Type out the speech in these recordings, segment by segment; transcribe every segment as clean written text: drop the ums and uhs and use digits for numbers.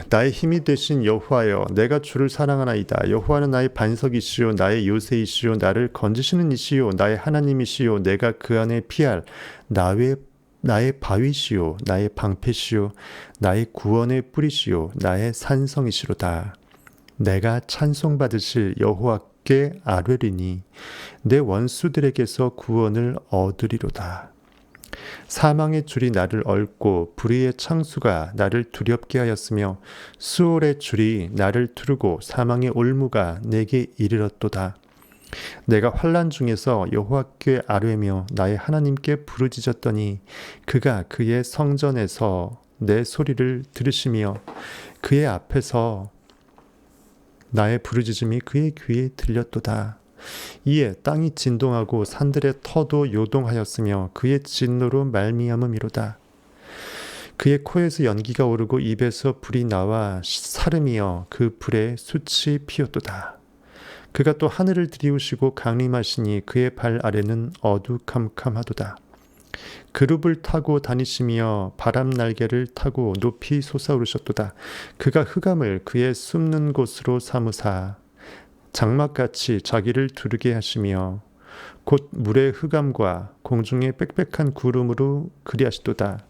나의 힘이 되신 여호와여, 내가 주를 사랑하나이다. 여호와는 나의 반석이시요 나의 요새이시요 나를 건지시는 이시요 나의 하나님이시요 내가 그 안에 피할 나의 바위시요 나의 방패시요 나의 구원의 뿌리시요 나의 산성이시로다. 내가 찬송받으실 여호와께 아뢰리니 내 원수들에게서 구원을 얻으리로다. 사망의 줄이 나를 얽고 불의의 창수가 나를 두렵게 하였으며 수월의 줄이 나를 두르고 사망의 올무가 내게 이르렀도다. 내가 환난 중에서 여호와께 아뢰며 나의 하나님께 부르짖었더니 그가 그의 성전에서 내 소리를 들으시며 그의 앞에서 나의 부르짖음이 그의 귀에 들렸도다. 이에 땅이 진동하고 산들의 터도 요동하였으며 그의 진노로 말미암음이로다. 그의 코에서 연기가 오르고 입에서 불이 나와 사름이여 그 불에 숯이 피었도다. 그가 또 하늘을 들이우시고 강림하시니 그의 발 아래는 어두캄캄하도다. 그룹을 타고 다니시며 바람 날개를 타고 높이 솟아오르셨도다. 그가 흑암을 그의 숨는 곳으로 삼으사 장막같이 자기를 두르게 하시며 곧 물의 흑암과 공중의 빽빽한 구름으로 그리하시도다.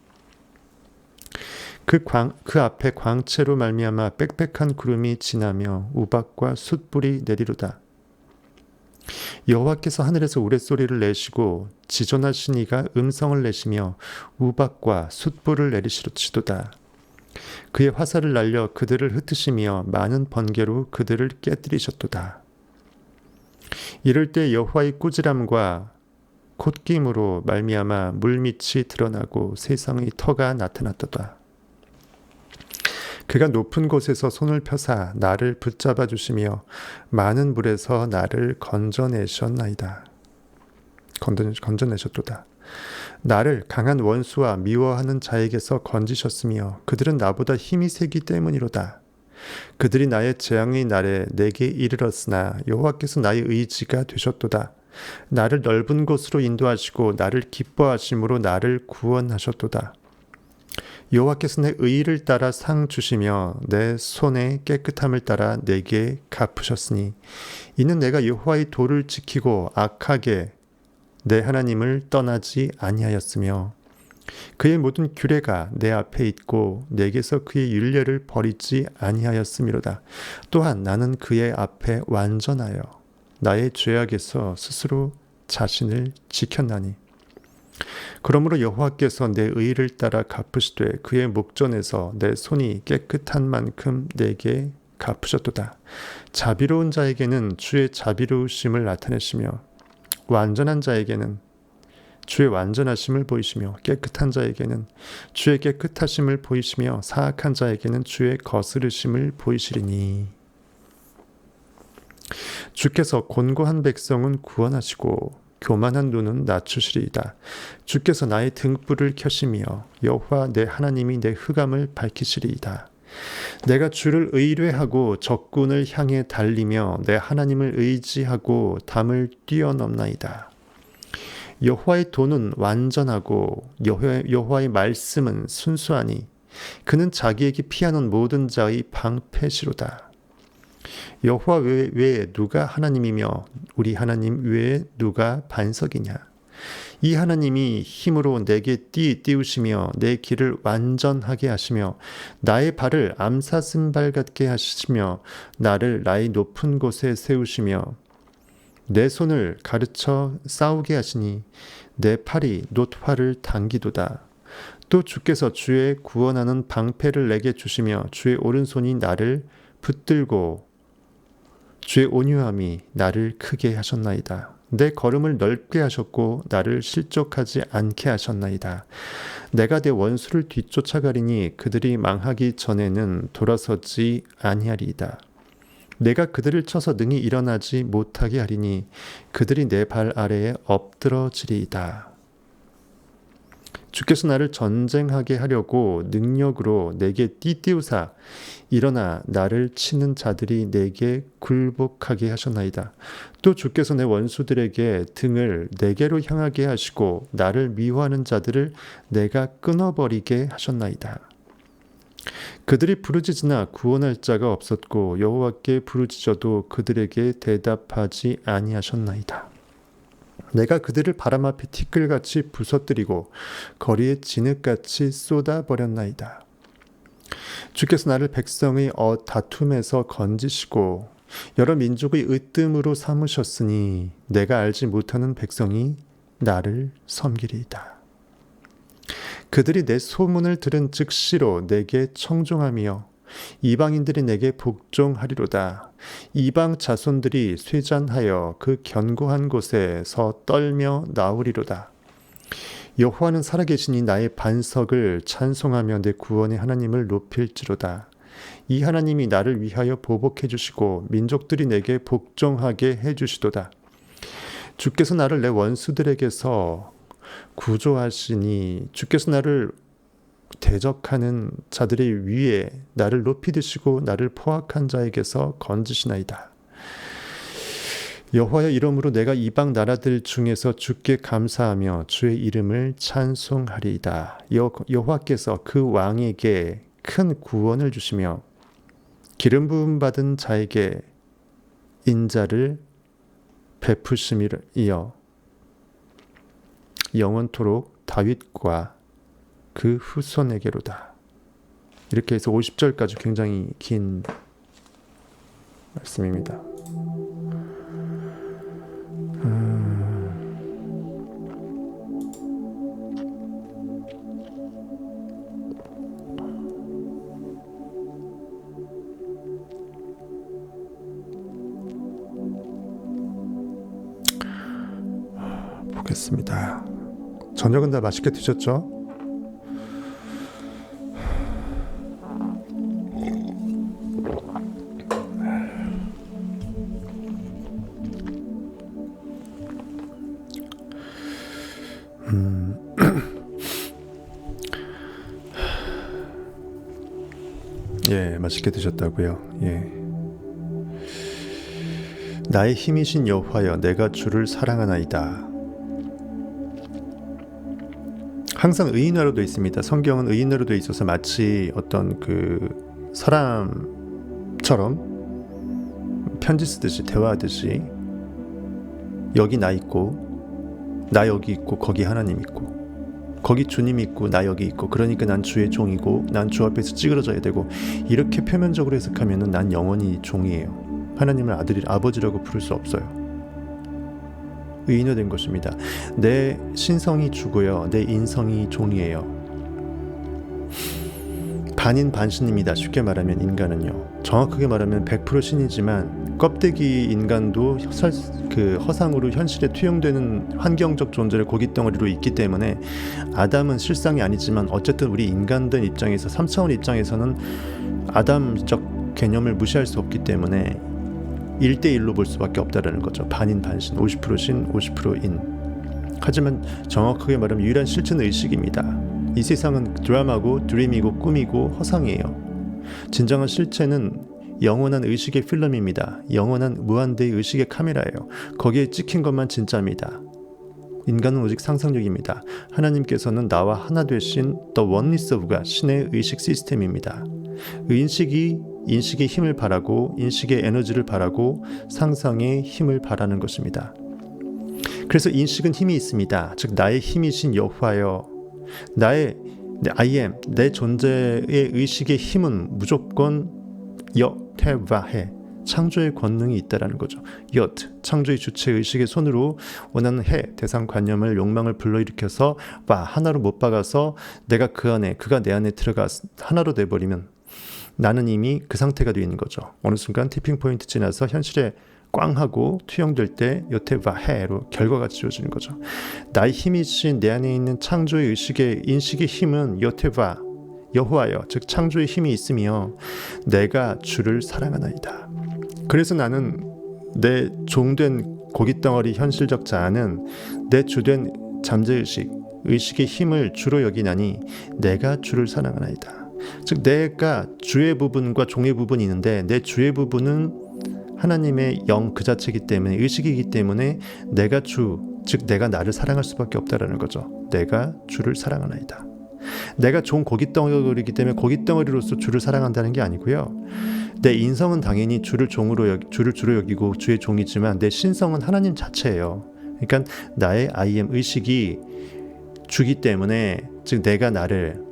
그 앞에 광채로 말미암아 빽빽한 구름이 지나며 우박과 숯불이 내리로다. 여호와께서 하늘에서 우레소리를 내시고 지존하신 이가 음성을 내시며 우박과 숯불을 내리시도다. 그의 화살을 날려 그들을 흩으시며 많은 번개로 그들을 깨뜨리셨도다. 이럴 때 여호와의 꾸지람과 콧김으로 말미암아 물밑이 드러나고 세상의 터가 나타났도다. 그가 높은 곳에서 손을 펴사 나를 붙잡아 주시며 많은 물에서 나를 건져내셨나이다. 건져내셨도다. 나를 강한 원수와 미워하는 자에게서 건지셨으며 그들은 나보다 힘이 세기 때문이로다. 그들이 나의 재앙의 날에 내게 이르렀으나 여호와께서 나의 의지가 되셨도다. 나를 넓은 곳으로 인도하시고 나를 기뻐하심으로 나를 구원하셨도다. 여호와께서 내 의를 따라 상 주시며 내 손의 깨끗함을 따라 내게 갚으셨으니 이는 내가 여호와의 도를 지키고 악하게 내 하나님을 떠나지 아니하였으며 그의 모든 규례가 내 앞에 있고 내게서 그의 율례를 버리지 아니하였음이로다. 또한 나는 그의 앞에 완전하여 나의 죄악에서 스스로 자신을 지켰나니 그러므로 여호와께서 내 의를 따라 갚으시되 그의 목전에서 내 손이 깨끗한 만큼 내게 갚으셨도다. 자비로운 자에게는 주의 자비로우심을 나타내시며 완전한 자에게는 주의 완전하심을 보이시며 깨끗한 자에게는 주의 깨끗하심을 보이시며 사악한 자에게는 주의 거스르심을 보이시리니 주께서 곤고한 백성은 구원하시고 교만한 눈은 낮추시리이다. 주께서 나의 등불을 켜시며 여호와 내 하나님이 내 흑암을 밝히시리이다. 내가 주를 의뢰하고 적군을 향해 달리며 내 하나님을 의지하고 담을 뛰어넘나이다. 여호와의 도는 완전하고 여호와의 말씀은 순수하니 그는 자기에게 피하는 모든 자의 방패시로다. 여호와 외에 누가 하나님이며 우리 하나님 외에 누가 반석이냐. 이 하나님이 힘으로 내게 띄우시며 내 길을 완전하게 하시며 나의 발을 암사슴발 같게 하시며 나를 나의 높은 곳에 세우시며 내 손을 가르쳐 싸우게 하시니 내 팔이 놋화를 당기도다. 또 주께서 주의 구원하는 방패를 내게 주시며 주의 오른손이 나를 붙들고 주의 온유함이 나를 크게 하셨나이다. 내 걸음을 넓게 하셨고 나를 실족하지 않게 하셨나이다. 내가 내 원수를 뒤쫓아가리니 그들이 망하기 전에는 돌아서지 아니하리이다. 내가 그들을 쳐서 능히 일어나지 못하게 하리니 그들이 내 발 아래에 엎드러지리이다. 주께서 나를 전쟁하게 하려고 능력으로 내게 띠띠우사 일어나 나를 치는 자들이 내게 굴복하게 하셨나이다. 또 주께서 내 원수들에게 등을 내게로 향하게 하시고 나를 미워하는 자들을 내가 끊어버리게 하셨나이다. 그들이 부르짖으나 구원할 자가 없었고 여호와께 부르짖어도 그들에게 대답하지 아니하셨나이다. 내가 그들을 바람 앞에 티끌같이 부서뜨리고 거리에 진흙같이 쏟아버렸나이다. 주께서 나를 백성의 다툼에서 건지시고 여러 민족의 으뜸으로 삼으셨으니 내가 알지 못하는 백성이 나를 섬기리이다. 그들이 내 소문을 들은 즉시로 내게 청종하며 이방인들이 내게 복종하리로다. 이방 자손들이 쇠잔하여 그 견고한 곳에서 떨며 나오리로다. 여호와는 살아계시니 나의 반석을 찬송하며 내 구원의 하나님을 높일지로다. 이 하나님이 나를 위하여 보복해 주시고 민족들이 내게 복종하게 해 주시도다. 주께서 나를 내 원수들에게서 구조하시니 주께서 나를 대적하는 자들의 위에 나를 높이 드시고 나를 포악한 자에게서 건지시나이다. 여호와의 이름으로 내가 이방 나라들 중에서 주께 감사하며 주의 이름을 찬송하리이다. 여호와께서 그 왕에게 큰 구원을 주시며 기름 부음 받은 자에게 인자를 베푸심이여 영원토록 다윗과 그 후손에게로다. 이렇게 해서 50절까지 굉장히 긴 말씀입니다. 보겠습니다. 저녁은 다 맛있게 드셨죠? 예, 맛있게 드셨다고요. 예. 나의 힘이신 여호와여, 내가 주를 사랑하나이다. 항상 의인화로 되어 있습니다. 성경은 의인화로 되어 있어서 마치 어떤 그 사람처럼 편지 쓰듯이 대화하듯이 여기 나 있고 나 여기 있고 거기 하나님 있고 거기 주님 있고 나 여기 있고 그러니까 난 주의 종이고 난 주 앞에서 찌그러져야 되고 이렇게 표면적으로 해석하면은 난 영원히 종이에요. 하나님을 아버지라고 부를 수 없어요. 의인화된 것입니다. 내 신성이 주고요. 내 인성이 종이에요. 반인 반신입니다. 쉽게 말하면 인간은요. 정확하게 말하면 100% 신이지만 껍데기 인간도 그 허상으로 현실에 투영되는 환경적 존재를 고깃덩어리로 있기 때문에 아담은 실상이 아니지만 어쨌든 우리 인간들 입장에서 3차원 입장에서는 아담적 개념을 무시할 수 없기 때문에 1대1로 볼 수밖에 없다라는 거죠. 반인 반신, 50% 신, 50% 인. 하지만 정확하게 말하면 유일한 실체는 의식입니다. 이 세상은 드라마고 드림이고 꿈이고 허상이에요. 진정한 실체는 영원한 의식의 필름입니다. 영원한 무한대의 의식의 카메라예요. 거기에 찍힌 것만 진짜입니다. 인간은 오직 상상력입니다. 하나님께서는 나와 하나 되신 The Oneness of가 신의 의식 시스템입니다. 인식의 힘을 바라고 인식의 에너지를 바라고 상상의 힘을 바라는 것입니다. 그래서 인식은 힘이 있습니다. 즉 나의 힘이신 여호와여, 나의 I am, 내 존재의 의식의 힘은 무조건 여테바해, 창조의 권능이 있다라는 거죠. 창조의 주체 의식의 손으로 원하는 대상관념을 욕망을 불러일으켜서 하나로 못 박아서 내가 그 안에, 그가 내 안에 들어가 하나로 돼버리면 나는 이미 그 상태가 되어 있는 거죠. 어느 순간 티핑 포인트 지나서 현실에 꽝하고 투영될 때 여테바해로 결과가 지어지는 거죠. 나의 힘이신 내 안에 있는 창조의 의식의 인식의 힘은 여호와여, 즉 창조의 힘이 있으며 내가 주를 사랑하나이다. 그래서 나는 내 종된 고깃덩어리 현실적 자아는 내 주된 잠재의식, 의식의 힘을 주로 여기나니 내가 주를 사랑하나이다. 즉 내가 주의 부분과 종의 부분이 있는데 내 주의 부분은 하나님의 영 그 자체이기 때문에 의식이기 때문에 내가 즉 내가 나를 사랑할 수밖에 없다라는 거죠. 내가 주를 사랑하나이다. 내가 좋은 고깃덩어리이기 때문에 고깃덩어리로서 주를 사랑한다는 게 아니고요. 내 인성은 당연히 주를 주로 여기고 주의 종이지만 내 신성은 하나님 자체예요. 그러니까 나의 I am 의식이 주기 때문에, 즉 내가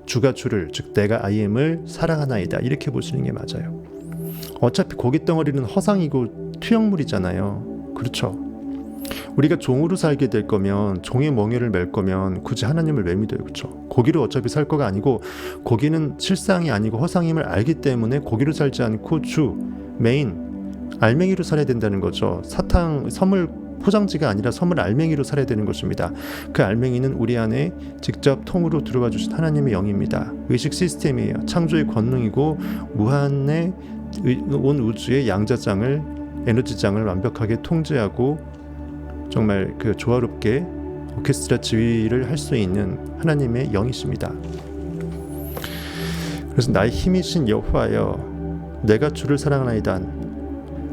주가 주를, 즉 내가 I am을 사랑하나이다, 이렇게 보시는 게 맞아요. 어차피 고깃덩어리는 허상이고 투영물이잖아요. 그렇죠? 우리가 종으로 살게 될 거면, 종의 멍에를 맬 거면 굳이 하나님을 왜 믿어요? 그렇죠? 고기로 어차피 살 거가 아니고, 고기는 실상이 아니고 허상임을 알기 때문에 고기로 살지 않고 메인 알맹이로 살아야 된다는 거죠. 선물 포장지가 아니라 선물 알맹이로 살아야 되는 것입니다. 그 알맹이는 우리 안에 직접 통으로 들어와 주신 하나님의 영입니다. 의식 시스템이에요. 창조의 권능이고 무한의 온 우주의 양자장을, 에너지장을 완벽하게 통제하고 정말 그 조화롭게 오케스트라 지휘를 할 수 있는 하나님의 영이십니다. 그래서 나의 힘이신 여호와여, 내가 주를 사랑하나이다.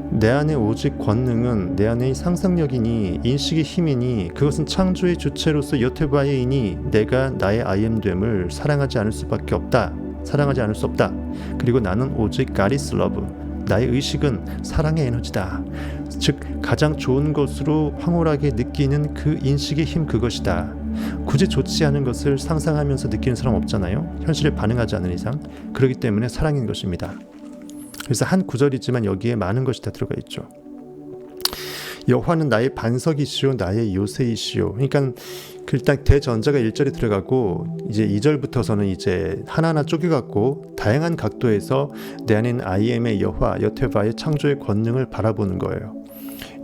내 안에 오직 권능은 내 안의 상상력이니 인식의 힘이니 그것은 창조의 주체로서 여태바에이니 내가 나의 아이엠됨을 사랑하지 않을 수 없다. 그리고 나는 오직 God is love, 나의 의식은 사랑의 에너지다. 즉 가장 좋은 것으로 황홀하게 느끼는 그 인식의 힘, 그것이다. 굳이 좋지 않은 것을 상상하면서 느끼는 사람 없잖아요. 현실에 반응하지 않는 이상. 그렇기 때문에 사랑인 것입니다. 그래서 한 구절이지만 여기에 많은 것이 다 들어가 있죠. 여호와는 나의 반석이시요 나의 요새이시요. 그러니까 일단 대전자가 1절에 들어가고 이제 2절부터서는 이제 하나하나 쪼개갖고 다양한 각도에서 내 안에 있는 I am의 여호와 여태바의 창조의 권능을 바라보는 거예요.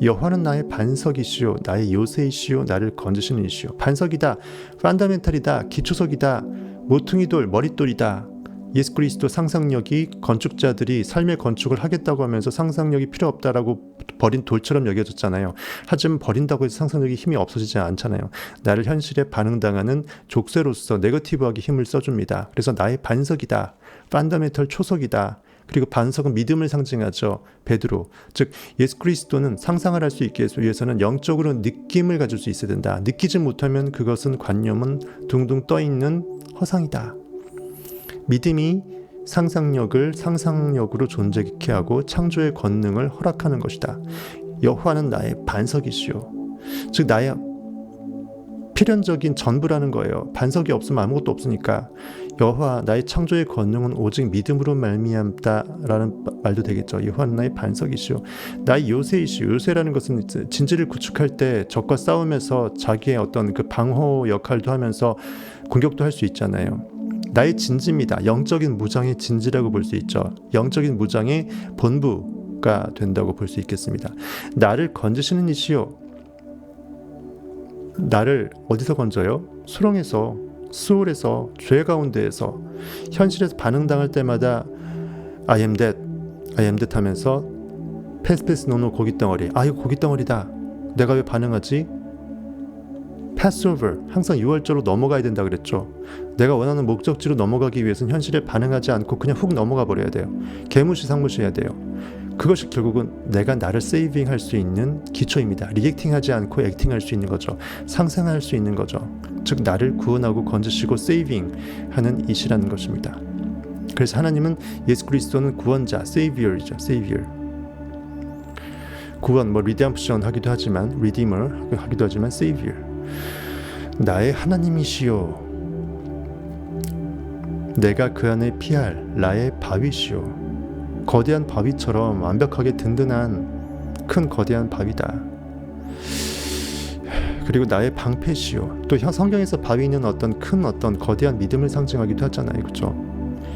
여호와는 나의 반석이시요 나의 요새이시요 나를 건지시는 이시요. 반석이다, 펀더멘탈이다, 기초석이다, 모퉁이돌, 머릿돌이다. 예수 그리스도 상상력이, 건축자들이 삶의 건축을 하겠다고 하면서 상상력이 필요 없다라고 버린 돌처럼 여겨졌잖아요. 하지만 버린다고 해서 상상력이 힘이 없어지지 않잖아요. 나를 현실에 반응당하는 족쇄로서 네거티브하게 힘을 써줍니다. 그래서 나의 반석이다, 펀더멘털 초석이다. 그리고 반석은 믿음을 상징하죠. 베드로, 즉 예수 그리스도는 상상을 할 수 있기 위해서는 영적으로 느낌을 가질 수 있어야 된다. 느끼지 못하면 그것은 관념은 둥둥 떠있는 허상이다. 믿음이 상상력을 상상력으로 존재케 하고 창조의 권능을 허락하는 것이다. 여호와는 나의 반석이시요, 즉 나의 필연적인 전부라는 거예요. 반석이 없으면 아무것도 없으니까. 여호와 나의 창조의 권능은 오직 믿음으로 말미암다라는 말도 되겠죠. 여호와는 나의 반석이시요 나의 요새이시요. 요새라는 것은 진지를 구축할 때 적과 싸우면서 자기의 어떤 그 방어 역할도 하면서 공격도 할 수 있잖아요. 나의 진지입니다. 영적인 무장의 진지라고 볼 수 있죠. 영적인 무장의 본부가 된다고 볼 수 있겠습니다. 나를 건지시는 이시요. 나를 어디서 건져요? 수렁에서, 수월에서, 죄 가운데에서, 현실에서 반응당할 때마다 I am that 하면서 패스 노노 고깃덩어리, 이거 고깃덩어리다, 내가 왜 반응하지? pass over, 항상 유월절로 넘어가야 된다 그랬죠. 내가 원하는 목적지로 넘어가기 위해서는 현실에 반응하지 않고 그냥 훅 넘어가 버려야 돼요. 개무시상무시해야 돼요. 그것이 결국은 내가 나를 세이빙 할 수 있는 기초입니다. 리액팅 하지 않고 액팅 할 수 있는 거죠. 상상할 수 있는 거죠. 즉 나를 구원하고 건지시고 세이빙 하는 이시라는 것입니다. 그래서 하나님은 예수 그리스도는 구원자, 세이비어이죠. 세이비어. 구원, 리뎀션 하기도 하지만, 리디머 하기도 하지만 세이비어. 나의 하나님이시요, 내가 그 안에 피할 나의 바위시요. 거대한 바위처럼 완벽하게 든든한 큰 거대한 바위다. 그리고 나의 방패시요. 또 성경에서 바위는 어떤 거대한 믿음을 상징하기도 하잖아요. 그렇죠?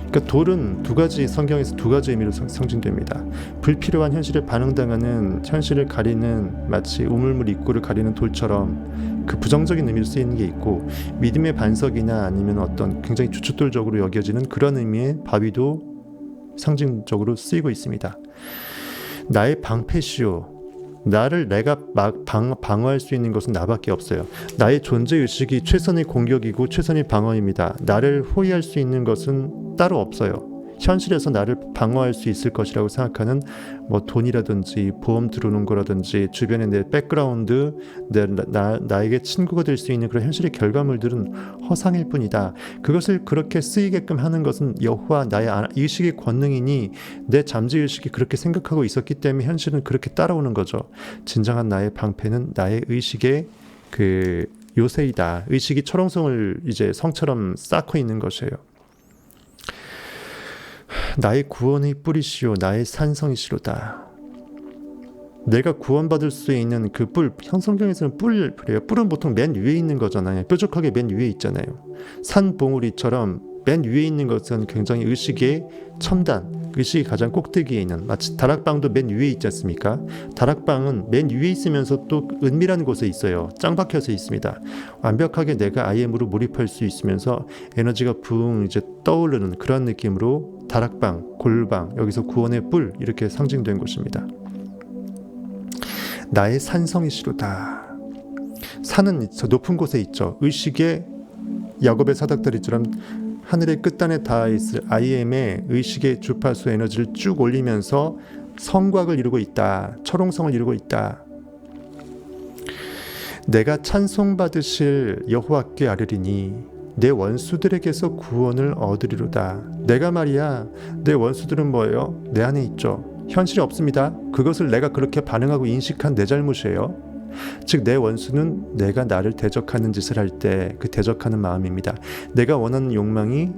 그러니까 돌은 성경에서 두 가지 의미로 상징됩니다. 불필요한 현실에 반응당하는, 현실을 가리는, 마치 우물물 입구를 가리는 돌처럼 그 부정적인 의미로 쓰이는 게 있고, 믿음의 반석이나 아니면 어떤 굉장히 주춧돌적으로 여겨지는 그런 의미의 바위도 상징적으로 쓰이고 있습니다. 나의 방패시요, 내가 방어할 수 있는 것은 나밖에 없어요. 나의 존재의식이 최선의 공격이고 최선의 방어입니다. 나를 호위할 수 있는 것은 따로 없어요. 현실에서 나를 방어할 수 있을 것이라고 생각하는 뭐 돈이라든지 보험 들어오는 거라든지 주변의 내 백그라운드, 나에게 친구가 될 수 있는 그런 현실의 결과물들은 허상일 뿐이다. 그것을 그렇게 쓰이게끔 하는 것은 여호와 나의 의식의 권능이니 내 잠재의식이 그렇게 생각하고 있었기 때문에 현실은 그렇게 따라오는 거죠. 진정한 나의 방패는 나의 의식의 그 요새이다. 의식이 초롱성을 이제 성처럼 쌓고 있는 것이에요. 나의 구원의 뿌리시오 나의 산성이시로다. 내가 구원받을 수 있는 그 뿔, 성경에서는 뿔이에요. 뿔은 보통 맨 위에 있는 거잖아요. 뾰족하게 맨 위에 있잖아요. 산봉우리처럼 맨 위에 있는 것은 굉장히 의식의 첨단, 의식이 가장 꼭대기에 있는, 마치 다락방도 맨 위에 있지 않습니까? 다락방은 맨 위에 있으면서 또 은밀한 곳에 있어요. 짱 박혀서 있습니다. 완벽하게 내가 IM으로 몰입할 수 있으면서 에너지가 붕 이제 떠오르는 그런 느낌으로 다락방, 골방, 여기서 구원의 뿔 이렇게 상징된 곳입니다. 나의 산성이시로다. 산은 저 높은 곳에 있죠. 의식의 야곱의 사닥다리처럼 하늘의 끝단에 닿아 있을 IM의 의식의 주파수 에너지를 쭉 올리면서 성곽을 이루고 있다. 초롱성을 이루고 있다. 내가 찬송받으실 여호와께 아뢰리니 내 원수들에게서 구원을 얻으리로다. 내가 말이야, 내 원수들은 뭐예요? 내 안에 있죠. 현실이 없습니다. 그것을 내가 그렇게 반응하고 인식한 내 잘못이에요. 즉 내 원수는 내가 나를 대적하는 짓을 할 때 그 대적하는 마음입니다. 내가 원하는 욕망이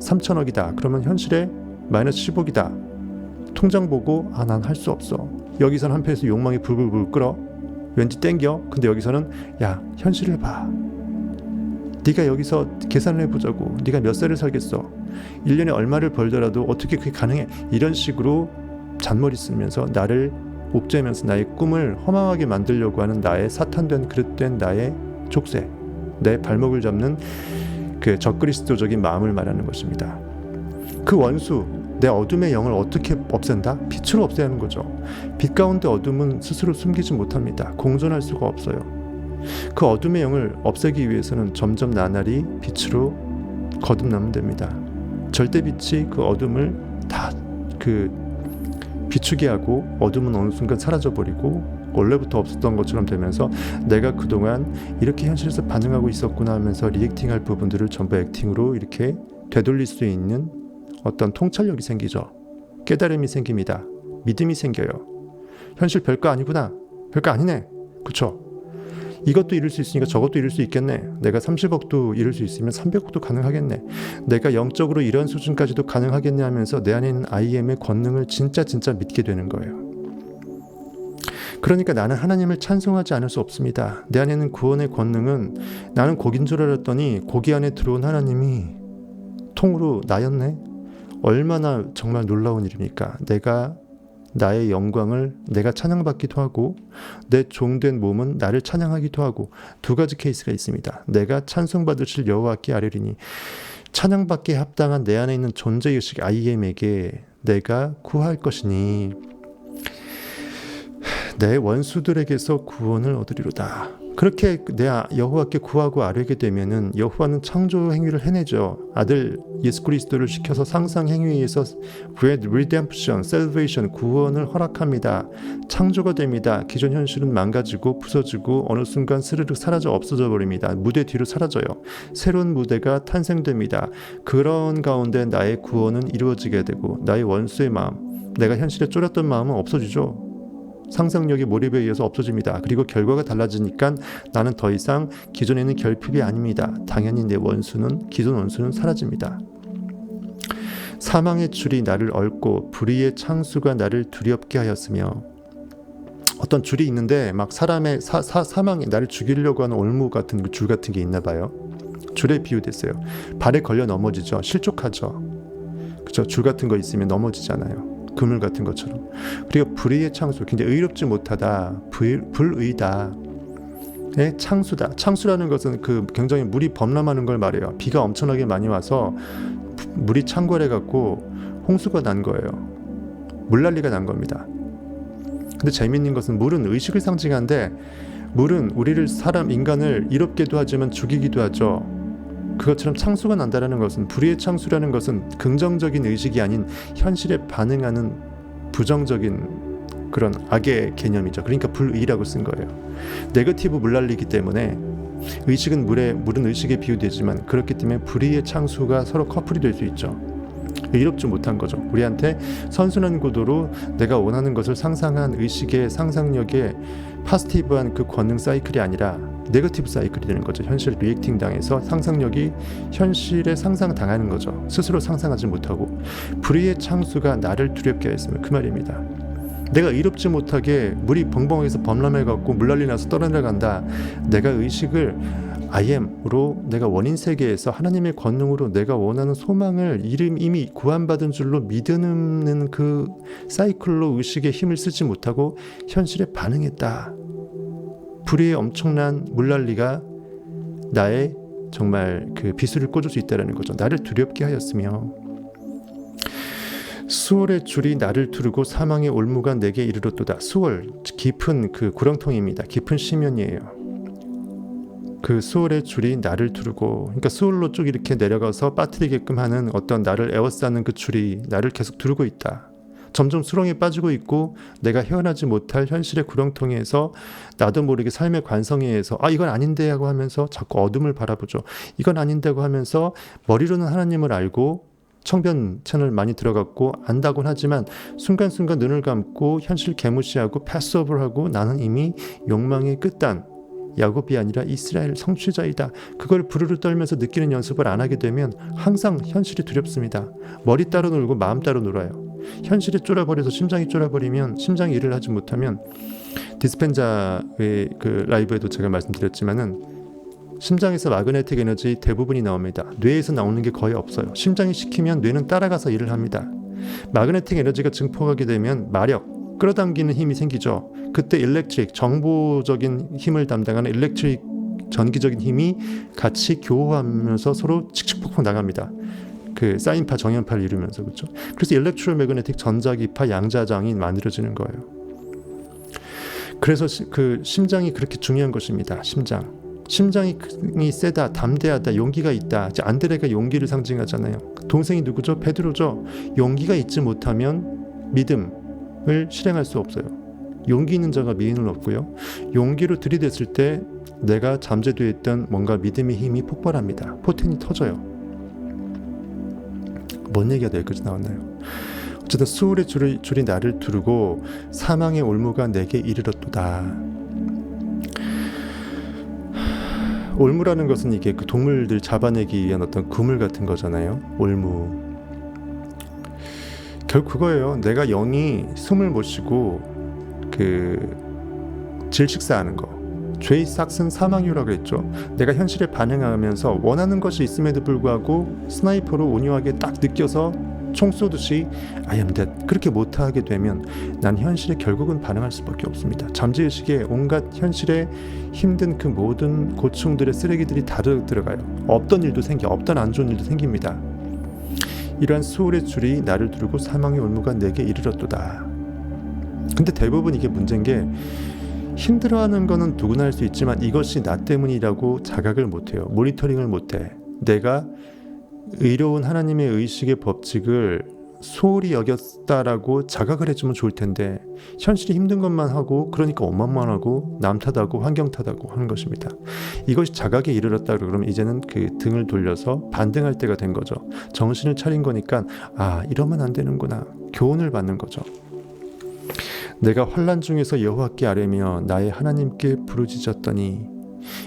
3천억이다. 그러면 현실에 마이너스 10억이다. 통장 보고 난 할 수 없어. 여기서는 한편에서 욕망이 불불불 끓어. 왠지 땡겨. 근데 여기서는 야 현실을 봐. 네가 여기서 계산을 해보자고. 네가 몇 살을 살겠어. 1년에 얼마를 벌더라도 어떻게 그게 가능해. 이런 식으로 잔머리 쓰면서 나를 옥죄면서 나의 꿈을 허망하게 만들려고 하는 나의 사탄된 그릇된 나의 족쇄, 내 발목을 잡는 그 적그리스도적인 마음을 말하는 것입니다. 그 원수, 내 어둠의 영을 어떻게 없앤다? 빛으로 없애야 하는 거죠. 빛 가운데 어둠은 스스로 숨기지 못합니다. 공존할 수가 없어요. 그 어둠의 영을 없애기 위해서는 점점 나날이 빛으로 거듭나면 됩니다. 절대 빛이 그 어둠을 다 비추게 하고 어둠은 어느 순간 사라져버리고 원래부터 없었던 것처럼 되면서 내가 그동안 이렇게 현실에서 반응하고 있었구나 하면서 리액팅할 부분들을 전부 액팅으로 이렇게 되돌릴 수 있는 어떤 통찰력이 생기죠. 깨달음이 생깁니다. 믿음이 생겨요. 현실 별거 아니구나. 별거 아니네. 그쵸? 이것도 이룰 수 있으니까 저것도 이룰 수 있겠네. 내가 30억도 이룰 수 있으면 300억도 가능하겠네. 내가 영적으로 이런 수준까지도 가능하겠네 하면서 내 안에 있는 IM의 권능을 진짜 믿게 되는 거예요. 그러니까 나는 하나님을 찬송하지 않을 수 없습니다. 내 안에 있는 구원의 권능은 나는 곡인 줄 알았더니 고기 안에 들어온 하나님이 통으로 나였네. 얼마나 정말 놀라운 일입니까? 내가 나의 영광을 내가 찬양받기도 하고 내 종된 몸은 나를 찬양하기도 하고 두 가지 케이스가 있습니다. 내가 찬송받으실 여호와께 아뢰리니 찬양받기에 합당한 내 안에 있는 존재의식 IM에게 내가 구할 것이니 내 원수들에게서 구원을 얻으리로다. 그렇게 내 여호와께 구하고 아뢰게 되면은 여호와는 창조 행위를 해내죠. 아들 예수 그리스도를 시켜서 상상 행위에서 redemption, salvation, 구원을 허락합니다. 창조가 됩니다. 기존 현실은 망가지고 부서지고 어느 순간 스르륵 사라져 없어져 버립니다. 무대 뒤로 사라져요. 새로운 무대가 탄생됩니다. 그런 가운데 나의 구원은 이루어지게 되고 나의 원수의 마음, 내가 현실에 쫄았던 마음은 없어지죠. 상상력의 몰입에 의해서 없어집니다. 그리고 결과가 달라지니까 나는 더 이상 기존에 있는 결핍이 아닙니다. 당연히 내 원수는 기존 원수는 사라집니다. 사망의 줄이 나를 얽고 불의의 창수가 나를 두렵게 하였으며 어떤 줄이 있는데 막 사람의 사망이 나를 죽이려고 하는 올무 같은 줄 같은 게 있나 봐요. 줄에 비유됐어요. 발에 걸려 넘어지죠. 실족하죠. 그렇죠. 줄 같은 거 있으면 넘어지잖아요. 그물 같은 것처럼. 그리고 불의의 창수, 굉장히 의롭지 못하다, 불의다, 의 창수다. 창수라는 것은 그 굉장히 물이 범람하는 걸 말해요. 비가 엄청나게 많이 와서 물이 창궐해 갖고 홍수가 난 거예요. 물난리가 난 겁니다. 근데 재밌는 것은 물은 의식을 상징하는데 물은 우리를 인간을 이롭게도 하지만 죽이기도 하죠. 그것처럼 창수가 난다라는 것은, 불의의 창수라는 것은 긍정적인 의식이 아닌 현실에 반응하는 부정적인 그런 악의 개념이죠. 그러니까 불의라고 쓴 거예요. 네거티브 물난리기 때문에 의식은 물은 의식에 비유되지만, 그렇기 때문에 불의의 창수가 서로 커플이 될 수 있죠. 의롭지 못한 거죠. 우리한테 선순환 구도로 내가 원하는 것을 상상한 의식의 상상력의 파지티브한 그 권능 사이클이 아니라 네거티브 사이클이 되는 거죠. 현실 리액팅 당해서 상상력이 현실에 상상당하는 거죠. 스스로 상상하지 못하고. 불의의 창수가 나를 두렵게 하였으면, 그 말입니다. 내가 의롭지 못하게 물이 벙벙해서 범람해갖고 물난리 나서 떠내려간다. 내가 의식을 I am으로, 내가 원인 세계에서 하나님의 권능으로 내가 원하는 소망을 이미 구원받은 줄로 믿는 그 사이클로 의식의 힘을 쓰지 못하고 현실에 반응했다. 불의의 엄청난 물난리가 나의 정말 그 비수를 꽂을 수 있다는 거죠. 나를 두렵게 하였으며, 수월의 줄이 나를 두르고 사망의 올무가 내게 이르렀도다. 수월, 깊은 그 구렁텅이입니다. 깊은 심연이에요. 그 수월의 줄이 나를 두르고, 그러니까 수월로 쭉 이렇게 내려가서 빠뜨리게끔 하는 어떤 나를 에워싸는 그 줄이 나를 계속 두르고 있다. 점점 수렁에 빠지고 있고, 내가 헤어나지 못할 현실의 구렁텅이에서 나도 모르게 삶의 관성에서 이건 아닌데 하고 하면서 자꾸 어둠을 바라보죠. 이건 아닌데고 하면서 머리로는 하나님을 알고 청변 채널 많이 들어갔고 안다곤 하지만 순간순간 눈을 감고 현실 개무시하고 패스오버하고 나는 이미 욕망의 끝단, 야곱이 아니라 이스라엘 성취자이다. 그걸 부르르 떨면서 느끼는 연습을 안 하게 되면 항상 현실이 두렵습니다. 머리 따로 놀고 마음 따로 놀아요. 현실이 쫄아버려서 심장이 쫄아버리면, 심장이 일을 하지 못하면, 디스펜자의 그 라이브에도 제가 말씀드렸지만은 심장에서 마그네틱 에너지 대부분이 나옵니다. 뇌에서 나오는 게 거의 없어요. 심장이 시키면 뇌는 따라가서 일을 합니다. 마그네틱 에너지가 증폭하게 되면 마력, 끌어당기는 힘이 생기죠. 그때 일렉트릭, 정보적인 힘을 담당하는 일렉트릭, 전기적인 힘이 같이 교호하면서 서로 칙칙폭폭 나갑니다. 그 사인파, 정연파를 이루면서, 그렇죠. 그래서 일렉트로매그네틱 전자기파 양자장이 만들어지는 거예요. 그래서 그 심장이 그렇게 중요한 것입니다. 심장이 세다, 담대하다, 용기가 있다. 안드레가 용기를 상징하잖아요. 동생이 누구죠? 베드로죠. 용기가 있지 못하면 믿음을 실행할 수 없어요. 용기 있는 자가 미인은 없고요. 용기로 들이댔을 때 내가 잠재되어 있던 뭔가 믿음의 힘이 폭발합니다. 포텐이 터져요. 뭔 얘기가 여기까지 나왔나요? 어쨌든 수월의 줄이 나를 두르고 사망의 올무가 내게 이르렀도다. 올무라는 것은 이게 그 동물들 잡아내기 위한 어떤 그물 같은 거잖아요. 올무. 결국 그거예요. 내가 영이 숨을 못 쉬고 그 질식사하는 거. 죄의 싹은 사망이라고 했죠. 내가 현실에 반응하면서 원하는 것이 있음에도 불구하고 스나이퍼로 온유하게 딱 느껴서 총 쏘듯이 I am dead, 그렇게 못하게 되면 난 현실에 결국은 반응할 수밖에 없습니다. 잠재의식에 온갖 현실에 힘든 그 모든 고충들의 쓰레기들이 다 들어가요. 없던 일도 없던 안 좋은 일도 생깁니다. 이러한 수월의 줄이 나를 두르고 사망의 올무가 내게 이르렀도다. 근데 대부분 이게 문제인 게, 힘들어하는 거는 누구나 할 수 있지만 이것이 나 때문이라고 자각을 못해요. 모니터링을 못해. 내가 의로운 하나님의 의식의 법칙을 소홀히 여겼다라고 자각을 해주면 좋을 텐데, 현실이 힘든 것만 하고, 그러니까 원망만하고 남 탓하고 환경 탓하고 하는 것입니다. 이것이 자각에 이르렀다 그러면 이제는 그 등을 돌려서 반등할 때가 된 거죠. 정신을 차린 거니까 이러면 안 되는구나, 교훈을 받는 거죠. 내가 환난 중에서 여호와께 아뢰며 나의 하나님께 부르짖었더니,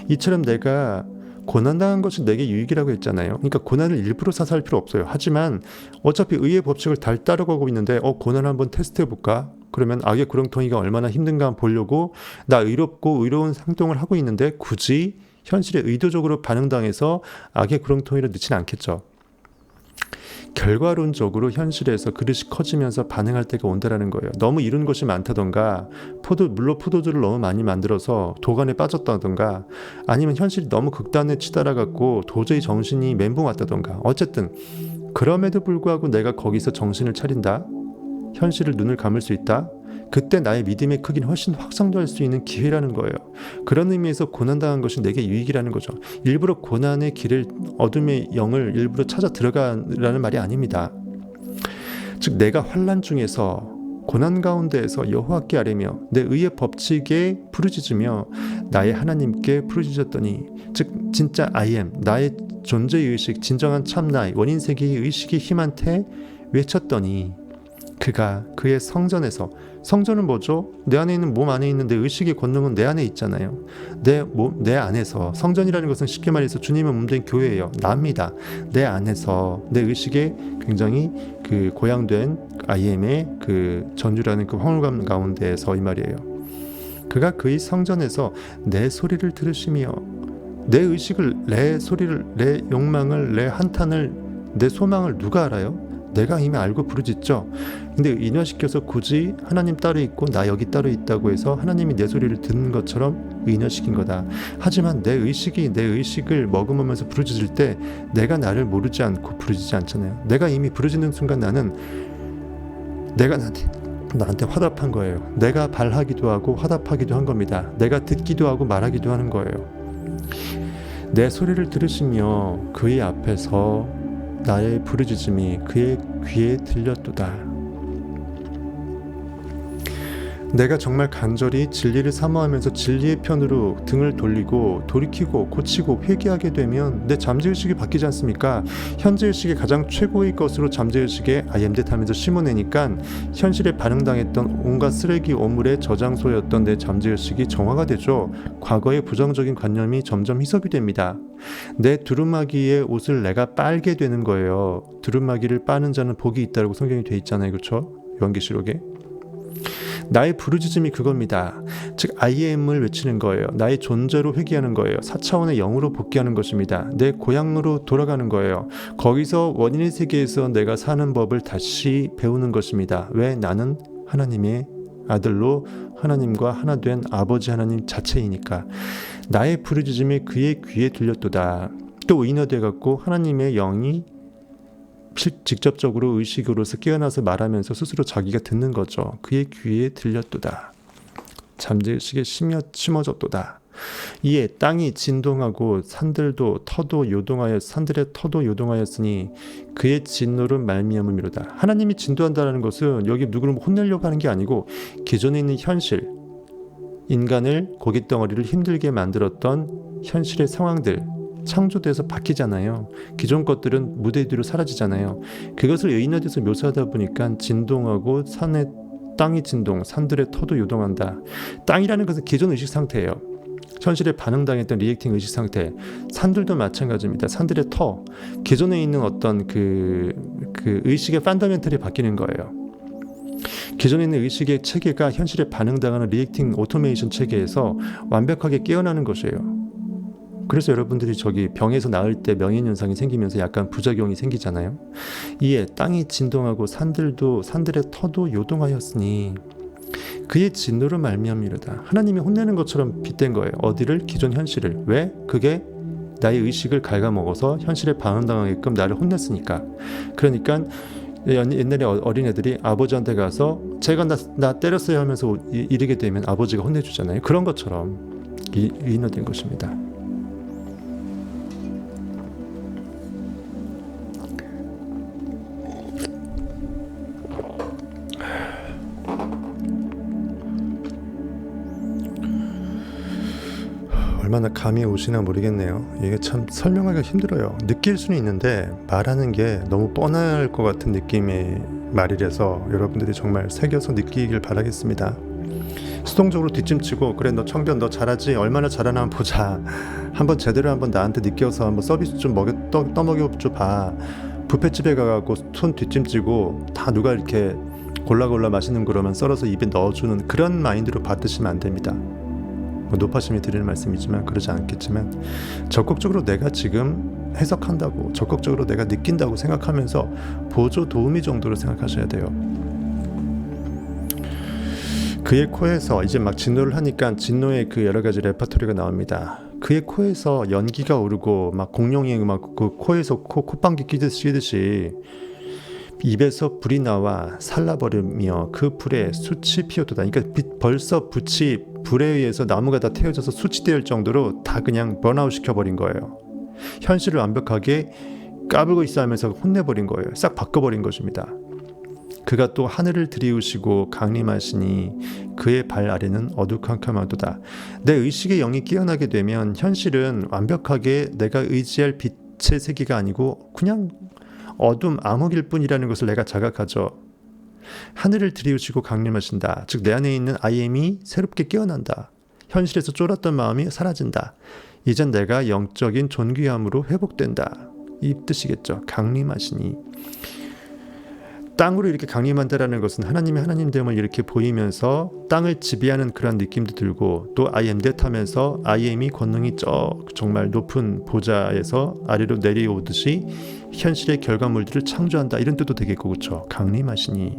이처럼 내가 고난당한 것이 내게 유익이라고 했잖아요. 그러니까 고난을 일부러 사살 필요 없어요. 하지만 어차피 의의 법칙을 잘 따라가고 있는데 고난을 한번 테스트해볼까? 그러면 악의 구렁텅이가 얼마나 힘든가 보려고 나 의롭고 의로운 행동을 하고 있는데 굳이 현실에 의도적으로 반응당해서 악의 구렁텅이를 넣지는 않겠죠. 결과론적으로 현실에서 그릇이 커지면서 반응할 때가 온다라는 거예요. 너무 이룬 것이 많다던가, 물로 포도주를 너무 많이 만들어서 도간에 빠졌다던가, 아니면 현실이 너무 극단에 치달아갖고 도저히 정신이 멘붕 왔다던가, 어쨌든 그럼에도 불구하고 내가 거기서 정신을 차린다, 현실을 눈을 감을 수 있다, 그때 나의 믿음의 크기는 훨씬 확장될 수 있는 기회라는 거예요. 그런 의미에서 고난당한 것이 내게 유익이라는 거죠. 일부러 고난의 길을, 어둠의 영을 일부러 찾아 들어가라는 말이 아닙니다. 즉 내가 환난 중에서, 고난 가운데에서 여호와께 아뢰며 내 의의 법칙에 부르짖으며 나의 하나님께 부르짖었더니, 즉 진짜 I am, 나의 존재의 의식, 진정한 참나, 원인세계의 의식이 힘한테 외쳤더니 그가 그의 성전에서, 성전은 뭐죠? 내 안에 있는, 몸 안에 있는 내 의식의 권능은 내 안에 있잖아요. 내 안에서, 성전이라는 것은 쉽게 말해서 주님의 몸된 교회예요. 나입니다. 내 안에서 내 의식에 굉장히 그 고양된 IM의 그 전주라는 그 황홀감 가운데에서 이 말이에요. 그가 그의 성전에서 내 소리를 들으시며, 내 의식을, 내 소리를, 내 욕망을, 내 한탄을, 내 소망을 누가 알아요? 내가 이미 알고 부르짖죠. 근데 인화시켜서 굳이 하나님 따로 있고 나 여기 따로 있다고 해서 하나님이 내 소리를 듣는 것처럼 인화시킨 거다. 하지만 내 의식이 내 의식을 머금으면서 부르짖을 때 내가 나를 모르지 않고 부르짖지 않잖아요. 내가 이미 부르짖는 순간 나는, 내가 나한테 화답한 거예요. 내가 발하기도 하고 화답하기도 한 겁니다. 내가 듣기도 하고 말하기도 하는 거예요. 내 소리를 들으시며 그의 앞에서 나의 부르짖음이 그의 귀에 들렸도다. 내가 정말 간절히 진리를 사모하면서 진리의 편으로 등을 돌리고 돌이키고 고치고 회개하게 되면 내 잠재의식이 바뀌지 않습니까? 현재의식의 가장 최고의 것으로 잠재의식에 아이엠댓 하면서 심어내니까 현실에 반응당했던 온갖 쓰레기 오물의 저장소였던 내 잠재의식이 정화가 되죠. 과거의 부정적인 관념이 점점 희석이 됩니다. 내 두루마기의 옷을 내가 빨게 되는 거예요. 두루마기를 빠는 자는 복이 있다고 성경이 돼 있잖아요. 그렇죠? 요한계시록에. 나의 부르짖음이 그겁니다. 즉 I am을 외치는 거예요. 나의 존재로 회귀하는 거예요. 4차원의 영으로 복귀하는 것입니다. 내 고향으로 돌아가는 거예요. 거기서 원인의 세계에서 내가 사는 법을 다시 배우는 것입니다. 왜? 나는 하나님의 아들로 하나님과 하나 된 아버지 하나님 자체이니까. 나의 부르짖음이 그의 귀에 들렸도다. 또 인화되어 갖고 하나님의 영이 직접적으로 의식으로서 깨어나서 말하면서 스스로 자기가 듣는 거죠. 그의 귀에 들렸도다. 잠재의식에 심어졌도다. 이에 땅이 진동하고 산들의 터도 요동하였으니 그의 진노를 말미암음이로다. 하나님이 진도한다는 것은 여기 누구를 혼내려고 하는 게 아니고 기존에 있는 현실, 인간을 고깃덩어리를 힘들게 만들었던 현실의 상황들, 창조돼서 바뀌잖아요. 기존 것들은 무대 뒤로 사라지잖아요. 그것을 의인화돼서 묘사하다 보니까 진동하고 땅이 진동, 산들의 터도 요동한다. 땅이라는 것은 기존 의식 상태예요. 현실에 반응당했던 리액팅 의식 상태. 산들도 마찬가지입니다. 산들의 터, 기존에 있는 어떤 그 의식의 펀더멘털이 바뀌는 거예요. 기존에 있는 의식의 체계가 현실에 반응당하는 리액팅 오토메이션 체계에서 완벽하게 깨어나는 것이에요. 그래서 여러분들이 저기 병에서 나을 때 명예현상이 생기면서 약간 부작용이 생기잖아요. 이에 땅이 진동하고 산들의 터도 요동하였으니 그의 진노로 말미암이로다. 하나님이 혼내는 것처럼 빗댄 거예요. 어디를? 기존 현실을. 왜? 그게 나의 의식을 갉아먹어서 현실에 반응당하게끔 나를 혼냈으니까. 그러니까 옛날에 어린애들이 아버지한테 가서 제가 나 때렸어요 하면서 이르게 되면 아버지가 혼내주잖아요. 그런 것처럼 인화된 것입니다. 얼마나 감이 오시나 모르겠네요. 이게 참 설명하기가 힘들어요. 느낄 수는 있는데 말하는 게 너무 뻔할 것 같은 느낌의 말이라서 여러분들이 정말 새겨서 느끼길 바라겠습니다. 수동적으로 뒷짐치고 그래 너 청변 너 잘하지? 얼마나 잘하나 한번 보자. 한번 제대로 한번 나한테 느껴서 한번 서비스 좀 떠먹여 봐. 뷔페집에 가갖고 손 뒷짐지고 다 누가 이렇게 골라 맛있는 거로만 썰어서 입에 넣어주는 그런 마인드로 받으시면 안 됩니다. 높아심이 드리는 말씀이지만 그러지 않겠지만 적극적으로 내가 지금 해석한다고, 적극적으로 내가 느낀다고 생각하면서 보조 도우미 정도로 생각하셔야 돼요. 그의 코에서 이제 막 진노를 하니까 진노의 그 여러 가지 레퍼토리가 나옵니다. 그의 코에서 연기가 오르고 막 공룡이 막 그 코에서 콧방귀 끼듯이 입에서 불이 나와 살라버리며 그 불에 숯이 피어도다. 그러니까 벌써 불에 의해서 나무가 다 태워져서 숯이 될 정도로 다 그냥 번아웃 시켜버린 거예요. 현실을 완벽하게 까불고 있어 하면서 혼내버린 거예요. 싹 바꿔버린 것입니다. 그가 또 하늘을 들이우시고 강림하시니 그의 발 아래는 어두컴컴하도다. 내 의식의 영이 깨어나게 되면 현실은 완벽하게 내가 의지할 빛의 세계가 아니고 그냥 어둠 암흑일 뿐이라는 것을 내가 자각하죠. 하늘을 들이우시고 강림하신다. 즉 내 안에 있는 I am이 새롭게 깨어난다. 현실에서 쫄았던 마음이 사라진다. 이젠 내가 영적인 존귀함으로 회복된다. 이 뜻이겠죠. 강림하시니. 땅으로 이렇게 강림한다라는 것은 하나님의 하나님됨을 이렇게 보이면서 땅을 지배하는 그런 느낌도 들고, 또 I am that 하면서 I am이 권능이 정말 높은 보좌에서 아래로 내려오듯이 현실의 결과물들을 창조한다, 이런 뜻도 되겠고, 그렇죠. 강림하시니.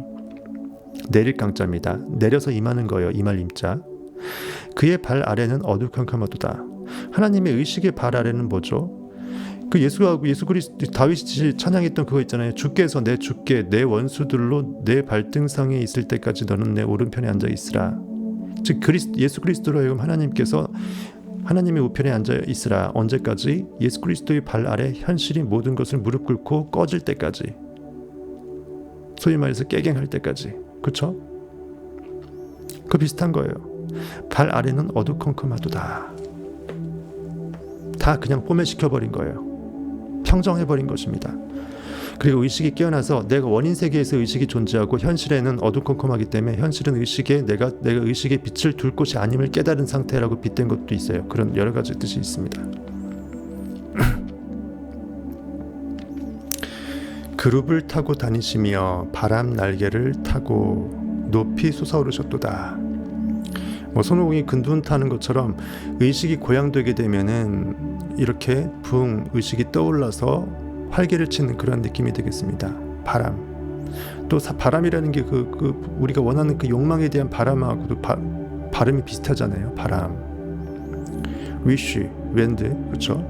내릴 강자입니다. 내려서 임하는 거예요. 임할 임자. 그의 발 아래는 어두컴컴하도다. 하나님의 의식의 발 아래는 뭐죠? 그 예수 그리스도, 다윗이 찬양했던 그거 있잖아요. 주께서 내 주께 내 원수들로 내 발등상에 있을 때까지 너는 내 오른편에 앉아 있으라. 즉 예수 그리스도로 하여금 하나님께서 하나님의 우편에 앉아 있으라. 언제까지? 예수 그리스도의 발 아래 현실이 모든 것을 무릎 꿇고 꺼질 때까지, 소위 말해서 깨갱할 때까지. 그렇죠? 그 비슷한 거예요. 발 아래는 어두컴컴하도다. 다 그냥 포맷시켜버린 거예요. 평정해버린 것입니다. 그리고 의식이 깨어나서 내가 원인 세계에서 의식이 존재하고 현실에는 어두컴컴하기 때문에 현실은 내가 의식의 빛을 둘 곳이 아님을 깨달은 상태라고 빗댄 것도 있어요. 그런 여러 가지 뜻이 있습니다. 그룹을 타고 다니시며 바람 날개를 타고 높이 솟아오르셨도다. 손오공이 근둔 타는 것처럼 의식이 고양되게 되면은 이렇게 의식이 떠올라서 활개를 치는 그런 느낌이 되겠습니다. 바람. 또 바람이라는 게 우리가 원하는 그 욕망에 대한 바람하고도 발음이 비슷하잖아요. 바람. wish, wind, 그렇죠?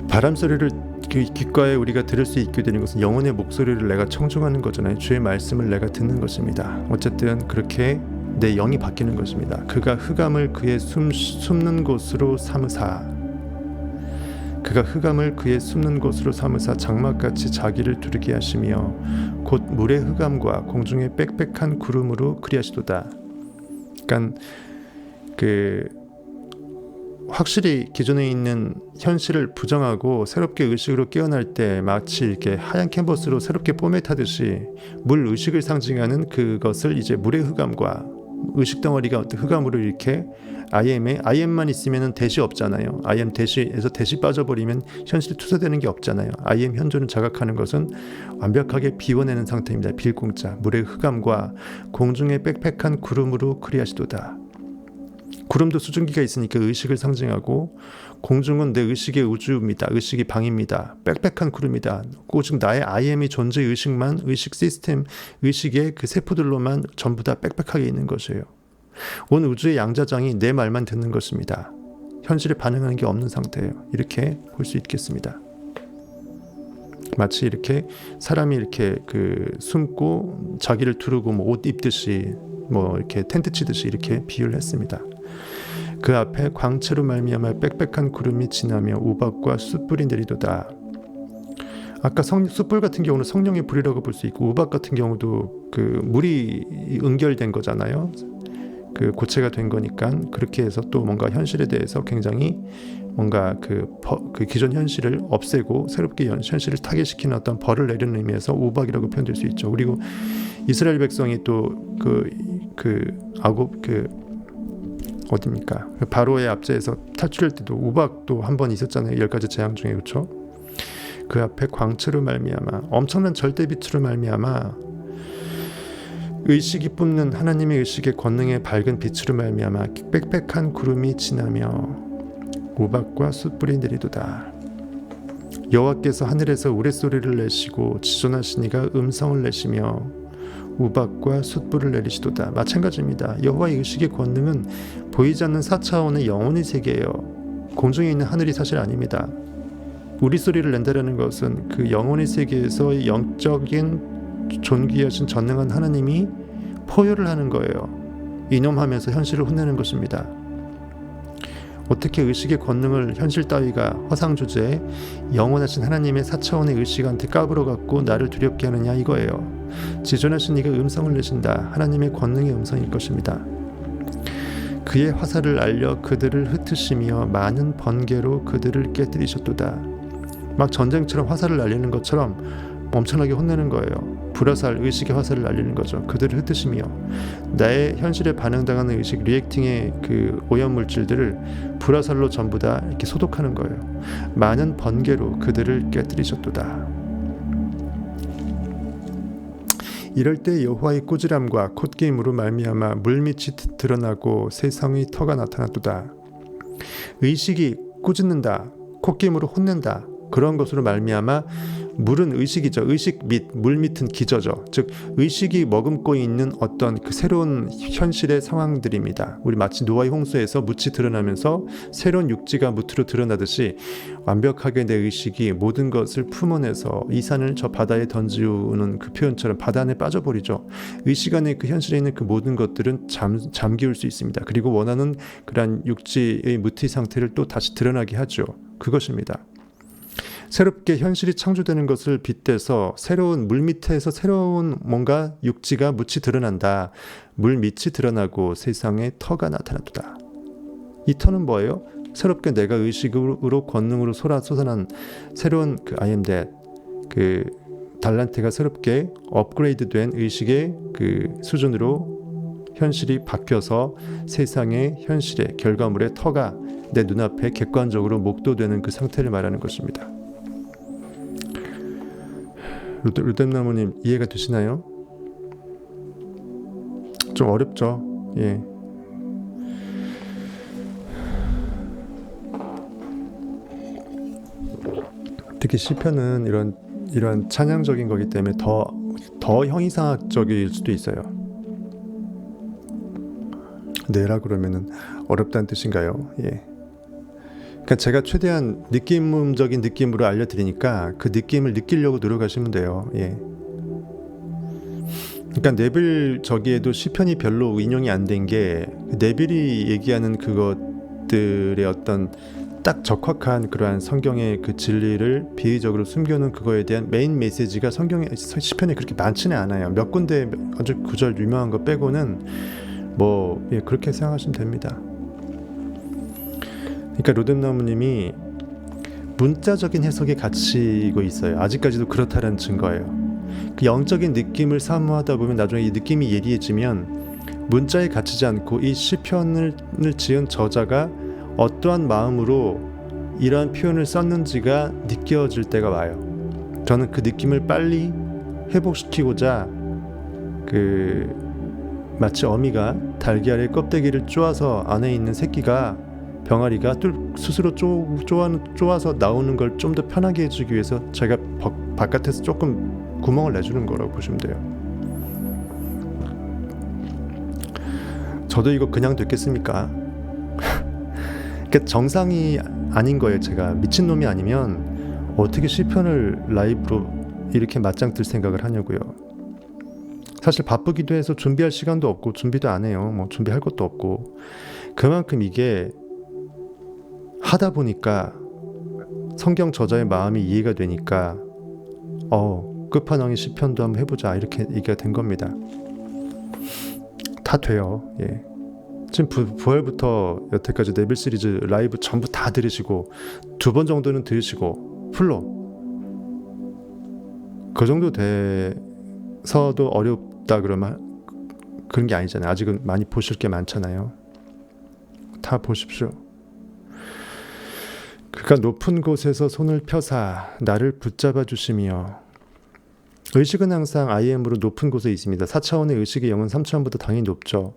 바람 소리를 귓가에 우리가 들을 수 있게 되는 것은 영혼의 목소리를 내가 청중하는 거잖아요. 주의 말씀을 내가 듣는 것입니다. 어쨌든 그렇게 내 영이 바뀌는 것입니다. 그가 흑암을 그의 숨는 곳으로 삼으사, 그가 흑암을 그의 숨는 곳으로 삼으사 장막같이 자기를 두르게 하시며 곧 물의 흑암과 공중의 빽빽한 구름으로 그리하시도다. 그러니까 확실히 기존에 있는 현실을 부정하고 새롭게 의식으로 깨어날 때 마치 이렇게 하얀 캔버스로 새롭게 포맷하듯이 물 의식을 상징하는 그것을 이제 물의 흑암과 의식 덩어리가 흑암으로 이렇게 I am만 있으면 대시 없잖아요. I am 대시에서 대시 빠져버리면 현실이 투사되는 게 없잖아요. I am 현존을 자각하는 것은 완벽하게 비워내는 상태입니다. 빌공자. 물의 흑암과 공중의 빽빽한 구름으로 그리하시도다. 구름도 수증기가 있으니까 의식을 상징하고, 공중은 내 의식의 우주입니다. 의식의 방입니다. 빽빽한 구름이다. 오직 나의 I am의 존재 의식만, 의식 시스템, 의식의 그 세포들로만 전부 다 빽빽하게 있는 것이에요. 온 우주의 양자장이 내 말만 듣는 것입니다. 현실에 반응하는 게 없는 상태예요. 이렇게 볼 수 있겠습니다. 마치 이렇게 사람이 이렇게 숨고 자기를 두르고 옷 입듯이 이렇게 텐트 치듯이 이렇게 비유를 했습니다. 그 앞에 광채로 말미암아 빽빽한 구름이 지나며 우박과 숯불이 내리도다. 아까 숯불 같은 경우는 성령의 불이라고 볼 수 있고, 우박 같은 경우도 물이 응결된 거잖아요. 고체가 된 거니까 그렇게 해서 또 뭔가 현실에 대해서 굉장히 뭔가 기존 현실을 없애고 새롭게 현실을 타개시키는 어떤 벌을 내리는 의미에서 우박이라고 표현될 수 있죠. 그리고 이스라엘 백성이 또 어디입니까? 바로의 압제에서 탈출할 때도 우박도 한 번 있었잖아요. 10가지 재앙 중에. 그렇죠? 그 앞에 광채로 말미암아, 엄청난 절대빛으로 말미암아, 의식이 뿜는 하나님의 의식의 권능의 밝은 빛으로 말미암아 빽빽한 구름이 지나며 우박과 숯불이 내리도다. 여호와께서 하늘에서 우레소리를 내시고 지존하시니가 음성을 내시며 우박과 숯불을 내리시도다. 마찬가지입니다. 여호와의 의식의 권능은 보이지 않는 4차원의 영혼의 세계예요. 공중에 있는 하늘이 사실 아닙니다. 우리 소리를 낸다라는 것은 그 영혼의 세계에서 영적인 존귀하신 전능한 하나님이 포효를 하는 거예요. 이념하면서 현실을 혼내는 것입니다. 어떻게 의식의 권능을 현실 따위가 허상주제에 영원하신 하나님의 4차원의 의식한테 까불어갖고 나를 두렵게 하느냐 이거예요. 지존하신 이가 음성을 내신다. 하나님의 권능의 음성일 것입니다. 그의 화살을 알려 그들을 흩으시며 많은 번개로 그들을 깨뜨리셨도다. 막 전쟁처럼 화살을 날리는 것처럼 엄청나게 혼내는 거예요. 불화살, 의식의 화살을 날리는 거죠. 그들을 흩으시며 나의 현실에 반응당하는 의식, 리액팅의 그 오염물질들을 불화살로 전부 다 이렇게 소독하는 거예요. 많은 번개로 그들을 깨뜨리셨도다. 이럴 때 여호와의 꾸지람과 콧김으로 말미암아 물밑이 드러나고 세상의 터가 나타났도다. 의식이 꾸짖는다, 콧김으로 혼낸다. 그런 것으로 말미암아 물은 의식이죠. 의식 및 물 밑은 기저죠. 즉 의식이 머금고 있는 어떤 그 새로운 현실의 상황들입니다. 우리 마치 노아의 홍수에서 묻이 드러나면서 새로운 육지가 무트로 드러나듯이 완벽하게 내 의식이 모든 것을 품어내서 이 산을 저 바다에 던지우는 그 표현처럼 바다 안에 빠져버리죠. 의식 안에 그 현실에 있는 그 모든 것들은 잠기울 수 있습니다. 그리고 원하는 그러한 육지의 무트 상태를 또 다시 드러나게 하죠. 그것입니다. 새롭게 현실이 창조되는 것을 빗대서 새로운 물 밑에서 새로운 뭔가 육지가 묻이 드러난다. 물 밑이 드러나고 세상에 터가 나타났다. 이 터는 뭐예요? 새롭게 내가 의식으로 권능으로 솟아난 새로운 그 I am that 그 달란트가 새롭게 업그레이드된 의식의 그 수준으로 현실이 바뀌어서 세상의 현실의 결과물의 터가 내 눈앞에 객관적으로 목도되는 그 상태를 말하는 것입니다. 루뎀나무님 이해가 되시나요? 좀 어렵죠. 예. 특히 시편은 이런 찬양적인 거기 때문에 더 형이상학적일 수도 있어요. 네라 그러면은 어렵다는 뜻인가요? 예. 그러니까 제가 최대한 느낌적인 느낌으로 알려드리니까 그 느낌을 느끼려고 노력하시면 돼요. 예. 그러니까 네빌 저기에도 시편이 별로 인용이 안 된 게 네빌이 얘기하는 그것들의 어떤 딱 적확한 그러한 성경의 그 진리를 비의적으로 숨겨놓은 그거에 대한 메인 메시지가 시편에 그렇게 많지는 않아요. 몇 군데 아주 구절 유명한 거 빼고는 뭐 예, 그렇게 생각하시면 됩니다. 그러니까 로뎀나무님이 문자적인 해석에 갇히고 있어요. 아직까지도 그렇다는 증거예요. 그 영적인 느낌을 사모하다 보면 나중에 이 느낌이 예리해지면 문자에 갇히지 않고 이 시편을 지은 저자가 어떠한 마음으로 이러한 표현을 썼는지가 느껴질 때가 와요. 저는 그 느낌을 빨리 회복시키고자 마치 어미가 달걀의 껍데기를 쪼아서 안에 있는 새끼가 병아리가 스스로 쪼아서 나오는 걸 좀 더 편하게 해주기 위해서 제가 바깥에서 조금 구멍을 내주는 거라고 보시면 돼요. 저도 이거 그냥 됐겠습니까? 그러니까 정상이 아닌 거예요. 제가 미친놈이 아니면 어떻게 시편을 라이브로 이렇게 맞짱 뜰 생각을 하냐고요. 사실 바쁘기도 해서 준비할 시간도 없고 준비도 안 해요. 뭐 준비할 것도 없고 그만큼 이게 하다 보니까 성경 저자의 마음이 이해가 되니까 끝판왕의 시편도 한번 해보자 이렇게 얘기가 된 겁니다. 다 돼요. 예. 지금 부활부터 여태까지 네빌 시리즈 라이브 전부 다 들으시고 2번 정도는 들으시고 풀로 그 정도 돼서도 어렵다 그러면 그런 게 아니잖아요. 아직은 많이 보실 게 많잖아요. 다 보십시오. 그가 높은 곳에서 손을 펴사 나를 붙잡아 주시며 의식은 항상 I am으로 높은 곳에 있습니다. 4차원의 의식의 영은 3차원보다 당연히 높죠.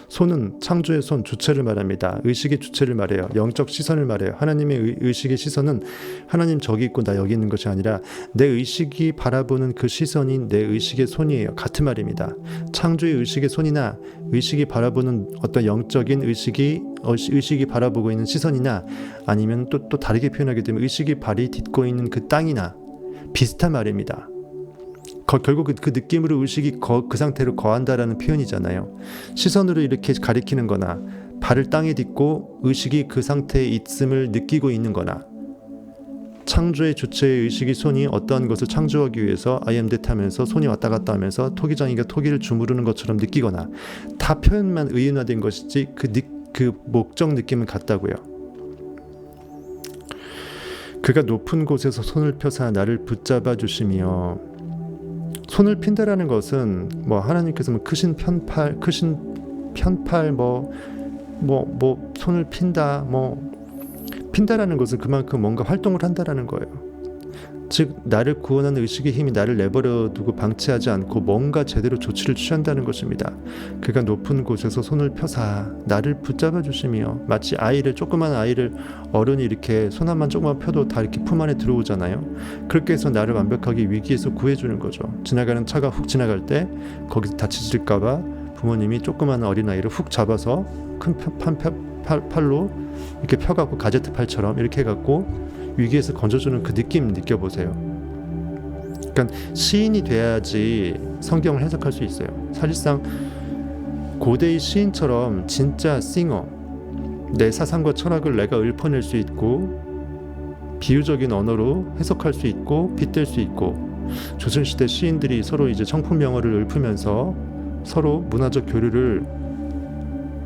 손은 창조의 손, 주체를 말합니다. 의식의 주체를 말해요. 영적 시선을 말해요. 하나님의 의식의 시선은 하나님 저기 있고 나 여기 있는 것이 아니라 내 의식이 바라보는 그 시선이 내 의식의 손이에요. 같은 말입니다. 창조의 의식의 손이나 의식이 바라보는 어떤 영적인 의식이 바라보고 있는 시선이나 아니면 또 다르게 표현하게 되면 의식이 발이 딛고 있는 그 땅이나 비슷한 말입니다. 결국 그 느낌으로 의식이 그 상태로 거한다라는 표현이잖아요. 시선으로 이렇게 가리키는 거나 발을 땅에 딛고 의식이 그 상태에 있음을 느끼고 있는 거나 창조의 주체의 의식이 손이 어떠한 것을 창조하기 위해서 I am that 하면서 손이 왔다 갔다 하면서 토기장이가 토기를 주무르는 것처럼 느끼거나 다 표현만 의인화된 것이지 그 목적 느낌은 같다고요. 그가 높은 곳에서 손을 펴사 나를 붙잡아 주시며 손을 핀다라는 것은 뭐 하나님께서 뭐 크신 편팔 손을 핀다라는 것은 그만큼 뭔가 활동을 한다라는 거예요. 즉 나를 구원하는 의식의 힘이 나를 내버려 두고 방치하지 않고 뭔가 제대로 조치를 취한다는 것입니다. 그가 높은 곳에서 손을 펴사 나를 붙잡아 주시며 마치 조그만 아이를 어른이 이렇게 손 한번 조금만 펴도 다 이렇게 품 안에 들어오잖아요. 그렇게 해서 나를 완벽하게 위기에서 구해주는 거죠. 지나가는 차가 훅 지나갈 때 거기서 다치질까봐 부모님이 조그만 어린아이를 훅 잡아서 큰 팔로 이렇게 펴갖고 가제트 팔처럼 이렇게 해갖고 위기에서 건져주는 그 느낌 느껴보세요. 그러니까 시인이 돼야지 성경을 해석할 수 있어요. 사실상 고대의 시인처럼 진짜 싱어, 내 사상과 철학을 내가 읊어낼 수 있고 비유적인 언어로 해석할 수 있고 빗댈 수 있고 조선시대 시인들이 서로 이제 청품 영어를 읊으면서 서로 문화적 교류를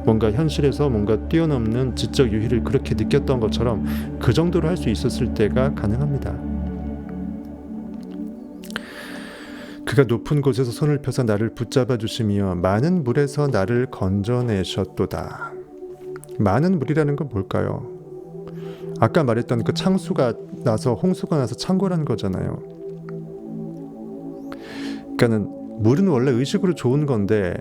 뭔가 현실에서 뭔가 뛰어넘는 지적 유희를 그렇게 느꼈던 것처럼 그 정도로 할 수 있었을 때가 가능합니다. 그가 높은 곳에서 손을 펴서 나를 붙잡아 주시며 많은 물에서 나를 건져내셨도다. 많은 물이라는 건 뭘까요? 아까 말했던 그 창수가 나서 홍수가 나서 창고라는 거잖아요. 그러니까는 물은 원래 의식으로 좋은 건데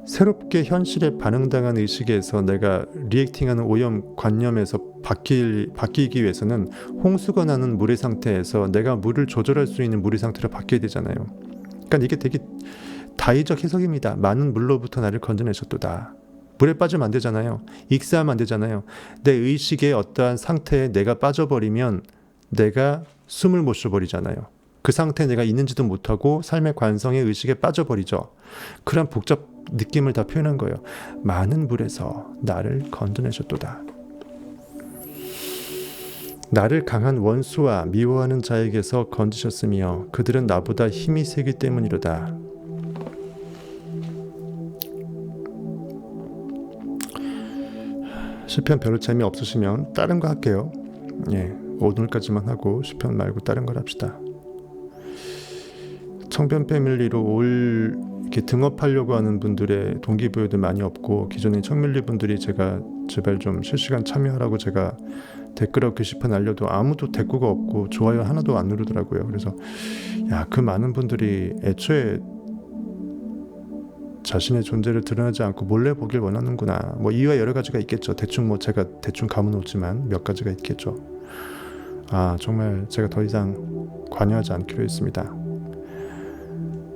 새롭게 현실에 반응당한 의식에서 내가 리액팅하는 오염 관념에서 바뀌기 위해서는 홍수가 나는 물의 상태에서 내가 물을 조절할 수 있는 물의 상태로 바뀌어야 되잖아요. 그러니까 이게 되게 다의적 해석입니다. 많은 물로부터 나를 건져내셨도다. 물에 빠지면 안 되잖아요. 익사하면 안 되잖아요. 내 의식의 어떠한 상태에 내가 빠져버리면 내가 숨을 못 쉬어버리잖아요. 그 상태에 내가 있는지도 못하고 삶의 관성의 의식에 빠져버리죠. 그런 복잡 느낌을 다 표현한 거예요. 많은 물에서 나를 건져내셨도다. 나를 강한 원수와 미워하는 자에게서 건지셨으며 그들은 나보다 힘이 세기 때문이로다. 시편 별로 재미없으시면 다른 거 할게요. 오늘까지만 하고 시편 말고 다른 걸 합시다. 청변 패밀리로 이렇게 등업하려고 하는 분들의 동기부여도 많이 없고 기존의 청밀리 분들이 제가 제발 좀 실시간 참여하라고 제가 댓글하고 게시판 알려도 아무도 댓글가 없고 좋아요 하나도 안 누르더라고요. 그래서 그 많은 분들이 애초에 자신의 존재를 드러나지 않고 몰래 보길 원하는구나. 뭐 이유가 여러 가지가 있겠죠. 제가 대충 감아놓지만 몇 가지가 있겠죠. 정말 제가 더 이상 관여하지 않기로 했습니다.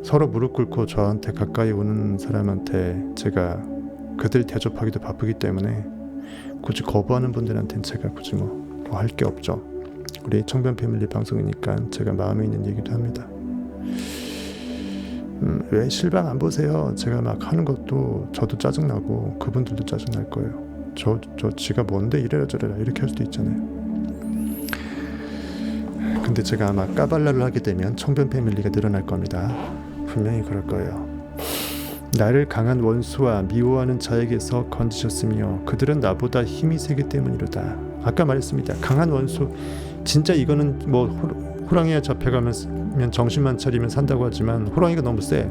서로 무릎 꿇고 저한테 가까이 오는 사람한테 제가 그들 대접하기도 바쁘기 때문에 굳이 거부하는 분들한테는 제가 굳이 뭐 할 게 없죠. 우리 청변 패밀리 방송이니까 제가 마음에 있는 얘기도 합니다. 왜 실방 안 보세요? 제가 막 하는 것도 저도 짜증나고 그분들도 짜증날 거예요. 저 지가 뭔데 이래라 저래라 이렇게 할 수도 있잖아요. 근데 제가 아마 까발랄을 하게 되면 청변 패밀리가 늘어날 겁니다. 분명히 그럴 거예요. 나를 강한 원수와 미워하는 자에게서 건지셨으며 그들은 나보다 힘이 세기 때문이로다. 아까 말했습니다. 강한 원수, 진짜 이거는 뭐 호랑이에 잡혀가면 정신만 차리면 산다고 하지만 호랑이가 너무 세.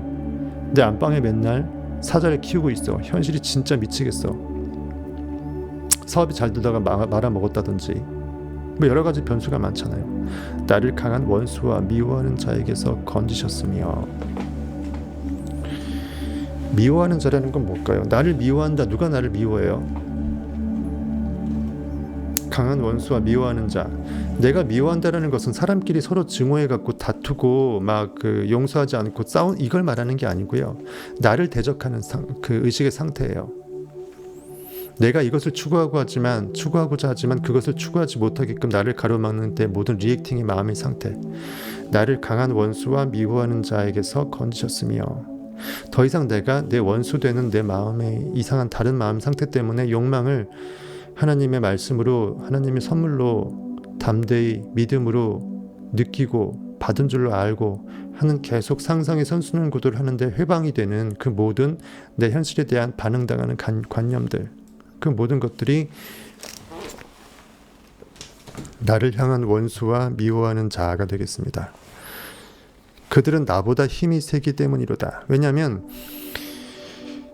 내 안방에 맨날 사자를 키우고 있어. 현실이 진짜 미치겠어. 사업이 잘 되다가 말아먹었다든지 뭐 여러 가지 변수가 많잖아요. 나를 강한 원수와 미워하는 자에게서 건지셨으며 미워하는 자라는 건 뭘까요? 나를 미워한다. 누가 나를 미워해요? 강한 원수와 미워하는 자. 내가 미워한다라는 것은 사람끼리 서로 증오해갖고 다투고 막 용서하지 않고 싸운 이걸 말하는 게 아니고요. 나를 대적하는 그 의식의 상태예요. 내가 이것을 추구하고자 하지만 그것을 추구하지 못하게끔 나를 가로막는 데 모든 리액팅의 마음의 상태. 나를 강한 원수와 미워하는 자에게서 건지셨으며 더 이상 내가 내 원수 되는 내 마음의 이상한 다른 마음 상태 때문에 욕망을 하나님의 말씀으로 하나님의 선물로 담대히 믿음으로 느끼고 받은 줄로 알고 하는 계속 상상의 선순환 구도를 하는데 회방이 되는 그 모든 내 현실에 대한 반응당하는 관념들, 그 모든 것들이 나를 향한 원수와 미워하는 자아가 되겠습니다. 그들은 나보다 힘이 세기 때문이로다. 왜냐하면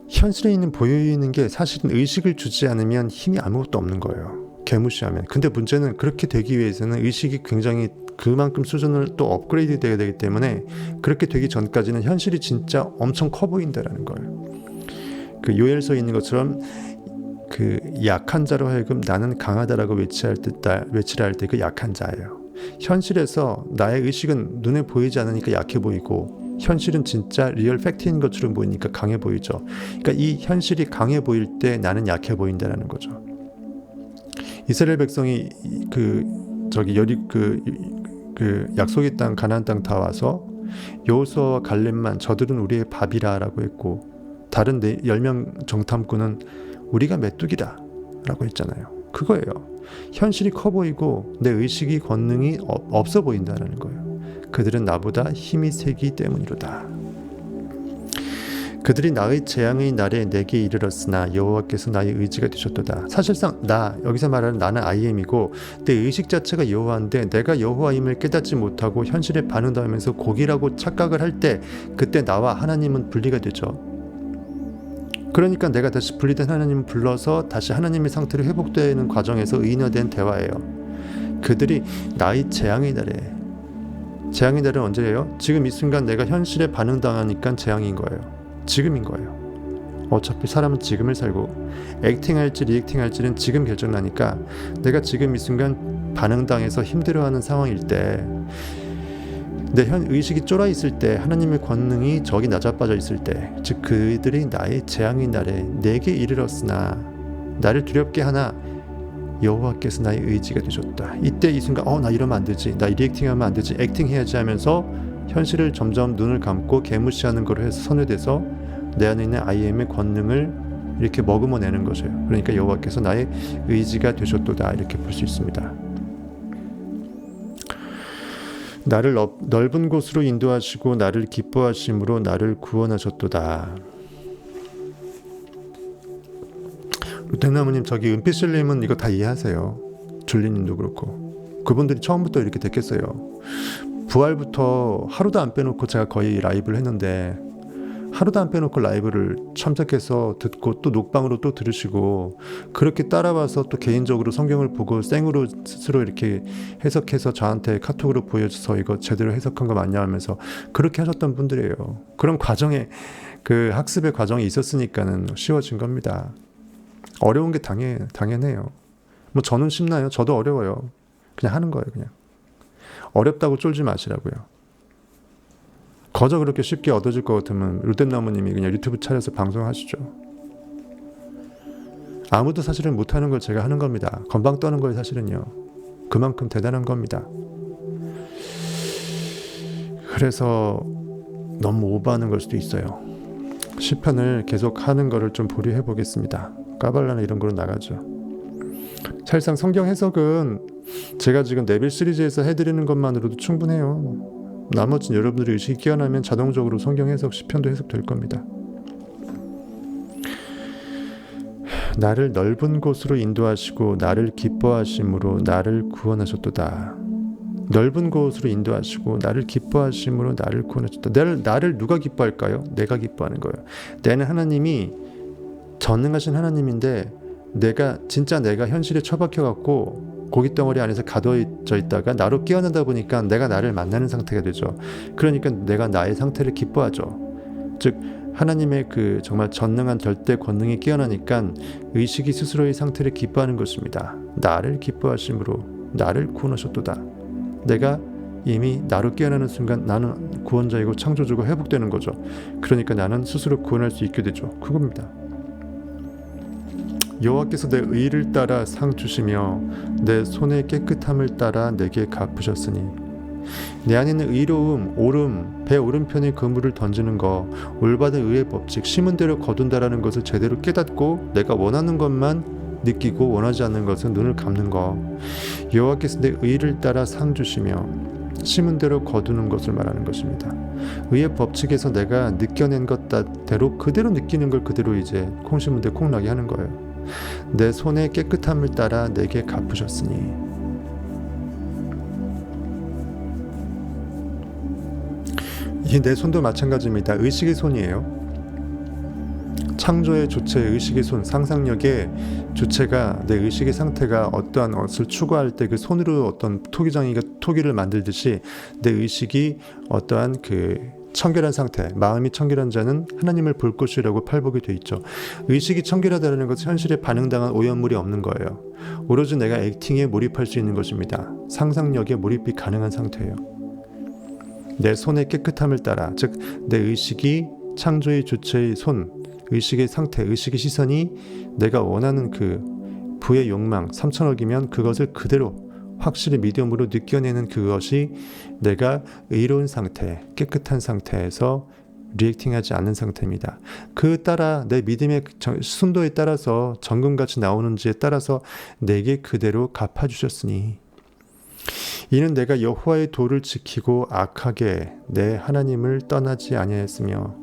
현실에 있는 보여 있는 게 사실은 의식을 주지 않으면 힘이 아무것도 없는 거예요. 개무시하면. 근데 문제는 그렇게 되기 위해서는 의식이 굉장히 그만큼 수준을 또 업그레이드 돼야 되기 때문에 그렇게 되기 전까지는 현실이 진짜 엄청 커 보인다라는 거예요. 그 요엘서에 있는 것처럼 그 약한 자로 하여금 나는 강하다라고 외치라 할 때 그 약한 자예요. 현실에서 나의 의식은 눈에 보이지 않으니까 약해 보이고 현실은 진짜 리얼 팩트인 것처럼 보이니까 강해 보이죠. 그러니까 이 현실이 강해 보일 때 나는 약해 보인다라는 거죠. 이스라엘 백성이 약속의 땅 가나안 땅 다 와서 여호수아와 갈렙만 저들은 우리의 밥이라라고 했고 다른 10명 정탐꾼은 우리가 메뚜기다 라고 했잖아요. 그거예요. 현실이 커 보이고 내 의식이 권능이 없어 보인다는 거예요. 그들은 나보다 힘이 세기 때문이로다. 그들이 나의 재앙의 날에 내게 이르렀으나 여호와께서 나의 의지가 되셨도다. 사실상 여기서 말하는 나는 I am이고 내 의식 자체가 여호와인데 내가 여호와임을 깨닫지 못하고 현실에 반응하면서 곡이라고 착각을 할 때 그때 나와 하나님은 분리가 되죠. 그러니까 내가 다시 분리된 하나님을 불러서 다시 하나님의 상태로 회복되는 과정에서 의인화된 대화예요. 그들이 나의 재앙의 날은 언제예요? 지금 이 순간 내가 현실에 반응당하니까 재앙인 거예요. 지금인 거예요. 어차피 사람은 지금을 살고 액팅할지 리액팅할지는 지금 결정나니까 내가 지금 이 순간 반응당해서 힘들어하는 상황일 때 내 의식이 쫄아 있을 때 하나님의 권능이 저기 낮아빠져 있을 때 즉 그들이 나의 재앙의 날에 내게 이르렀으나 나를 두렵게 하나 여호와께서 나의 의지가 되셨다. 이때 이 순간 나 이러면 안 되지, 나 리액팅하면 안 되지, 액팅해야지 하면서 현실을 점점 눈을 감고 개무시하는 거로 해서 선회돼서 내 안에 있는 I am의 권능을 이렇게 머금어내는 것이에요. 그러니까 여호와께서 나의 의지가 되셨도다 이렇게 볼 수 있습니다. 나를 넓은 곳으로 인도하시고 나를 기뻐하심으로 나를 구원하셨도다. 루테나무님 저기 은빛슬님은 이거 다 이해하세요. 줄리님도 그렇고 그분들이 처음부터 이렇게 됐겠어요. 부활부터 하루도 안 빼놓고 제가 거의 라이브를 했는데 하루도 안 빼놓고 라이브를 참석해서 듣고 또 녹방으로 또 들으시고 그렇게 따라와서 또 개인적으로 성경을 보고 생으로 스스로 이렇게 해석해서 저한테 카톡으로 보여줘서 이거 제대로 해석한 거 맞냐 하면서 그렇게 하셨던 분들이에요. 그런 과정에 그 학습의 과정이 있었으니까는 쉬워진 겁니다. 어려운 게 당연해요. 뭐 저는 쉽나요? 저도 어려워요. 그냥 하는 거예요. 그냥 어렵다고 쫄지 마시라고요. 거저 그렇게 쉽게 얻어질 것 같으면 루템나무님이 그냥 유튜브 차려서 방송하시죠. 아무도 사실은 못하는 걸 제가 하는 겁니다. 건방 떠는 거예요. 사실은요. 그만큼 대단한 겁니다. 그래서 너무 오버하는 걸 수도 있어요. 시편을 계속 하는 거를 좀 보류해 보겠습니다. 까발라나 이런 거로 나가죠. 사실상 성경 해석은 제가 지금 네빌 시리즈에서 해드리는 것만으로도 충분해요. 나머지는 여러분들이 의식이 깨어나면 자동적으로 성경 해석, 시편도 해석될 겁니다. 나를 넓은 곳으로 인도하시고 나를 기뻐하심으로 나를 구원하셨도다. 넓은 곳으로 인도하시고 나를 기뻐하심으로 나를 구원하셨다. 나를 누가 기뻐할까요? 내가 기뻐하는 거예요. 내는 하나님이 전능하신 하나님인데 내가 현실에 처박혀갖고 고깃덩어리 안에서 가둬져 있다가 나로 깨어나다 보니까 내가 나를 만나는 상태가 되죠. 그러니까 내가 나의 상태를 기뻐하죠. 즉 하나님의 그 정말 전능한 절대 권능이 깨어나니까 의식이 스스로의 상태를 기뻐하는 것입니다. 나를 기뻐하심으로 나를 구원하셨도다. 내가 이미 나로 깨어나는 순간 나는 구원자이고 창조주고 회복되는 거죠. 그러니까 나는 스스로 구원할 수 있게 되죠. 그겁니다. 여호와께서 내 의를 따라 상 주시며 내 손의 깨끗함을 따라 내게 갚으셨으니 내 안에 있는 의로움, 옳음, 배 오른편에 그물을 던지는 거, 올바른 의의 법칙, 심은 대로 거둔다라는 것을 제대로 깨닫고 내가 원하는 것만 느끼고 원하지 않는 것은 눈을 감는 거. 여호와께서 내 의를 따라 상 주시며 심은 대로 거두는 것을 말하는 것입니다. 의의 법칙에서 내가 느껴낸 것대로 그대로 느끼는 걸 그대로 이제 콩 심은 데 콩 나게 하는 거예요. 내 손의 깨끗함을 따라 내게 갚으셨으니 이 내 손도 마찬가지입니다. 의식의 손이에요. 창조의 주체, 의식의 손, 상상력의 주체가 내 의식의 상태가 어떠한 것을 추구할 때 그 손으로 어떤 토기장이가 토기를 만들듯이 내 의식이 어떠한 그 청결한 상태, 마음이 청결한 자는 하나님을 볼 것이라고 팔복이 돼 있죠. 의식이 청결하다는 것은 현실에 반응당한 오염물이 없는 거예요. 오로지 내가 액팅에 몰입할 수 있는 것입니다. 상상력에 몰입이 가능한 상태예요. 내 손의 깨끗함을 따라, 즉 내 의식이 창조의 주체의 손, 의식의 상태, 의식의 시선이 내가 원하는 그 부의 욕망 3천억이면 그것을 그대로 확실히 미디엄으로 느껴내는 그것이 내가 의로운 상태, 깨끗한 상태에서 리액팅하지 않는 상태입니다. 그 따라 내 믿음의 순도에 따라서 정금같이 나오는지에 따라서 내게 그대로 갚아주셨으니 이는 내가 여호와의 도를 지키고 악하게 내 하나님을 떠나지 아니하였으며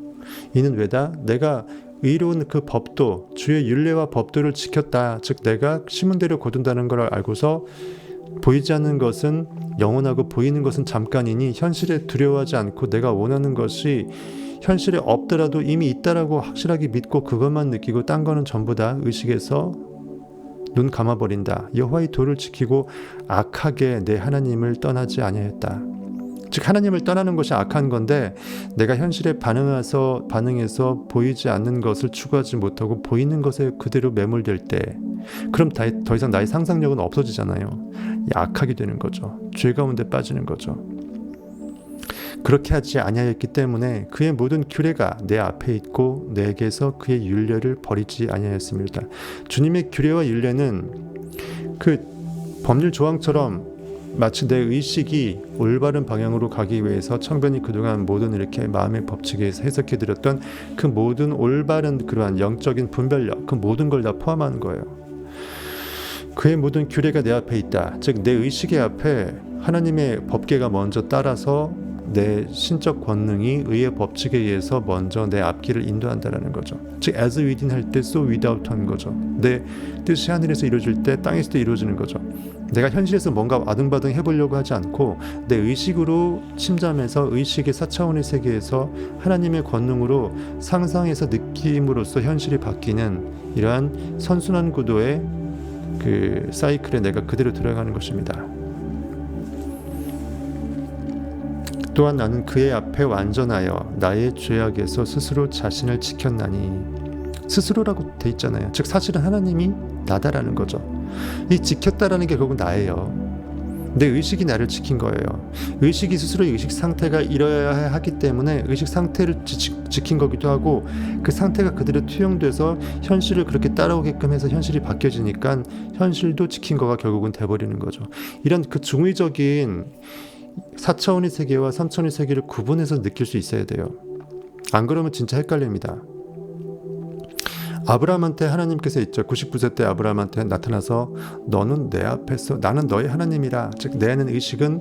이는 왜다? 내가 의로운 그 법도 주의 율례와 법도를 지켰다. 즉 내가 심은 대로 거둔다는 걸 알고서 보이지 않는 것은 영원하고 보이는 것은 잠깐이니 현실에 두려워하지 않고 내가 원하는 것이 현실에 없더라도 이미 있다라고 확실하게 믿고 그것만 느끼고 딴 거는 전부 다 의식에서 눈 감아버린다. 여호와의 도를 지키고 악하게 내 하나님을 떠나지 아니하였다. 즉 하나님을 떠나는 것이 악한 건데 내가 현실에 반응해서 보이지 않는 것을 추구하지 못하고 보이는 것에 그대로 매몰될 때 그럼 더 이상 나의 상상력은 없어지잖아요. 악하게 되는 거죠. 죄 가운데 빠지는 거죠. 그렇게 하지 아니하였기 때문에 그의 모든 규례가 내 앞에 있고 내게서 그의 율례를 버리지 아니하였습니다. 주님의 규례와 율례는 그 법률 조항처럼 마치 내 의식이 올바른 방향으로 가기 위해서 청변이 그동안 모든 이렇게 마음의 법칙에 해석해드렸던 그 모든 올바른 그러한 영적인 분별력 그 모든 걸 다 포함하는 거예요. 그의 모든 규례가 내 앞에 있다. 즉 내 의식의 앞에 하나님의 법계가 먼저 따라서 내 신적 권능이 의의 법칙에 의해서 먼저 내 앞길을 인도한다라는 거죠. 즉 as within 할 때 so without 하는 거죠. 내 뜻이 하늘에서 이루어질 때 땅에서도 이루어지는 거죠. 내가 현실에서 뭔가 아등바등 해보려고 하지 않고 내 의식으로 침잠해서 의식의 4차원의 세계에서 하나님의 권능으로 상상해서 느낌으로써 현실이 바뀌는 이러한 선순환 구도의 그 사이클에 내가 그대로 들어가는 것입니다. 또한 나는 그의 앞에 완전하여 나의 죄악에서 스스로 자신을 지켰나니 스스로라고 돼 있잖아요. 즉 사실은 하나님이 나다라는 거죠. 이 지켰다라는 게 결국 나예요. 내 의식이 나를 지킨 거예요. 의식이 스스로의 의식 상태가 이뤄야 하기 때문에 의식 상태를 지킨 거기도 하고 그 상태가 그대로 투영돼서 현실을 그렇게 따라오게끔 해서 현실이 바뀌어지니까 현실도 지킨 거가 결국은 돼버리는 거죠. 이런 그 중의적인 4차원의 세계와 3차원의 세계를 구분해서 느낄 수 있어야 돼요. 안 그러면 진짜 헷갈립니다. 아브라함한테 하나님께서 있죠. 99세 때 아브라함한테 나타나서 너는 내 앞에서 나는 너의 하나님이라. 즉 내 안에 의식은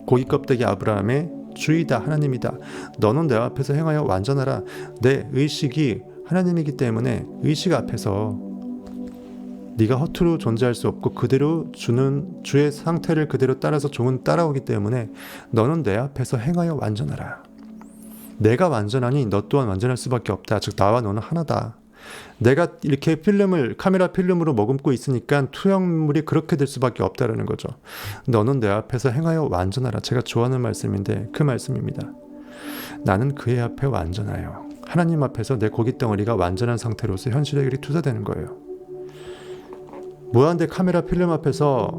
고기 껍데기 아브라함의 주이다. 하나님이다. 너는 내 앞에서 행하여 완전하라. 내 의식이 하나님이기 때문에 의식 앞에서 네가 허투루 존재할 수 없고 그대로 주의 상태를 그대로 따라서 종은 따라오기 때문에 너는 내 앞에서 행하여 완전하라. 내가 완전하니 너 또한 완전할 수밖에 없다. 즉 나와 너는 하나다. 내가 이렇게 카메라 필름으로 머금고 있으니까 투영물이 그렇게 될 수밖에 없다라는 거죠. 너는 내 앞에서 행하여 완전하라. 제가 좋아하는 말씀인데 그 말씀입니다. 나는 그의 앞에 완전하여 하나님 앞에서 내 고깃덩어리가 완전한 상태로서 현실 해결이 투사되는 거예요. 무한대 카메라 필름 앞에서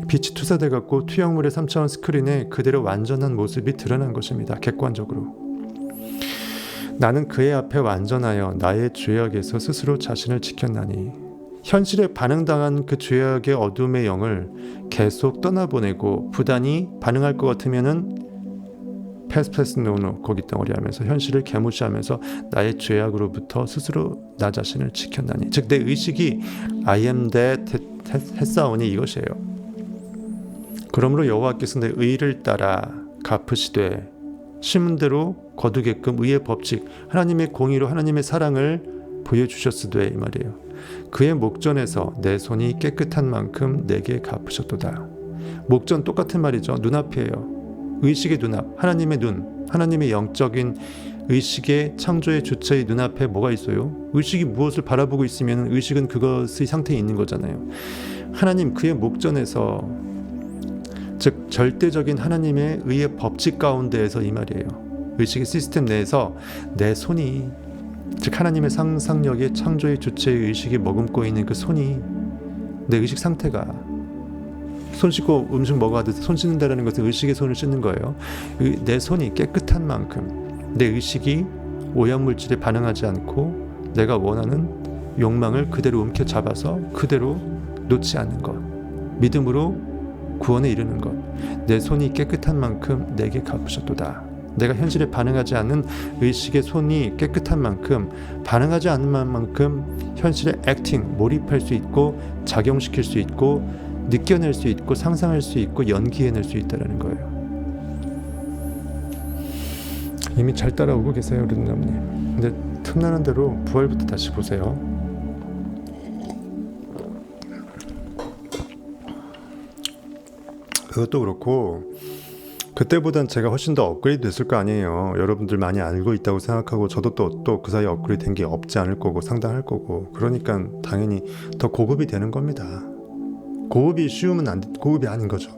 빛이 투사돼 갖고 투영물의 3차원 스크린에 그대로 완전한 모습이 드러난 것입니다. 객관적으로. 나는 그의 앞에 완전하여 나의 죄악에서 스스로 자신을 지켰나니 현실에 반응당한 그 죄악의 어둠의 영을 계속 떠나보내고 부단히 반응할 것 같으면은 패스 노노 고깃덩어리 하면서 현실을 개무시하면서 나의 죄악으로부터 스스로 나 자신을 지켰나니 즉 내 의식이 I am that 했사오니 이것이에요. 그러므로 여호와께서 내 의를 따라 갚으시되 심은 대로 거두게끔 의의 법칙 하나님의 공의로 하나님의 사랑을 보여주셨으되 이 말이에요. 그의 목전에서 내 손이 깨끗한 만큼 내게 갚으셨도다. 목전 똑같은 말이죠. 눈앞이에요. 의식의 눈앞, 하나님의 눈, 하나님의 영적인 의식의 창조의 주체의 눈앞에 뭐가 있어요? 의식이 무엇을 바라보고 있으면 의식은 그것의 상태에 있는 거잖아요. 하나님 그의 목전에서 즉 절대적인 하나님의 의의 법칙 가운데에서 이 말이에요. 의식의 시스템 내에서 내 손이 즉 하나님의 상상력의 창조의 주체의 의식이 머금고 있는 그 손이 내 의식 상태가 손 씻고 음식 먹어하듯 손 씻는다는 것은 의식의 손을 씻는 거예요. 내 손이 깨끗한 만큼 내 의식이 오염물질에 반응하지 않고 내가 원하는 욕망을 그대로 움켜잡아서 그대로 놓지 않는 것, 믿음으로 구원에 이르는 것. 내 손이 깨끗한 만큼 내게 갚으셨도다. 내가 현실에 반응하지 않는 의식의 손이 깨끗한 만큼 반응하지 않는 만큼 현실에 액팅, 몰입할 수 있고 작용시킬 수 있고 느껴낼 수 있고 상상할 수 있고 연기해낼 수 있다는 거예요. 이미 잘 따라오고 계세요, 우리 누나님. 근데 틈나는 대로 부활부터 다시 보세요. 그것도 그렇고 그때보단 제가 훨씬 더 업그레이드 됐을 거 아니에요. 여러분들 많이 알고 있다고 생각하고 저도 또 그 사이에 업그레이드 된 게 없지 않을 거고 상당할 거고 그러니까 당연히 더 고급이 되는 겁니다. 고급이 쉬우면 안 돼. 고급이 아닌 거죠.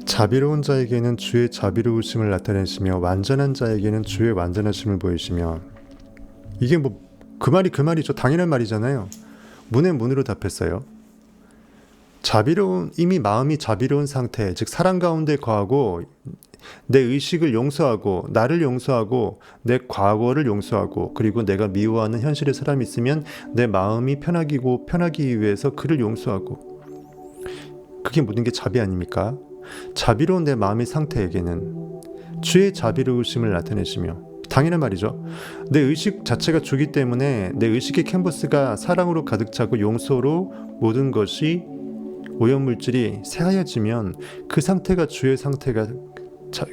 자비로운 자에게는 주의 자비로우심을 나타내시며 완전한 자에게는 주의 완전하심을 보이시며 이게 뭐 그 말이죠. 당연한 말이잖아요. 문에 문으로 답했어요. 자비로운 이미 마음이 자비로운 상태 즉 사랑 가운데 거하고 내 의식을 용서하고 나를 용서하고 내 과거를 용서하고 그리고 내가 미워하는 현실의 사람이 있으면 내 마음이 편하기 위해서 그를 용서하고 그게 모든 게 자비 아닙니까? 자비로운 내 마음의 상태에게는 주의 자비로우심을 나타내시며 당연한 말이죠. 내 의식 자체가 주기 때문에 내 의식의 캔버스가 사랑으로 가득 차고 용서로 모든 것이 오염물질이 새하얘지면 그 상태가 주의 상태가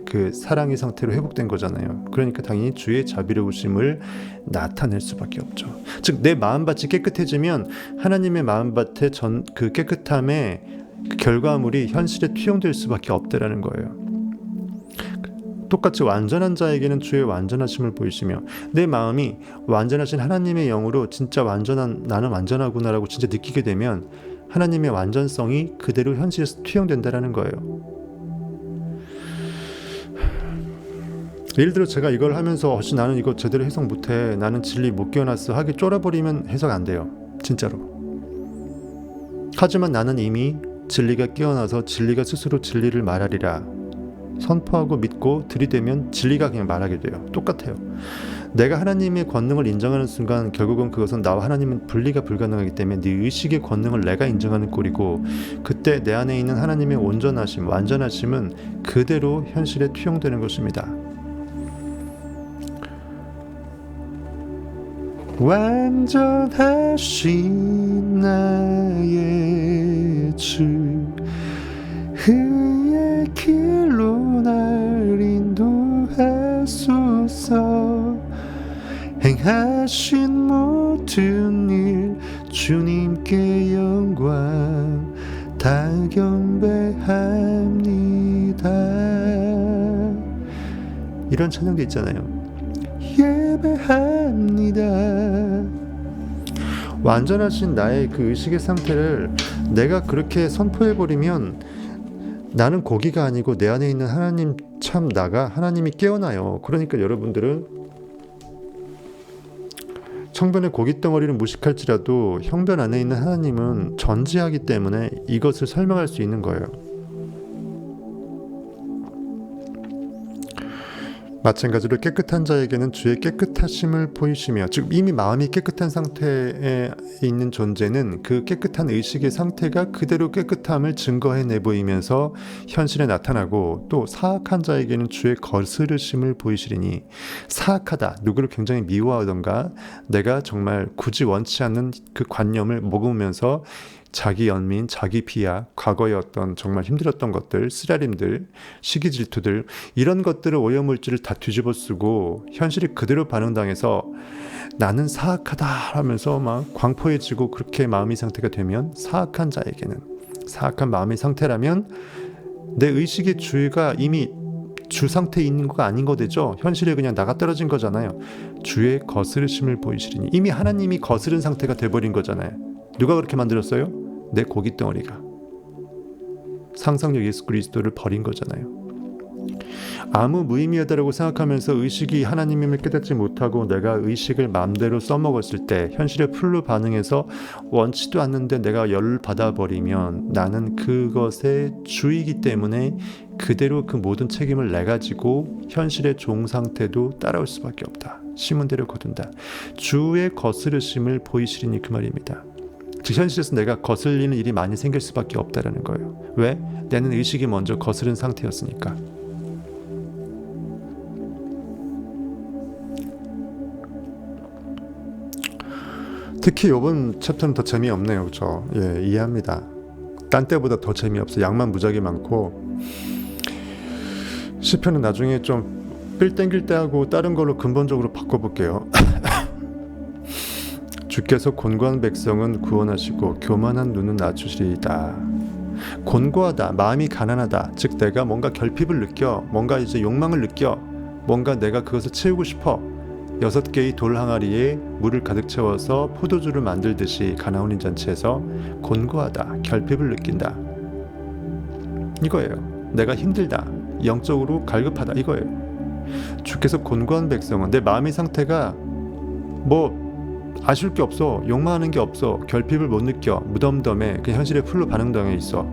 그 사랑의 상태로 회복된 거잖아요. 그러니까 당연히 주의 자비로우심을 나타낼 수밖에 없죠. 즉 내 마음밭이 깨끗해지면 하나님의 마음밭의 그 깨끗함의 그 결과물이 현실에 투영될 수밖에 없다라는 거예요. 똑같이 완전한 자에게는 주의 완전하심을 보이시며 내 마음이 완전하신 하나님의 영으로 진짜 나는 완전하구나라고 진짜 느끼게 되면 하나님의 완전성이 그대로 현실에서 투영된다라는 거예요. 예를 들어 제가 이걸 하면서 나는 이거 제대로 해석 못해 나는 진리 못 깨어났어 하게 쫄아버리면 해석 안 돼요. 진짜로. 하지만 나는 이미 진리가 깨어나서 진리가 스스로 진리를 말하리라 선포하고 믿고 들이대면 진리가 그냥 말하게 돼요. 똑같아요. 내가 하나님의 권능을 인정하는 순간 결국은 그것은 나와 하나님은 분리가 불가능하기 때문에 네 의식의 권능을 내가 인정하는 꼴이고 그때 내 안에 있는 하나님의 온전하심, 완전하심은 그대로 현실에 투영되는 것입니다. 완전하신 나의 주 그의 길로 날 인도하소서 행하신 모든 일 주님께 영광 다 경배합니다. 이런 찬양도 있잖아요. 예배합니다. 완전하신 나의 그 의식의 상태를 내가 그렇게 선포해버리면 나는 고기가 아니고 내 안에 있는 하나님, 참 나가 하나님이 깨어나요. 그러니까 여러분들은 청변의 고기 덩어리를 무식할지라도 형변 안에 있는 하나님은 전지하기 때문에 이것을 설명할 수 있는 거예요. 마찬가지로 깨끗한 자에게는 주의 깨끗하심을 보이시며, 즉 이미 마음이 깨끗한 상태에 있는 존재는 그 깨끗한 의식의 상태가 그대로 깨끗함을 증거해내 보이면서 현실에 나타나고, 또 사악한 자에게는 주의 거스르심을 보이시리니, 사악하다, 누구를 굉장히 미워하던가 내가 정말 굳이 원치 않는 그 관념을 머금으면서 자기 연민, 자기 비하, 과거의 어떤 정말 힘들었던 것들, 쓰라림들, 시기 질투들, 이런 것들을 오염물질을 다 뒤집어 쓰고 현실이 그대로 반응당해서 나는 사악하다 하면서 막 광포해지고, 그렇게 마음의 상태가 되면, 사악한 자에게는, 사악한 마음의 상태라면 내 의식의 주가 이미 주 상태에 있는 거가 아닌 거 되죠. 현실에 그냥 나가 떨어진 거잖아요. 주의 거스르심을 보이시리니, 이미 하나님이 거스른 상태가 돼버린 거잖아요. 누가 그렇게 만들었어요? 내 고기 덩어리가. 상상력 예수 그리스도를 버린 거잖아요. 아무 무의미하다라고 생각하면서 의식이 하나님임을 깨닫지 못하고 내가 의식을 마음대로 써먹었을 때, 현실에 풀로 반응해서 원치도 않는데 내가 열을 받아버리면 나는 그것의 주이기 때문에 그대로 그 모든 책임을 내가 지고 현실의 종 상태도 따라올 수밖에 없다. 심은 대로 거둔다. 주의 거스르심을 보이시리니, 그 말입니다. 즉 현실에서 내가 거슬리는 일이 많이 생길 수밖에 없다라는 거예요. 왜? 나는 의식이 먼저 거스른 상태였으니까. 특히 이번 챕터는 더 재미없네요. 그렇죠? 예, 이해합니다. 딴 때보다 더 재미없어. 양만 무지하게 많고, 시편은 나중에 좀 삘 땡길 때 하고 다른 걸로 근본적으로 바꿔볼게요. 주께서 곤고한 백성은 구원하시고 교만한 눈은 낮추시리이다. 곤고하다, 마음이 가난하다, 즉 내가 뭔가 결핍을 느껴, 뭔가 이제 욕망을 느껴, 뭔가 내가 그것을 채우고 싶어. 6개의 돌 항아리에 물을 가득 채워서 포도주를 만들듯이 가나온인 잔치에서 곤고하다, 결핍을 느낀다, 이거예요. 내가 힘들다, 영적으로 갈급하다, 이거예요. 주께서 곤고한 백성은, 내 마음의 상태가 뭐 아쉬울 게 없어, 욕망하는 게 없어, 결핍을 못 느껴, 무덤덤해, 그냥 현실에 풀로 반응당해 있어,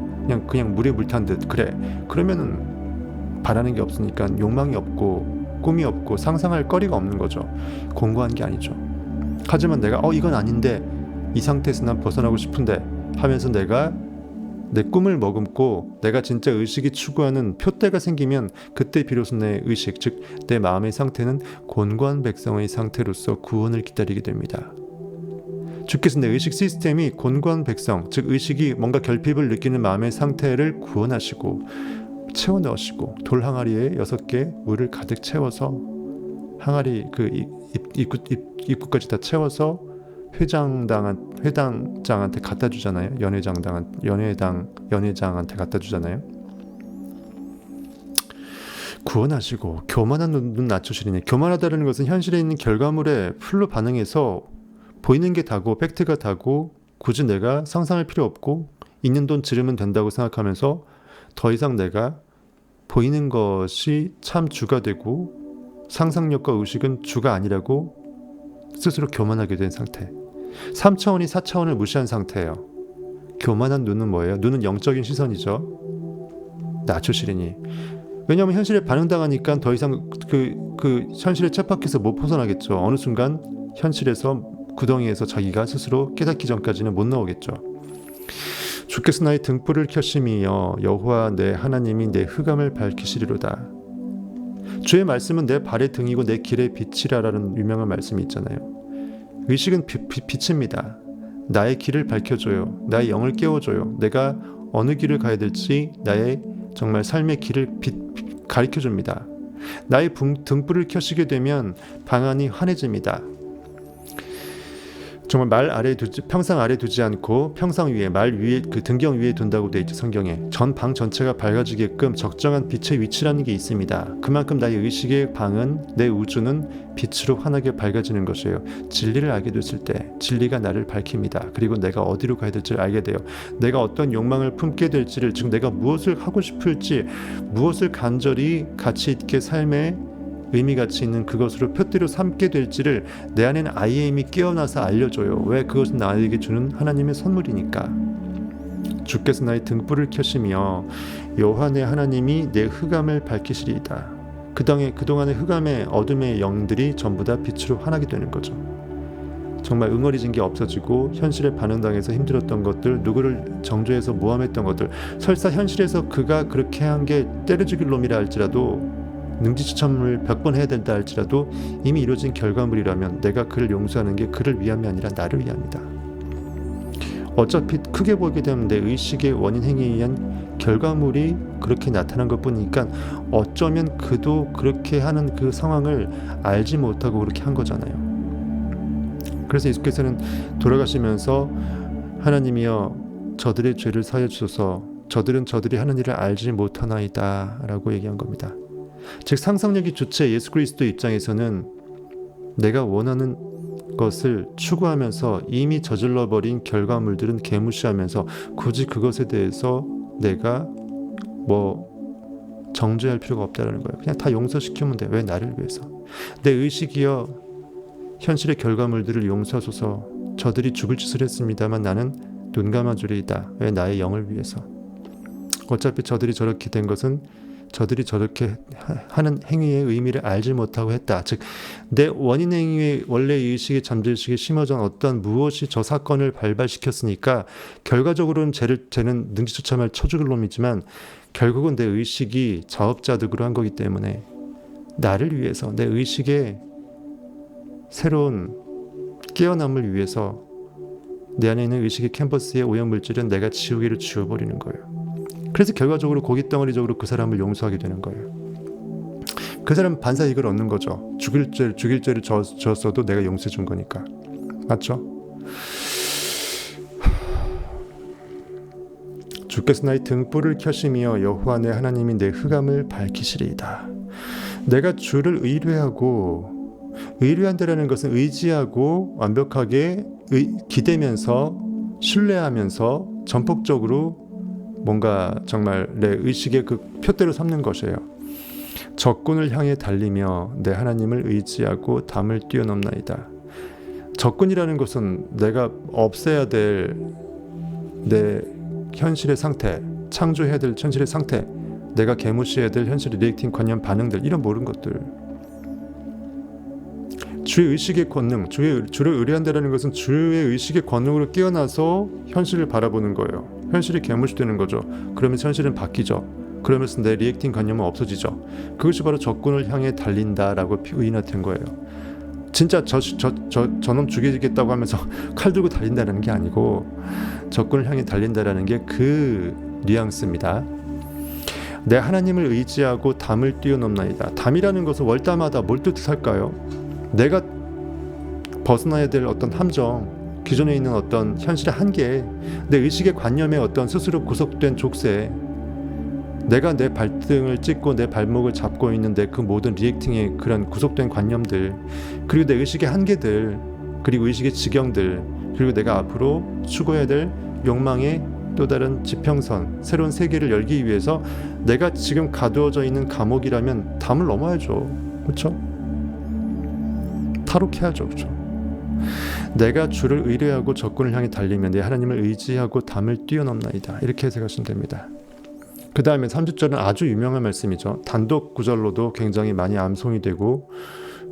그냥 물에 물 탄 듯. 그래, 그러면은 바라는 게 없으니까 욕망이 없고 꿈이 없고 상상할 거리가 없는 거죠. 공고한 게 아니죠. 하지만 내가 이건 아닌데, 이 상태에서 난 벗어나고 싶은데 하면서 내가 내 꿈을 머금고 내가 진짜 의식이 추구하는 표대가 생기면, 그때 비로소 내 의식, 즉 내 마음의 상태는 곤고한 백성의 상태로서 구원을 기다리게 됩니다. 주께서 내 의식 시스템이 곤고한 백성, 즉 의식이 뭔가 결핍을 느끼는 마음의 상태를 구원하시고 채워 넣으시고, 돌 항아리에 6개 물을 가득 채워서, 항아리 그 입구까지 다 채워서 회당장한테 갖다 주잖아요. 연회장한테 갖다 주잖아요. 구원하시고 교만한 눈 낮추시리니, 교만하다는 것은 현실에 있는 결과물에 풀로 반응해서 보이는 게 다고 팩트가 다고 굳이 내가 상상할 필요 없고 있는 돈 지르면 된다고 생각하면서 더 이상 내가 보이는 것이 참 주가 되고 상상력과 의식은 주가 아니라고 스스로 교만하게 된 상태. 3차원이 4차원을 무시한 상태예요. 교만한 눈은 뭐예요? 눈은 영적인 시선이죠. 낮추시리니. 왜냐하면 현실에 반응당하니까 더 이상 그 현실에 쳇박해서 못 벗어나겠죠. 어느 순간 현실에서 구덩이에서 자기가 스스로 깨닫기 전까지는 못 나오겠죠. 주께서 나의 등불을 켜심이여, 여호와 내 하나님이 내 흑암을 밝히시리로다. 주의 말씀은 내 발의 등이고 내 길의 빛이라라는 유명한 말씀이 있잖아요. 의식은 빛입니다. 나의 길을 밝혀줘요. 나의 영을 깨워줘요. 내가 어느 길을 가야 될지 나의 정말 삶의 길을 가르쳐줍니다. 나의 등불을 켜시게 되면 방안이 환해집니다. 정말 말 아래 두지, 평상 아래 두지 않고 평상 위에, 말 위에, 그 등경 위에 둔다고 되어 있죠. 성경에. 전 방 전체가 밝아지게끔 적정한 빛의 위치라는 게 있습니다. 그만큼 나의 의식의 방은, 내 우주는 빛으로 환하게 밝아지는 것이에요. 진리를 알게 됐을 때 진리가 나를 밝힙니다. 그리고 내가 어디로 가야 될지를 알게 돼요. 내가 어떤 욕망을 품게 될지를, 즉 내가 무엇을 하고 싶을지, 무엇을 간절히 가치 있게 삶에 의미가치 있는 그것으로 표대로 삼게 될지를 내 안에는 I am이 깨어나서 알려줘요. 왜? 그것은 나에게 주는 하나님의 선물이니까. 주께서 나의 등불을 켜시며 여호와 내 하나님이 내 흑암을 밝히시리이다. 그동안의 흑암의 어둠의 영들이 전부 다 빛으로 환하게 되는 거죠. 정말 응어리진 게 없어지고 현실에 반응당해서 힘들었던 것들, 누구를 정죄해서 모함했던 것들, 설사 현실에서 그가 그렇게 한 게 때려 죽일 놈이라 할지라도, 능지처참을 100번 해야 된다 할지라도 이미 이루어진 결과물이라면 내가 그를 용서하는 게 그를 위함이 아니라 나를 위함이다. 어차피 크게 보게 되면 내 의식의 원인 행위에 의한 결과물이 그렇게 나타난 것뿐이니까 어쩌면 그도 그렇게 하는 그 상황을 알지 못하고 그렇게 한 거잖아요. 그래서 예수께서는 돌아가시면서 하나님이여 저들의 죄를 사하여 주소서, 저들은 저들이 하는 일을 알지 못하나이다 라고 얘기한 겁니다. 즉 상상력이 주체 예수 그리스도 입장에서는 내가 원하는 것을 추구하면서 이미 저질러버린 결과물들은 개무시하면서 굳이 그것에 대해서 내가 정죄할 필요가 없다는 거예요. 그냥 다 용서시키면 돼. 왜? 나를 위해서. 내 의식이여 현실의 결과물들을 용서하소서. 저들이 죽을 짓을 했습니다만 나는 눈 감아주리이다. 왜? 나의 영을 위해서. 어차피 저들이 저렇게 된 것은 저들이 저렇게 하는 행위의 의미를 알지 못하고 했다. 즉 내 원인 행위의 원래 의식의 잠재의식에 심어진 어떤 무엇이 저 사건을 발발시켰으니까 결과적으로는 쟤는 능지처참할 쳐죽을 놈이지만 결국은 내 의식이 자업자득으로 한 거기 때문에 나를 위해서, 내 의식의 새로운 깨어남을 위해서 내 안에 있는 의식의 캔버스의 오염물질은 내가 지우개로 지워버리는 거예요. 그래서 결과적으로 고깃덩어리적으로 그 사람을 용서하게 되는 거예요. 그 사람은 반사이익을 얻는 거죠. 죽일 죄를 졌어도 내가 용서해 준 거니까. 맞죠? 주께서 나의 등불을 켜시며 여호와 내 하나님이 내 흑암을 밝히시리이다. 내가 주를 의뢰한다라는 것은 의지하고 완벽하게 기대면서 신뢰하면서 전폭적으로 뭔가 정말 내 의식의 그 표대로 삼는 것이에요. 적군을 향해 달리며 내 하나님을 의지하고 담을 뛰어넘나이다. 적군이라는 것은 내가 없애야 될 내 현실의 상태, 창조해야 될 현실의 상태, 내가 개무시해야 될 현실의 리액팅 관념 반응들, 이런 모든 것들. 주의 의식의 권능, 주를 의뢰한다는 것은 주의 의식의 권능으로 깨어나서 현실을 바라보는 거예요. 현실이 개무시되는 거죠. 그러면서 현실은 바뀌죠. 그러면서 내 리액팅 관념은 없어지죠. 그것이 바로 적군을 향해 달린다라고 의인화된 거예요. 진짜 저놈 죽이겠다고 하면서 칼 들고 달린다는 게 아니고 적군을 향해 달린다라는 게 그 뉘앙스입니다. 내 하나님을 의지하고 담을 뛰어넘나이다. 담이라는 것은 월담하다, 뭘 뜻할까요? 내가 벗어나야 될 어떤 함정, 기존에 있는 어떤 현실의 한계, 내 의식의 관념에 어떤 스스로 구속된 족쇄, 내가 내 발등을 찍고 내 발목을 잡고 있는데 그 모든 리액팅의 그런 구속된 관념들, 그리고 내 의식의 한계들, 그리고 의식의 지경들, 그리고 내가 앞으로 추구해야 될 욕망의 또 다른 지평선, 새로운 세계를 열기 위해서 내가 지금 가두어져 있는 감옥이라면 담을 넘어야죠. 그렇죠? 탈옥해야죠. 그렇죠? 내가 주를 의뢰하고 적군을 향해 달리면 내 하나님을 의지하고 담을 뛰어넘나이다. 이렇게 해석하시면 됩니다. 그 다음에 30절은 아주 유명한 말씀이죠. 단독 구절로도 굉장히 많이 암송이 되고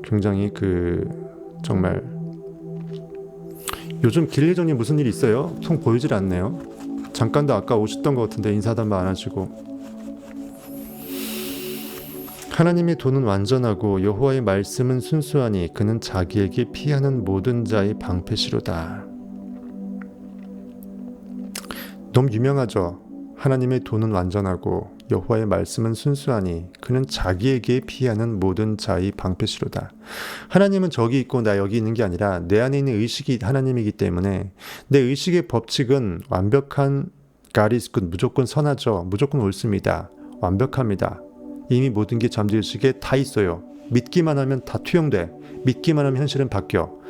굉장히 정말 요즘 길예정님 무슨 일 있어요? 통 보이질 않네요. 잠깐도 아까 오셨던 것 같은데 인사도 한번 안 하시고. 하나님의 도는 완전하고 여호와의 말씀은 순수하니 그는 자기에게 피하는 모든 자의 방패시로다. 너무 유명하죠. 하나님의 도는 완전하고 여호와의 말씀은 순수하니 그는 자기에게 피하는 모든 자의 방패시로다. 하나님은 저기 있고 나 여기 있는 게 아니라 내 안에 있는 의식이 하나님이기 때문에 내 의식의 법칙은 완벽한 God is good, 무조건 선하죠. 무조건 옳습니다. 완벽합니다. 이미 모든 게 잠재의식에 다 있어요. 믿기만 하면 다 투영돼. 믿기만 하면 현실은 바뀌어.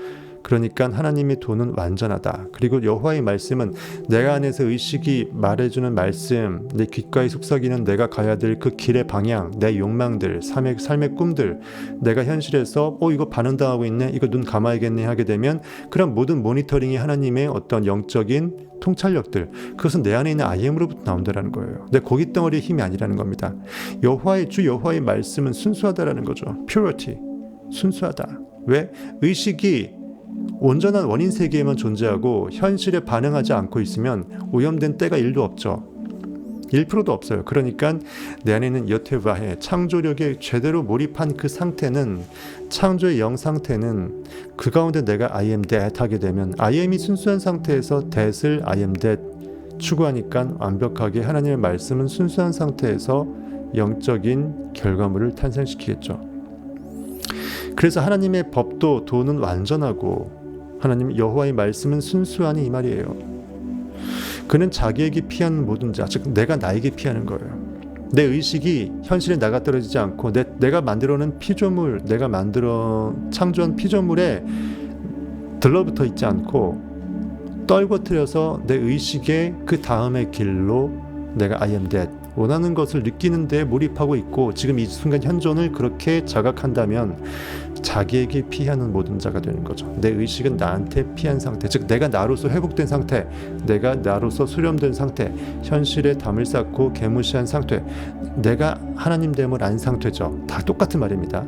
그러니까 하나님의 도는 완전하다. 그리고 여호와의 말씀은 내가 안에서 의식이 말해주는 말씀, 내 귓가에 속삭이는 내가 가야 될 그 길의 방향, 내 욕망들, 삶의 꿈들, 내가 현실에서 이거 반응당하고 있네, 이거 눈 감아야겠네 하게 되면 그런 모든 모니터링이 하나님의 어떤 영적인 통찰력들, 그것은 내 안에 있는 IM으로부터 나온다는 거예요. 내 고깃덩어리의 힘이 아니라는 겁니다. 주 여호와의 말씀은 순수하다라는 거죠. purity, 순수하다. 왜? 의식이 온전한 원인 세계에만 존재하고 현실에 반응하지 않고 있으면 오염된 때가 1도 없죠. 1%도 없어요. 그러니까 내 안에 있는 여테바해 창조력에 제대로 몰입한 그 상태는, 창조의 영 상태는, 그 가운데 내가 I am that 하게 되면 I am이 순수한 상태에서 that을 I am that 추구하니까 완벽하게 하나님의 말씀은 순수한 상태에서 영적인 결과물을 탄생시키겠죠. 그래서 하나님의 법도 도는 완전하고 하나님 여호와의 말씀은 순수하니 이 말이에요. 그는 자기에게 피하는 모든 자, 즉 내가 나에게 피하는 거예요. 내 의식이 현실에 나가 떨어지지 않고 내가 만들어낸 피조물, 내가 창조한 피조물에 들러붙어 있지 않고 떨궈뜨려서 내 의식의 그 다음의 길로 내가 I am that 원하는 것을 느끼는 데 몰입하고 있고 지금 이 순간 현존을 그렇게 자각한다면 자기에게 피하는 모든 자가 되는 거죠. 내 의식은 나한테 피한 상태, 즉 내가 나로서 회복된 상태, 내가 나로서 수렴된 상태, 현실에 담을 쌓고 개무시한 상태, 내가 하나님됨을 안 상태죠. 다 똑같은 말입니다.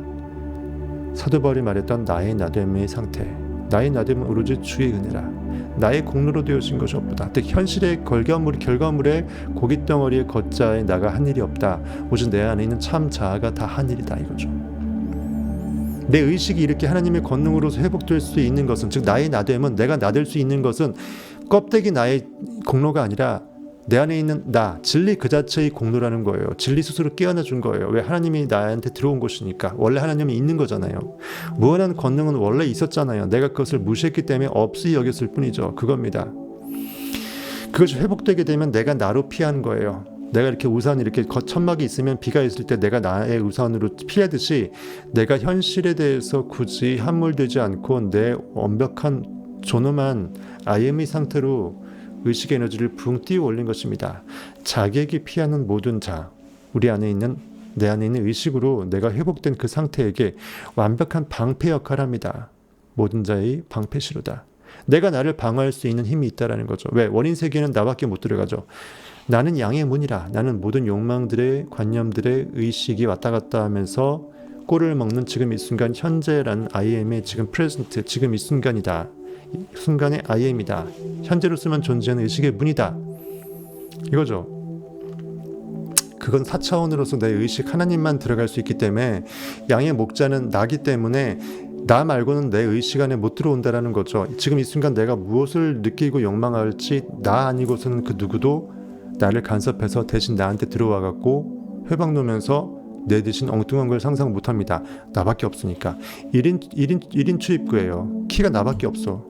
사도 바울이 말했던 나의 나됨의 상태, 나의 나됨은 오로지 주의 은혜라. 나의 공로로 되어진 것이 없다. 즉 현실의 결과물에 고깃덩어리의 걷자에 나가 한 일이 없다. 오직 내 안에 있는 참 자아가 다 한 일이다 이거죠. 내 의식이 이렇게 하나님의 권능으로서 회복될 수 있는 것은, 즉 나의 나됨은, 내가 나될 수 있는 것은 껍데기 나의 공로가 아니라 내 안에 있는 나, 진리 그 자체의 공로라는 거예요. 진리 스스로 깨어나 준 거예요. 왜? 하나님이 나한테 들어온 것이니까. 원래 하나님이 있는 거잖아요. 무한한 권능은 원래 있었잖아요. 내가 그것을 무시했기 때문에 없이 여겼을 뿐이죠. 그겁니다. 그것이 회복되게 되면 내가 나로 피한 거예요. 내가 이렇게 우산 이렇게 천막이 있으면 비가 있을 때 내가 나의 우산으로 피하듯이 내가 현실에 대해서 굳이 함몰되지 않고 내 완벽한 존엄한 IM의 상태로 의식 에너지를 붕 띄워 올린 것입니다. 자기에게 피하는 모든 자, 내 안에 있는 의식으로 내가 회복된 그 상태에게 완벽한 방패 역할을 합니다. 모든 자의 방패시로다. 내가 나를 방어할 수 있는 힘이 있다라는 거죠. 왜? 원인 세계는 나밖에 못 들어가죠. 나는 양의 문이라. 나는 모든 욕망들의, 관념들의 의식이 왔다 갔다 하면서 꼴을 먹는 지금 이 순간, 현재라는 I am의 지금 프레젠트, 지금 이 순간이다. 순간의 I am이다. 현재로서만 존재하는 의식의 문이다. 이거죠. 그건 4차원으로서 내 의식 하나님만 들어갈 수 있기 때문에 양의 목자는 나기 때문에 나 말고는 내 의식 안에 못 들어온다라는 거죠. 지금 이 순간 내가 무엇을 느끼고 욕망할지 나 아니고서는 그 누구도 나를 간섭해서 대신 나한테 들어와 갖고 회방 놓으면서 내 대신 엉뚱한 걸 상상 못합니다. 나밖에 없으니까. 1인 출입구예요. 키가 나밖에 없어.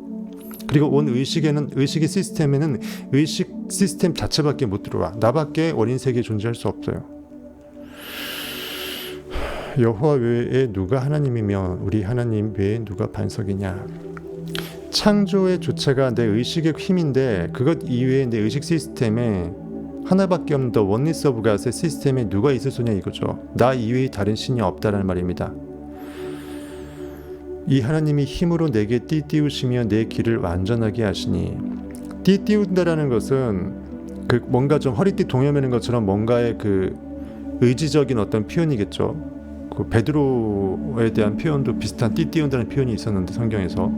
그리고 온 의식의 시스템에는 의식 시스템 자체밖에 못 들어와. 나밖에 원인 세계에 존재할 수 없어요. 여호와 외에 누가 하나님이며 우리 하나님 외에 누가 반석이냐. 창조의 주체가 내 의식의 힘인데 그것 이외에 내 의식 시스템에 하나밖에 없는 The Oneness of God의 시스템에 누가 있을 수냐 이거죠. 나 이외에 다른 신이 없다라는 말입니다. 이 하나님이 힘으로 내게 띠띠우시며 내 길을 완전하게 하시니, 띠띠운다라는 것은 그 뭔가 좀 허리띠 동여매는 것처럼 뭔가의 그 의지적인 어떤 표현이겠죠. 그 베드로에 대한 표현도 비슷한 띠띠운다는 표현이 있었는데 성경에서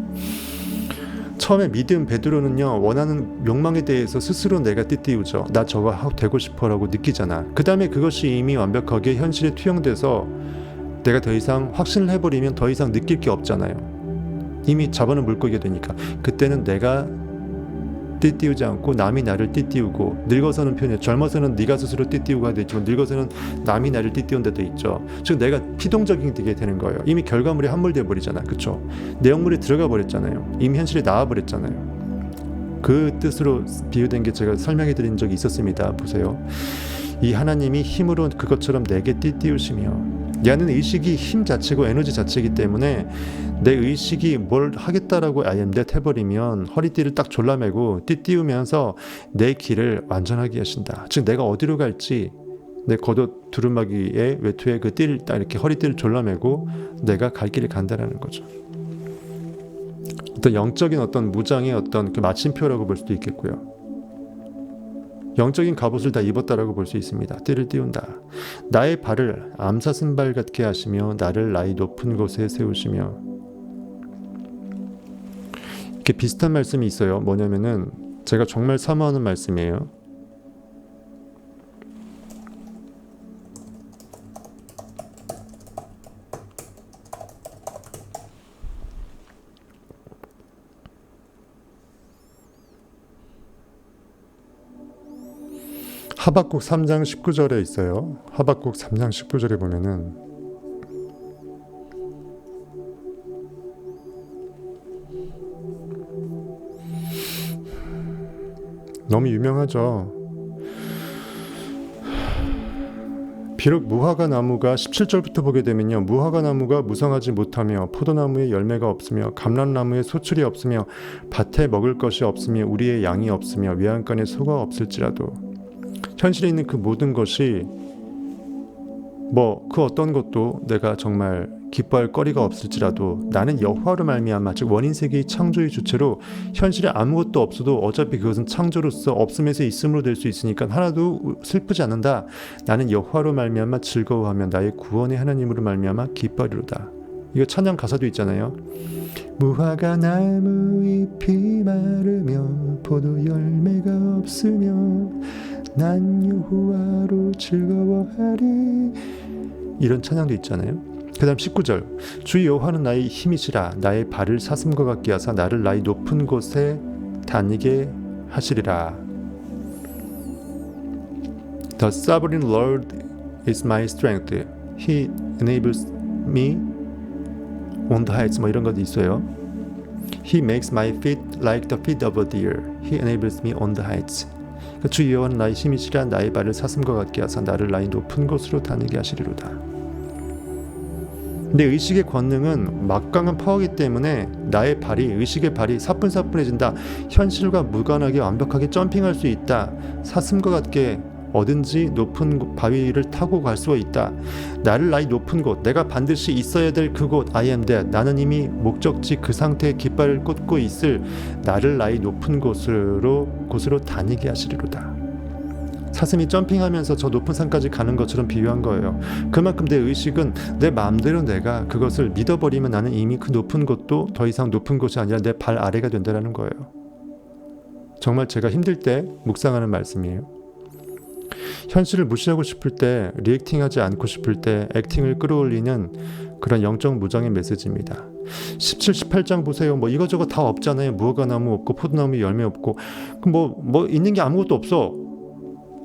처음에 믿음 베드로는요, 원하는 욕망에 대해서 스스로 내가 띠띠우죠. 나 저거 되고 싶어라고 느끼잖아. 그 다음에 그것이 이미 완벽하게 현실에 투영돼서 내가 더 이상 확신을 해버리면 더 이상 느낄 게 없잖아요. 이미 잡아놓은 물고기가 되니까. 그때는 내가 띠띠우지 않고 남이 나를 띠띠우고, 늙어서는 표현해, 젊어서는 네가 스스로 띠띠우고 하야 되지만 늙어서는 남이 나를 띠띠운 데도 있죠. 즉 내가 피동적인 게 되는 거예요. 이미 결과물이 함몰돼 버리잖아. 그쵸? 내용물이 들어가 버렸잖아요. 이미 현실에 나와 버렸잖아요. 그 뜻으로 비유된 게 제가 설명해 드린 적이 있었습니다. 보세요. 이 하나님이 힘으로 그것처럼 내게 띠띠우시며, 얘는 의식이 힘 자체고 에너지 자체이기 때문에 내 의식이 뭘 하겠다라고 I am that 해버리면 허리띠를 딱 졸라매고 띠띠우면서 내 길을 완전하게 하신다. 즉 내가 어디로 갈지 내 겉옷 두루마기에 외투에 그 띠를 딱 이렇게 허리띠를 졸라매고 내가 갈 길을 간다라는 거죠. 어떤 영적인 어떤 무장의 어떤 그 마침표라고 볼 수도 있겠고요. 영적인 갑옷을 다 입었다라고 볼 수 있습니다. 띠를 띄운다. 나의 발을 암사슴발 같게 하시며 나를 나의 높은 곳에 세우시며. 이렇게 비슷한 말씀이 있어요. 뭐냐면은 제가 정말 사모하는 말씀이에요. 하박국 3장 19절에 있어요. 하박국 3장 19절에 보면은 너무 유명하죠. 비록 무화과 나무가 17절부터 보게 되면요. 무화과 나무가 무성하지 못하며 포도나무에 열매가 없으며 감람나무에 소출이 없으며 밭에 먹을 것이 없으며 우리의 양이 없으며 외양간에 소가 없을지라도, 현실에 있는 그 모든 것이 그 어떤 것도 내가 정말 기뻐할 거리가 없을지라도 나는 여호와로 말미암아, 즉 원인세계의 창조의 주체로 현실에 아무것도 없어도 어차피 그것은 창조로서 없음에서 있음으로 될 수 있으니까 하나도 슬프지 않는다. 나는 여호와로 말미암아 즐거워하며 나의 구원의 하나님으로 말미암아 기뻐하리로다. 이거 찬양 가사도 있잖아요. 무화과 나무 잎이 마르며 포도 열매가 없으며 난 여호와로 즐거워하리. 이런 찬양도 있잖아요. 그 다음 19절. 주 여호와는 나의 힘이시라. 나의 발을 사슴과 같게 하사 나를 나의 높은 곳에 다니게 하시리라. The sovereign Lord is my strength. He enables me on the heights. 이런 것도 있어요. He makes my feet like the feet of a deer. He enables me on the heights. 주 여호와는 나의 힘이시라. 나의 발을 사슴과 같게 하사 나를 나의 높은 곳으로 다니게 하시리로다. 내 의식의 권능은 막강한 파워이기 때문에 나의 발이, 의식의 발이 사뿐사뿐해진다. 현실과 무관하게 완벽하게 점핑할 수 있다. 사슴과 같게 어딘지 높은 바위를 타고 갈 수가 있다. 나를 나의 높은 곳, 내가 반드시 있어야 될 그곳, I am that. 나는 이미 목적지 그 상태에 깃발을 꽂고 있을 나를 나의 높은 곳으로 다니게 하시리로다. 사슴이 점핑하면서 저 높은 산까지 가는 것처럼 비유한 거예요. 그만큼 내 의식은 내 마음대로 내가 그것을 믿어버리면 나는 이미 그 높은 곳도 더 이상 높은 곳이 아니라 내 발 아래가 된다는 거예요. 정말 제가 힘들 때 묵상하는 말씀이에요. 현실을 무시하고 싶을 때, 리액팅하지 않고 싶을 때 액팅을 끌어올리는 그런 영적 무장의 메시지입니다. 17, 18장 보세요. 이거저거 다 없잖아요. 무화과나무 없고 포도나무 열매 없고 있는 게 아무것도 없어.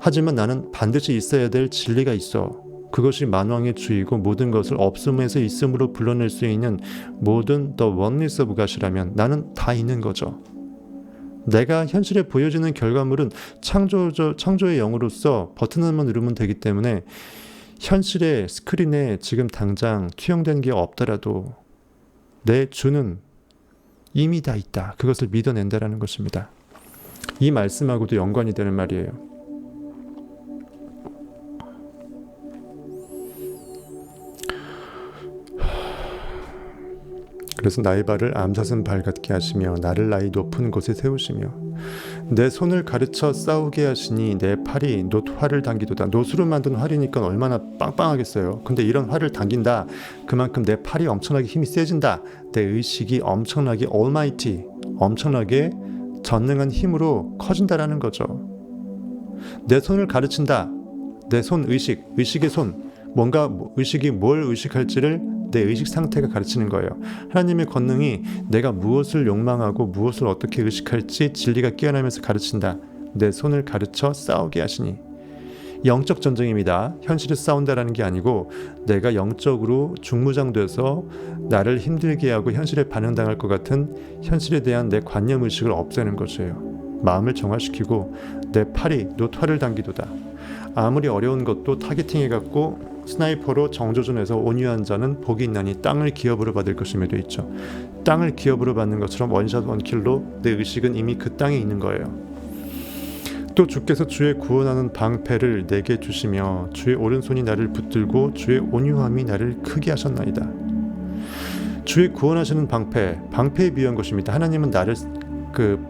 하지만 나는 반드시 있어야 될 진리가 있어. 그것이 만왕의 주이고 모든 것을 없음에서 있음으로 불러낼 수 있는 모든 the oneness of God이라면 나는 다 있는 거죠. 내가 현실에 보여지는 결과물은 창조의 영으로서 버튼 하나만 누르면 되기 때문에 현실의 스크린에 지금 당장 투영된 게 없더라도 내 주는 이미 다 있다. 그것을 믿어낸다라는 것입니다. 이 말씀하고도 연관이 되는 말이에요. 그래서 나의 발을 암사슴 발 같게 하시며 나를 나의 높은 곳에 세우시며 내 손을 가르쳐 싸우게 하시니 내 팔이 놋활을 당기도다. 놋으로 만든 활이니까 얼마나 빵빵하겠어요. 근데 이런 활을 당긴다. 그만큼 내 팔이 엄청나게 힘이 세진다. 내 의식이 엄청나게 almighty, 엄청나게 전능한 힘으로 커진다라는 거죠. 내 손을 가르친다. 내 손 의식의 손. 뭔가 의식이 뭘 의식할지를 내 의식 상태가 가르치는 거예요. 하나님의 권능이 내가 무엇을 욕망하고 무엇을 어떻게 의식할지 진리가 깨어나면서 가르친다. 내 손을 가르쳐 싸우게 하시니. 영적 전쟁입니다. 현실에 싸운다라는 게 아니고 내가 영적으로 중무장돼서 나를 힘들게 하고 현실에 반응당할 것 같은 현실에 대한 내 관념의식을 없애는 것이에요. 마음을 정화시키고 내 팔이 노화를 당기도다. 아무리 어려운 것도 타겟팅해갖고 스나이퍼로 정조준해서 온유한 자는 복이 있나니 땅을 기업으로 받을 것이며 되어 있죠. 땅을 기업으로 받는 것처럼 원샷 원킬로 내 의식은 이미 그 땅에 있는 거예요. 또 주께서 주의 구원하는 방패를 내게 주시며 주의 오른손이 나를 붙들고 주의 온유함이 나를 크게 하셨나이다. 주의 구원하시는 방패에 비유한 것입니다. 하나님은 나를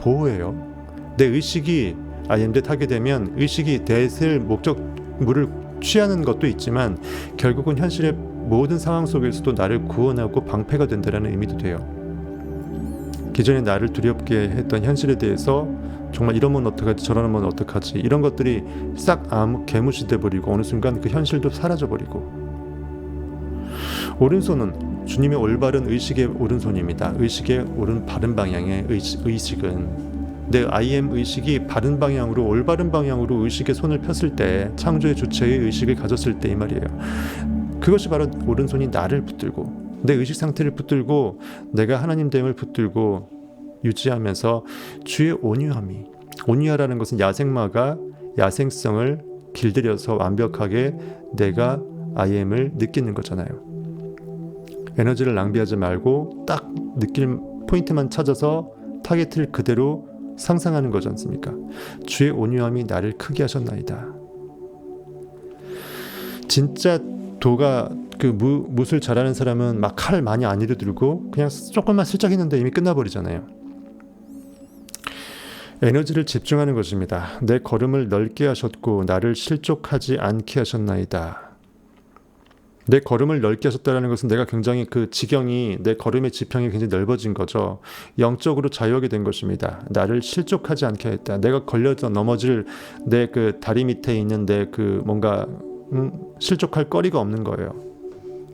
보호해요. 내 의식이 아이엠댓 하게 되면 의식이 대세를 목적물을 취하는 것도 있지만 결국은 현실의 모든 상황 속에서도 나를 구원하고 방패가 된다는 의미도 돼요. 기존에 나를 두렵게 했던 현실에 대해서 정말 이러면 어떡하지 저러면 어떡하지 이런 것들이 싹 개무시돼 버리고 어느 순간 그 현실도 사라져 버리고. 오른손은 주님의 올바른 의식의 오른손입니다. 의식의 바른 방향의 의식은 내 IM 의식이 바른 방향으로 올바른 방향으로 의식의 손을 폈을 때 창조의 주체의 의식을 가졌을 때 이 말이에요. 그것이 바로 오른손이 나를 붙들고 내 의식 상태를 붙들고 내가 하나님 됨을 붙들고 유지하면서 주의 온유하라는 것은 야생마가 야생성을 길들여서 완벽하게 내가 IM을 느끼는 거잖아요. 에너지를 낭비하지 말고 딱 느낄 포인트만 찾아서 타겟을 그대로 상상하는 거지 않습니까? 주의 온유함이 나를 크게 하셨나이다. 진짜 도가 무술 잘하는 사람은 막 칼 많이 안 들고 그냥 조금만 슬쩍 했는데 이미 끝나버리잖아요. 에너지를 집중하는 것입니다. 내 걸음을 넓게 하셨고 나를 실족하지 않게 하셨나이다. 내 걸음을 넓게 하셨다는 것은 내가 굉장히 지경이 내 걸음의 지평이 굉장히 넓어진 거죠. 영적으로 자유하게 된 것입니다. 나를 실족하지 않게 했다. 내가 걸려서 넘어질 내 다리 밑에 있는 내 뭔가 실족할 거리가 없는 거예요.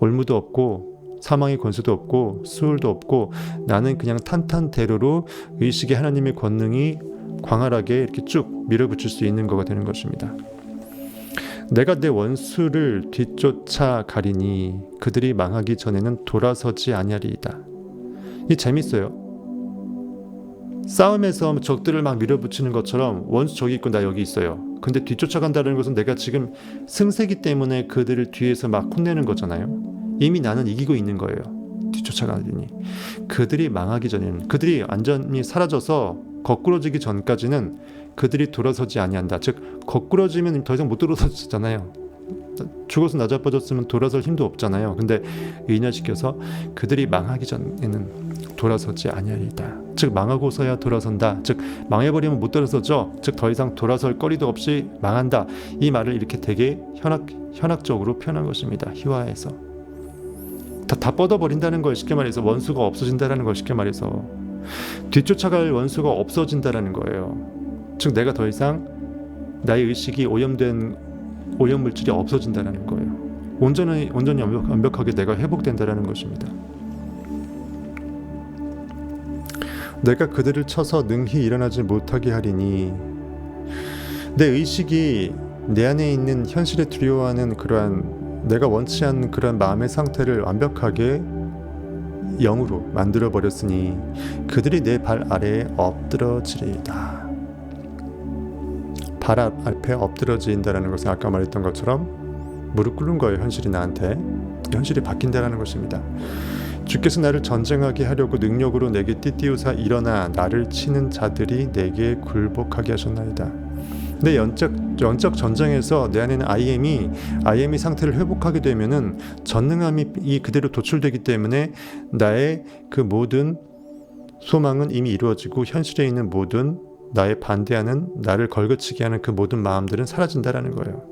올무도 없고 사망의 권세도 없고 수울도 없고 나는 그냥 탄탄대로로 의식의 하나님의 권능이 광활하게 이렇게 쭉 밀어붙일 수 있는 거가 되는 것입니다. 내가 내 원수를 뒤쫓아 가리니 그들이 망하기 전에는 돌아서지 아니하리이다. 이 재밌어요. 싸움에서 적들을 막 밀어붙이는 것처럼 원수 저기 있고 나 여기 있어요. 근데 뒤쫓아간다는 것은 내가 지금 승세기 때문에 그들을 뒤에서 막 혼내는 거잖아요. 이미 나는 이기고 있는 거예요. 뒤쫓아가니 그들이 망하기 전에는 그들이 완전히 사라져서 거꾸러지기 전까지는 그들이 돌아서지 아니한다. 즉 거꾸러지면 더 이상 못 돌아서잖아요. 죽어서 나자빠졌으면 돌아설 힘도 없잖아요. 근데 의인화시켜서 그들이 망하기 전에는 돌아서지 아니하리이다. 즉 망하고서야 돌아선다. 즉 망해버리면 못 돌아서죠. 즉 더 이상 돌아설 거리도 없이 망한다. 이 말을 이렇게 되게 현학적으로 표현한 것입니다. 희화해서 다 뻗어버린다는 걸 쉽게 말해서 원수가 없어진다는 걸 쉽게 말해서 뒤쫓아갈 원수가 없어진다는 거예요. 즉 내가 더 이상 나의 의식이 오염물질이 없어진다는 거예요. 온전히 완벽하게 내가 회복된다는 것입니다. 내가 그들을 쳐서 능히 일어나지 못하게 하리니 내 의식이 내 안에 있는 현실에 두려워하는 그러한 내가 원치 않는 그런 마음의 상태를 완벽하게 영으로 만들어버렸으니 그들이 내 발 아래에 엎드러지리이다. 발 앞에 엎드러진다는 것은 아까 말했던 것처럼 무릎 꿇는 거예요. 현실이 나한테. 현실이 바뀐다는 것입니다. 주께서 나를 전쟁하게 하려고 능력으로 내게 띠띠우사 일어나 나를 치는 자들이 내게 굴복하게 하셨나이다. 내 영적 전쟁에서 내 안에는 IM이 상태를 회복하게 되면은 전능함이 그대로 도출되기 때문에 나의 그 모든 소망은 이미 이루어지고 현실에 있는 모든 나의 반대하는 나를 걸거치게 하는 그 모든 마음들은 사라진다라는 거예요.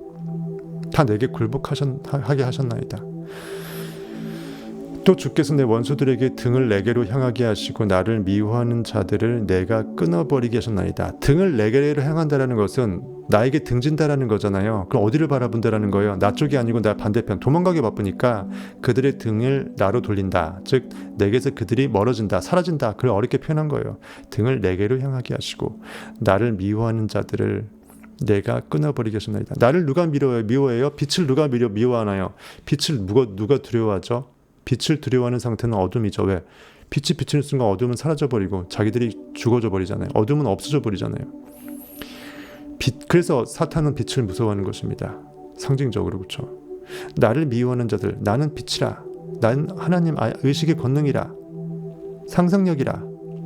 다 내게 굴복하게 하셨나이다. 또 주께서 내 원수들에게 등을 내게로 향하게 하시고 나를 미워하는 자들을 내가 끊어버리게 하셨나이다. 등을 내게로 향한다라는 것은 나에게 등진다라는 거잖아요. 그럼 어디를 바라본다라는 거예요? 나 쪽이 아니고 나 반대편, 도망가기 바쁘니까 그들의 등을 나로 돌린다. 즉 내게서 그들이 멀어진다, 사라진다. 그걸 어렵게 표현한 거예요. 등을 내게로 향하게 하시고 나를 미워하는 자들을 내가 끊어버리게 하셨나이다. 나를 누가 미워해요? 빛을 누가 미워하나요? 빛을 누가 두려워하죠? 빛을 두려워하는 상태는 어둠이죠. 왜? 빛이 비치는 순간 어둠은 사라져버리고 자기들이 죽어져 버리잖아요. 어둠은 없어져 버리잖아요. 그래서 사탄은 빛을 무서워하는 것입니다. 상징적으로. 그렇죠. 나를 미워하는 자들, 나는 빛이라, 난 하나님 의식의 권능이라, 상상력이라,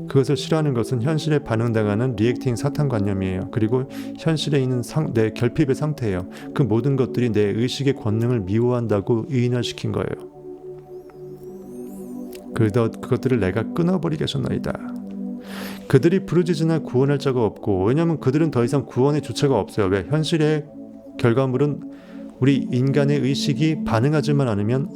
그것을 싫어하는 것은 현실에 반응당하는 리액팅 사탄관념이에요. 그리고 현실에 있는 내 결핍의 상태예요. 그 모든 것들이 내 의식의 권능을 미워한다고 의인화시킨 거예요. 그것들을 내가 끊어버리게 하셨나이다. 그들이 부르짖으나 구원할 자가 없고, 왜냐하면 그들은 더 이상 구원의 주체가 없어요. 왜? 현실의 결과물은 우리 인간의 의식이 반응하지만 않으면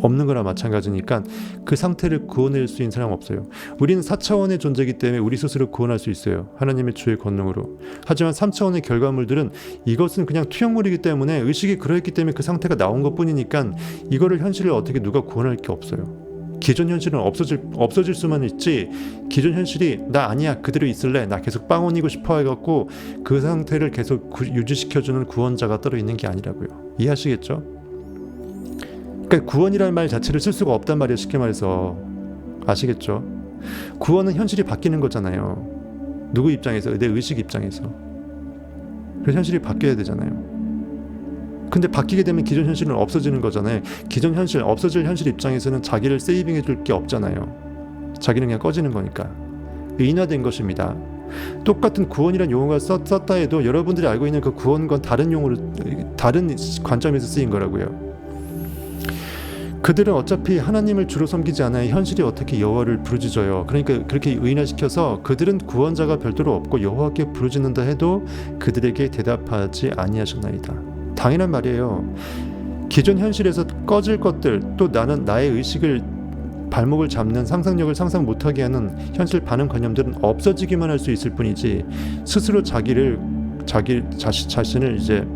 없는 거나 마찬가지니까 그 상태를 구원할 수 있는 사람 없어요. 우리는 4차원의 존재이기 때문에 우리 스스로 구원할 수 있어요. 하나님의 주의 권능으로. 하지만 3차원의 결과물들은 이것은 그냥 투영물이기 때문에 의식이 그러했기 때문에 그 상태가 나온 것뿐이니까 이거를 현실을 어떻게 누가 구원할 게 없어요. 기존 현실은 없어질 수만 있지, 기존 현실이 나 아니야 그대로 있을래 나 계속 빵원이고 싶어 해갖고 그 상태를 계속 유지시켜주는 구원자가 따로 있는 게 아니라고요. 이해하시겠죠? 그러니까 구원이라는 말 자체를 쓸 수가 없단 말이에요. 쉽게 말해서. 아시겠죠? 구원은 현실이 바뀌는 거잖아요. 누구 입장에서? 내 의식 입장에서. 그래서 현실이 바뀌어야 되잖아요. 근데 바뀌게 되면 기존 현실은 없어지는 거잖아요. 기존 현실, 없어질 현실 입장에서는 자기를 세이빙해 줄 게 없잖아요. 자기는 그냥 꺼지는 거니까. 의인화된 것입니다. 똑같은 구원이라는 용어가 썼다 해도 여러분들이 알고 있는 그 구원과 다른 용어로, 다른 관점에서 쓰인 거라고요. 그들은 어차피 하나님을 주로 섬기지 않아요. 현실이 어떻게 여호와를 부르짖어요. 그러니까 그렇게 의인화시켜서 그들은 구원자가 별도로 없고 여호와께 부르짖는다 해도 그들에게 대답하지 아니하셨나이다. 당연한 말이에요. 기존 현실에서 꺼질 것들, 또 나는 나의 의식을 발목을 잡는 상상력을 상상 못하게 하는 현실 반응 관념들은 없어지기만 할 수 있을 뿐이지 스스로 자기 자신을 이제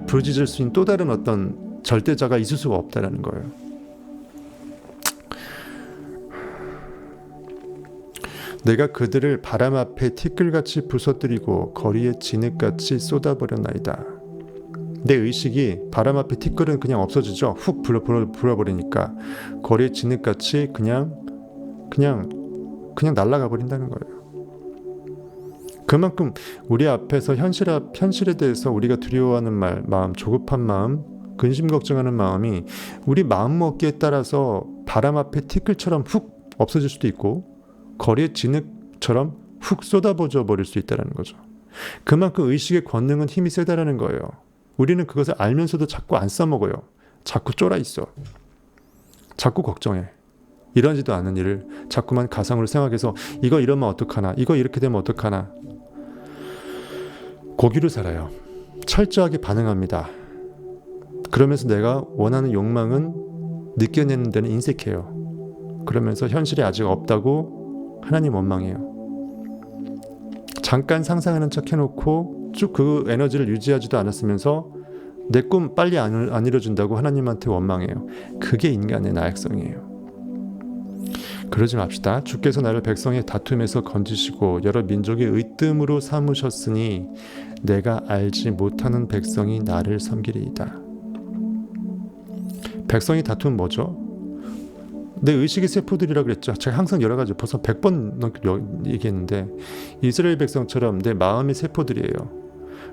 부르짖을 수 있는 또 다른 어떤 절대자가 있을 수가 없다라는 거예요. 내가 그들을 바람 앞에 티끌같이 부서뜨리고 거리에 진흙같이 쏟아버렸나이다. 내 의식이 바람 앞에 티끌은 그냥 없어지죠. 훅 불어버리니까 거리에 진흙같이 그냥 날아가 버린다는 거예요. 그만큼 우리 앞에서 현실에 대해서 우리가 두려워하는 마음, 조급한 마음, 근심 걱정하는 마음이 우리 마음먹기에 따라서 바람 앞에 티끌처럼 훅 없어질 수도 있고 거리에 진흙처럼 훅 쏟아져 버릴 수 있다는 거죠. 그만큼 의식의 권능은 힘이 세다라는 거예요. 우리는 그것을 알면서도 자꾸 안 써먹어요. 자꾸 쫄아 있어. 자꾸 걱정해. 일어나지도 않은 일을 자꾸만 가상으로 생각해서 이거 이러면 어떡하나, 이거 이렇게 되면 어떡하나. 고기로 살아요. 철저하게 반응합니다. 그러면서 내가 원하는 욕망은 느껴내는 데는 인색해요. 그러면서 현실이 아직 없다고 하나님 원망해요. 잠깐 상상하는 척 해놓고 쭉 그 에너지를 유지하지도 않았으면서 내 꿈 빨리 안 이뤄준다고 하나님한테 원망해요. 그게 인간의 나약성이에요. 그러지 맙시다. 주께서 나를 백성의 다툼에서 건지시고 여러 민족의 의뜸으로 삼으셨으니 내가 알지 못하는 백성이 나를 섬기리이다. 백성의 다툼은 뭐죠? 내 의식의 세포들이라고 그랬죠. 제가 항상 여러 가지 벌써 100번 넘게 얘기했는데 이스라엘 백성처럼 내 마음의 세포들이에요.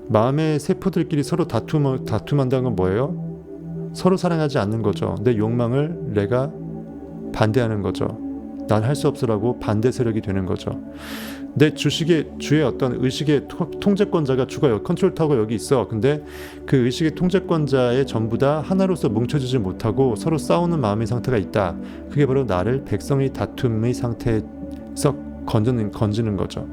마음의 세포들끼리 서로 다툼한다는 건 뭐예요? 서로 사랑하지 않는 거죠. 내 욕망을 내가 반대하는 거죠. 난 할 수 없으라고 반대 세력이 되는 거죠. 내 주의 어떤 의식의 통제권자가 주가 컨트롤 타워가 여기 있어. 근데 그 의식의 통제권자의 전부 다 하나로서 뭉쳐지지 못하고 서로 싸우는 마음의 상태가 있다. 그게 바로 나를 백성의 다툼의 상태에서 건지는 거죠.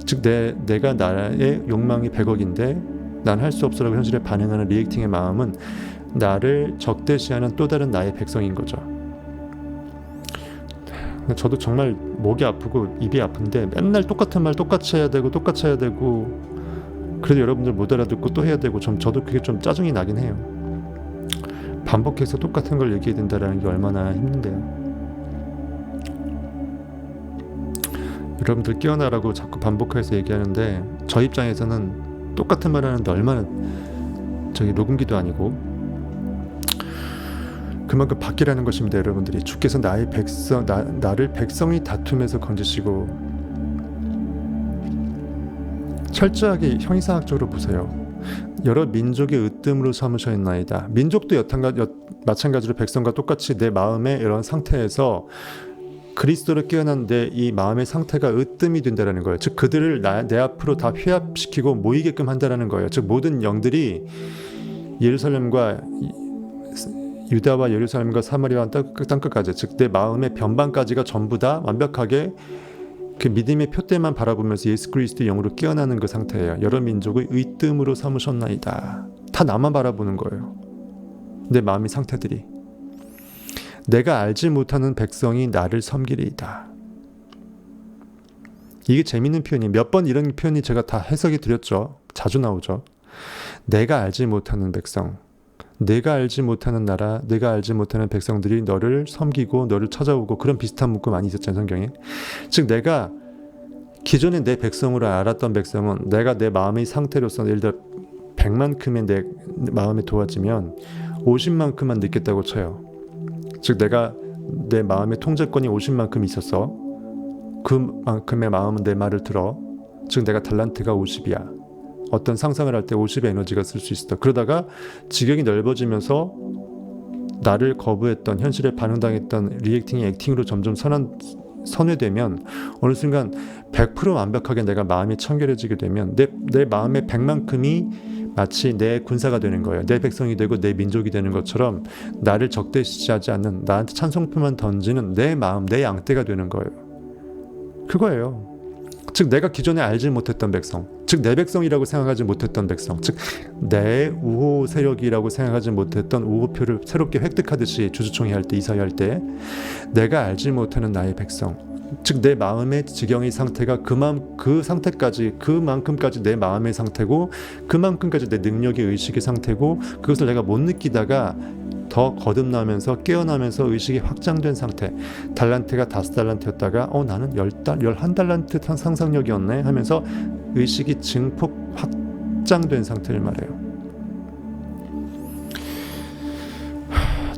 즉 내가 나의 욕망이 100억인데 난 할 수 없으라고 현실에 반응하는 리액팅의 마음은 나를 적대시하는 또 다른 나의 백성인 거죠. 저도 정말 목이 아프고 입이 아픈데 맨날 똑같은 말 똑같이 해야 되고 그래도 여러분들 못 알아듣고 또 해야 되고 저도 그게 좀 짜증이 나긴 해요. 반복해서 똑같은 걸 얘기해야 된다는 게 얼마나 힘든데요. 여러분들 깨어나라고 자꾸 반복해서 얘기하는데 저 입장에서는 똑같은 말 하는데 얼마나 녹음기도 아니고 그만큼 바뀌라는 것입니다. 여러분들이 주께서 나의 백성 나를 백성이 다툼에서 건지시고 철저하게 형이상학적으로 보세요. 여러 민족의 으뜸으로 삼으셨나이다. 민족도 마찬가지로 백성과 똑같이 내 마음의 이런 상태에서 그리스도로 깨어난 내 이 마음의 상태가 으뜸이 된다는 거예요. 즉 그들을 내 앞으로 다 회합시키고 모이게끔 한다는 거예요. 즉 모든 영들이 예루살렘과 유다와 예루살렘과 사마리아와 땅끝까지 즉 내 마음의 변방까지가 전부 다 완벽하게 그 믿음의 표대만 바라보면서 예수 그리스도의 영으로 깨어나는 그 상태예요. 여러 민족의 의뜸으로 삼으셨나이다. 다 나만 바라보는 거예요. 내 마음의 상태들이. 내가 알지 못하는 백성이 나를 섬기리이다. 이게 재밌는 표현이에요. 몇 번 이런 표현이 제가 다 해석이 드렸죠. 자주 나오죠. 내가 알지 못하는 백성, 내가 알지 못하는 나라, 내가 알지 못하는 백성들이 너를 섬기고 너를 찾아오고 그런 비슷한 문구 많이 있었잖아요. 성경에. 즉 내가 기존에 내 백성으로 알았던 백성은 내가 내 마음의 상태로서 예를 들어 100만큼의 내 마음에 도와지면 50만큼만 느꼈다고 쳐요. 즉 내가 내 마음의 통제권이 50만큼 있었어. 그만큼의 마음은 내 말을 들어. 즉 내가 달란트가 50이야. 어떤 상상을 할 때 50의 에너지가 쓸 수 있어. 그러다가 지경이 넓어지면서 나를 거부했던 현실에 반응당했던 리액팅이 액팅으로 점점 선회되면 어느 순간 100% 완벽하게 내가 마음이 청결해지게 되면 내 마음의 100만큼이 마치 내 군사가 되는 거예요. 내 백성이 되고 내 민족이 되는 것처럼 나를 적대시하지 않는 나한테 찬송표만 던지는 내 마음, 내 양떼가 되는 거예요. 그거예요. 즉 내가 기존에 알지 못했던 백성, 즉 내 백성이라고 생각하지 못했던 백성, 즉 내 우호 세력이라고 생각하지 못했던 우호표를 새롭게 획득하듯이 주주총회 할 때, 이사회 할 때 내가 알지 못하는 나의 백성, 즉 내 마음의 지경의 상태가 그 상태까지 그만큼까지 내 마음의 상태고 그만큼까지 내 능력의 의식의 상태고 그것을 내가 못 느끼다가 더 거듭나면서 깨어나면서 의식이 확장된 상태. 달란트가 5달란트였다가 나는 11달란트 상상력이었네 하면서 의식이 증폭 확장된 상태를 말해요.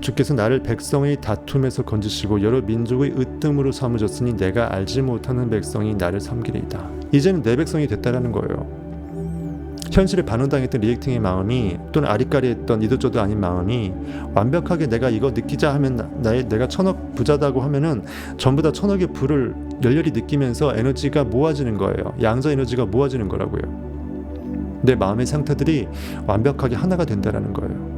주께서 나를 백성의 다툼에서 건지시고 여러 민족의 으뜸으로 삼으셨으니 내가 알지 못하는 백성이 나를 섬기리이다. 이제는 내 백성이 됐다라는 거예요. 현실에 반응당했던 리액팅의 마음이 또는 아리까리했던 이도저도 아닌 마음이 완벽하게 내가 이거 느끼자 하면 내가 천억 부자다고 하면은 전부 다 천억의 불을 열렬히 느끼면서 에너지가 모아지는 거예요. 양자 에너지가 모아지는 거라고요. 내 마음의 상태들이 완벽하게 하나가 된다라는 거예요.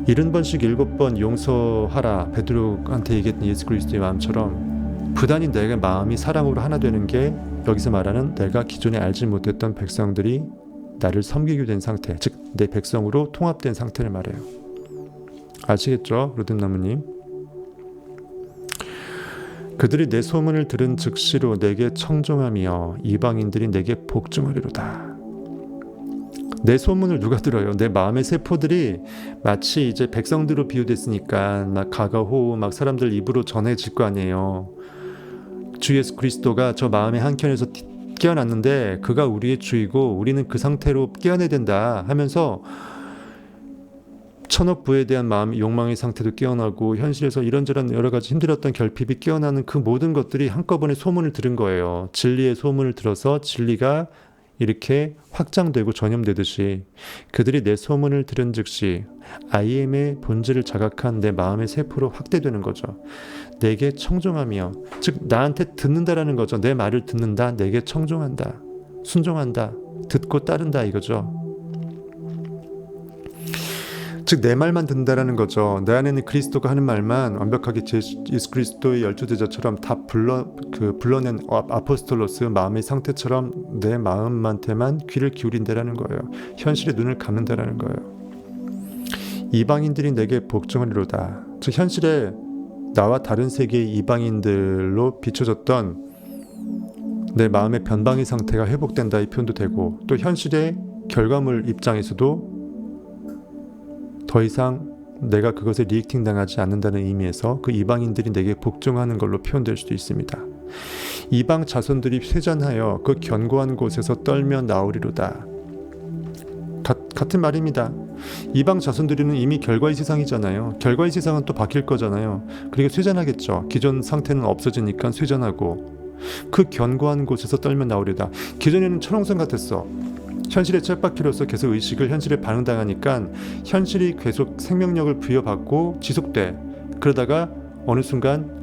70번씩 7번 용서하라 베드로한테 얘기했던 예수 그리스도의 마음처럼 부단히 내가 마음이 사랑으로 하나 되는 게 여기서 말하는 내가 기존에 알지 못했던 백성들이 나를 섬기게 된 상태, 즉 내 백성으로 통합된 상태를 말해요. 아시겠죠? 로든나무님. 그들이 내 소문을 들은 즉시로 내게 청종하며 이방인들이 내게 복종하리로다. 내 소문을 누가 들어요? 내 마음의 세포들이 마치 이제 백성들로 비유됐으니까 막 가가호우 막 사람들 입으로 전해질 거 아니에요. 주 예수 그리스도가 저 마음의 한켠에서 깨어났는데 그가 우리의 주이고 우리는 그 상태로 깨어내야 된다 하면서 천억 부에 대한 마음 욕망의 상태도 깨어나고 현실에서 이런저런 여러 가지 힘들었던 결핍이 깨어나는 그 모든 것들이 한꺼번에 소문을 들은 거예요. 진리의 소문을 들어서 진리가 이렇게 확장되고 전염되듯이 그들이 내 소문을 들은 즉시 IM의 본질을 자각한 내 마음의 세포로 확대되는 거죠. 내게 청종하며, 즉 나한테 듣는다라는 거죠. 내 말을 듣는다, 내게 청종한다, 순종한다, 듣고 따른다 이거죠. 즉 내 말만 듣는다라는 거죠. 내 안에는 그리스도가 하는 말만 완벽하게 예수 그리스도의 열두제자처럼 다 불러낸 아포스톨로스 마음의 상태처럼 내 마음한테만 귀를 기울인다라는 거예요. 현실에 눈을 감는다라는 거예요. 이방인들이 내게 복종하리로다. 즉 현실에 나와 다른 세계의 이방인들로 비춰졌던 내 마음의 변방의 상태가 회복된다 이 표현도 되고, 또 현실의 결과물 입장에서도 더 이상 내가 그것에 리액팅 당하지 않는다는 의미에서 그 이방인들이 내게 복종하는 걸로 표현될 수도 있습니다. 이방 자손들이 쇠잔하여 그 견고한 곳에서 떨며 나오리로다. 같은 말입니다. 이방 자손들은 이미 결과의 세상이잖아요. 결과의 세상은 또 바뀔 거잖아요. 그리고 쇠잔하겠죠. 기존 상태는 없어지니까 쇠잔하고 그 견고한 곳에서 떨며 나오리다. 기존에는 철옹성 같았어. 현실의 쳇바퀴로서 계속 의식을 현실에 반응당하니까 현실이 계속 생명력을 부여받고 지속돼. 그러다가 어느 순간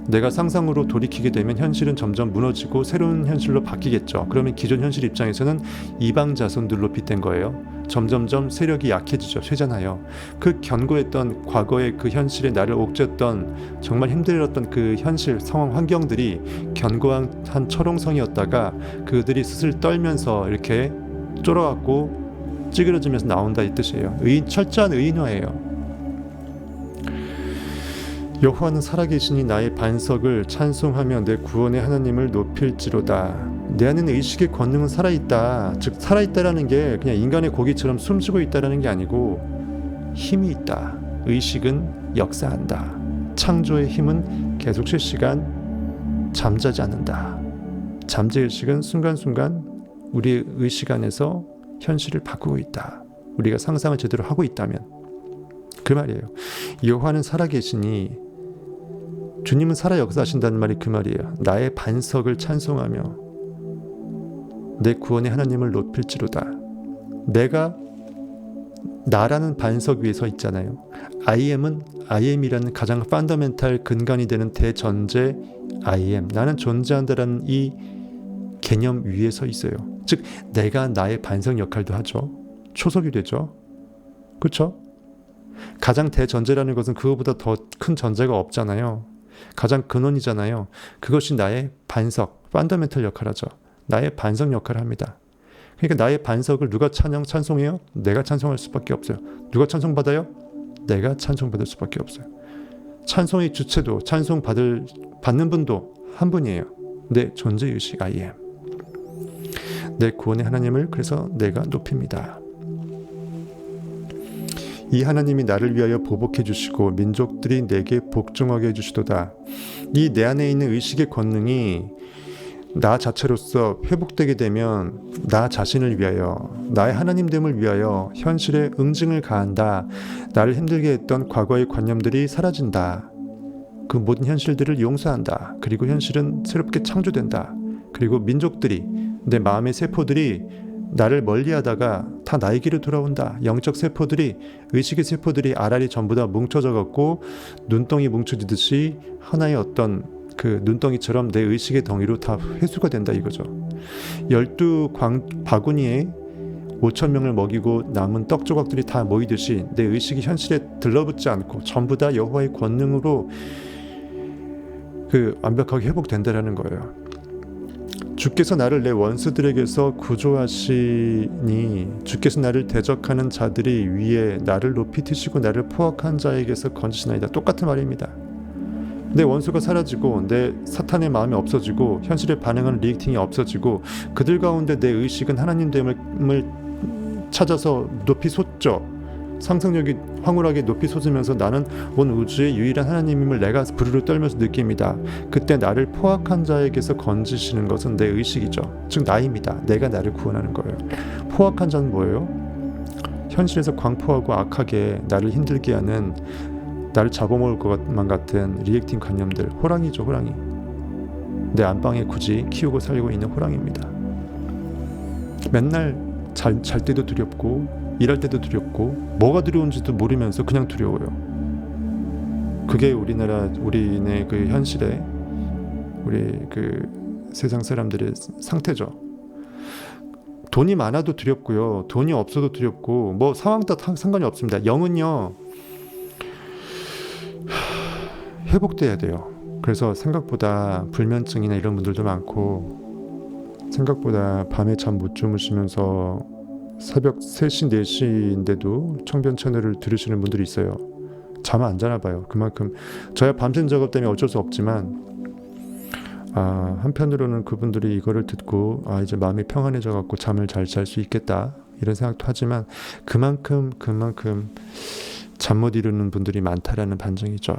내가 상상으로 돌이키게 되면 현실은 점점 무너지고 새로운 현실로 바뀌겠죠. 그러면 기존 현실 입장에서는 이방 자손들로 빗댄 거예요. 점점점 세력이 약해지죠. 쇠잔하여 그 견고했던 과거의 그 현실에 나를 옥죄었던 정말 힘들었던 그 현실 상황 환경들이 견고한 한 철옹성이었다가 그들이 슬슬 떨면서 이렇게 쫄아갖고 찌그러지면서 나온다 이 뜻이에요. 철저한 의인화예요. 여호와는 살아계시니 나의 반석을 찬송하며 내 구원의 하나님을 높일지로다. 내 안에는 의식의 권능은 살아있다. 즉 살아있다라는 게 그냥 인간의 고기처럼 숨쉬고 있다라는 게 아니고 힘이 있다. 의식은 역사한다. 창조의 힘은 계속 실시간 잠자지 않는다. 잠재의식은 순간순간 우리의 의식 안에서 현실을 바꾸고 있다. 우리가 상상을 제대로 하고 있다면 그 말이에요. 여호와는 살아계시니 주님은 살아 역사하신다는 말이 그 말이에요. 나의 반석을 찬송하며 내 구원의 하나님을 높일지로다. 내가 나라는 반석 위에 서 있잖아요. Iam이라는 가장 펀더멘탈 근간이 되는 대전제 I am. 나는 존재한다라는 이 개념 위에 서 있어요. 즉 내가 나의 반석 역할도 하죠. 초석이 되죠. 그렇죠? 가장 대전제라는 것은 그거보다 더 큰 전제가 없잖아요. 가장 근원이잖아요. 그것이 나의 반석, 펀더멘탈 역할을 하죠. 나의 반석 역할을 합니다. 그러니까 나의 반석을 누가 찬송해요? 내가 찬송할 수밖에 없어요. 누가 찬송받아요? 내가 찬송받을 수밖에 없어요. 찬송의 주체도 받는 분도 한 분이에요. 내 존재의식 I am. 내 구원의 하나님을 그래서 내가 높입니다. 이 하나님이 나를 위하여 보복해 주시고 민족들이 내게 복종하게 해주시도다. 이 내 안에 있는 의식의 권능이 나 자체로서 회복되게 되면 나 자신을 위하여, 나의 하나님됨을 위하여 현실에 응징을 가한다. 나를 힘들게 했던 과거의 관념들이 사라진다. 그 모든 현실들을 용서한다. 그리고 현실은 새롭게 창조된다. 그리고 민족들이, 내 마음의 세포들이 나를 멀리하다가 다 나에게로 돌아온다. 영적 세포들이, 의식의 세포들이 알알이 전부 다 뭉쳐져 갖고 눈덩이 뭉쳐지듯이 하나의 어떤 그 눈덩이처럼 내 의식의 덩이로 다 회수가 된다 이거죠. 12 바구니에 5,000명을 먹이고 남은 떡 조각들이 다 모이듯이 내 의식이 현실에 들러붙지 않고 전부 다 여호와의 권능으로 그 완벽하게 회복된다라는 거예요. 주께서 나를 내 원수들에게서 구조하시니 주께서 나를 대적하는 자들이 위에 나를 높이 드시고 나를 포악한 자에게서 건지시나이다. 똑같은 말입니다. 내 원수가 사라지고 내 사탄의 마음이 없어지고 현실에 반응하는 리액팅이 없어지고 그들 가운데 내 의식은 하나님됨을 찾아서 높이 솟죠. 상상력이 황홀하게 높이 솟으면서 나는 온 우주의 유일한 하나님임을 내가 부르르 떨면서 느낍니다. 그때 나를 포악한 자에게서 건지시는 것은 내 의식이죠. 즉 나입니다. 내가 나를 구원하는 거예요. 포악한 자는 뭐예요? 현실에서 광포하고 악하게 나를 힘들게 하는, 나를 잡아먹을 것만 같은 리액팅 관념들, 호랑이죠. 호랑이. 내 안방에 굳이 키우고 살고 있는 호랑이입니다. 맨날 잘 때도 두렵고 일할 때도 두렵고 뭐가 두려운지도 모르면서 그냥 두려워요. 그게 우리네 그 현실에 우리 그 세상 사람들의 상태죠. 돈이 많아도 두렵고요. 돈이 없어도 두렵고 뭐 상황 다 상관이 없습니다. 영은요 회복돼야 돼요. 그래서 생각보다 불면증이나 이런 분들도 많고 생각보다 밤에 잠 못 주무시면서 새벽 3시 4시인데도 청변 채널을 들으시는 분들이 있어요. 잠 안 자나 봐요. 그만큼 저야 밤샘 작업 때문에 어쩔 수 없지만 한편으로는 그분들이 이거를 듣고 이제 마음이 평안해져 갖고 잠을 잘 잘 수 있겠다 이런 생각도 하지만 그만큼 잠 못 이루는 분들이 많다라는 반증이죠.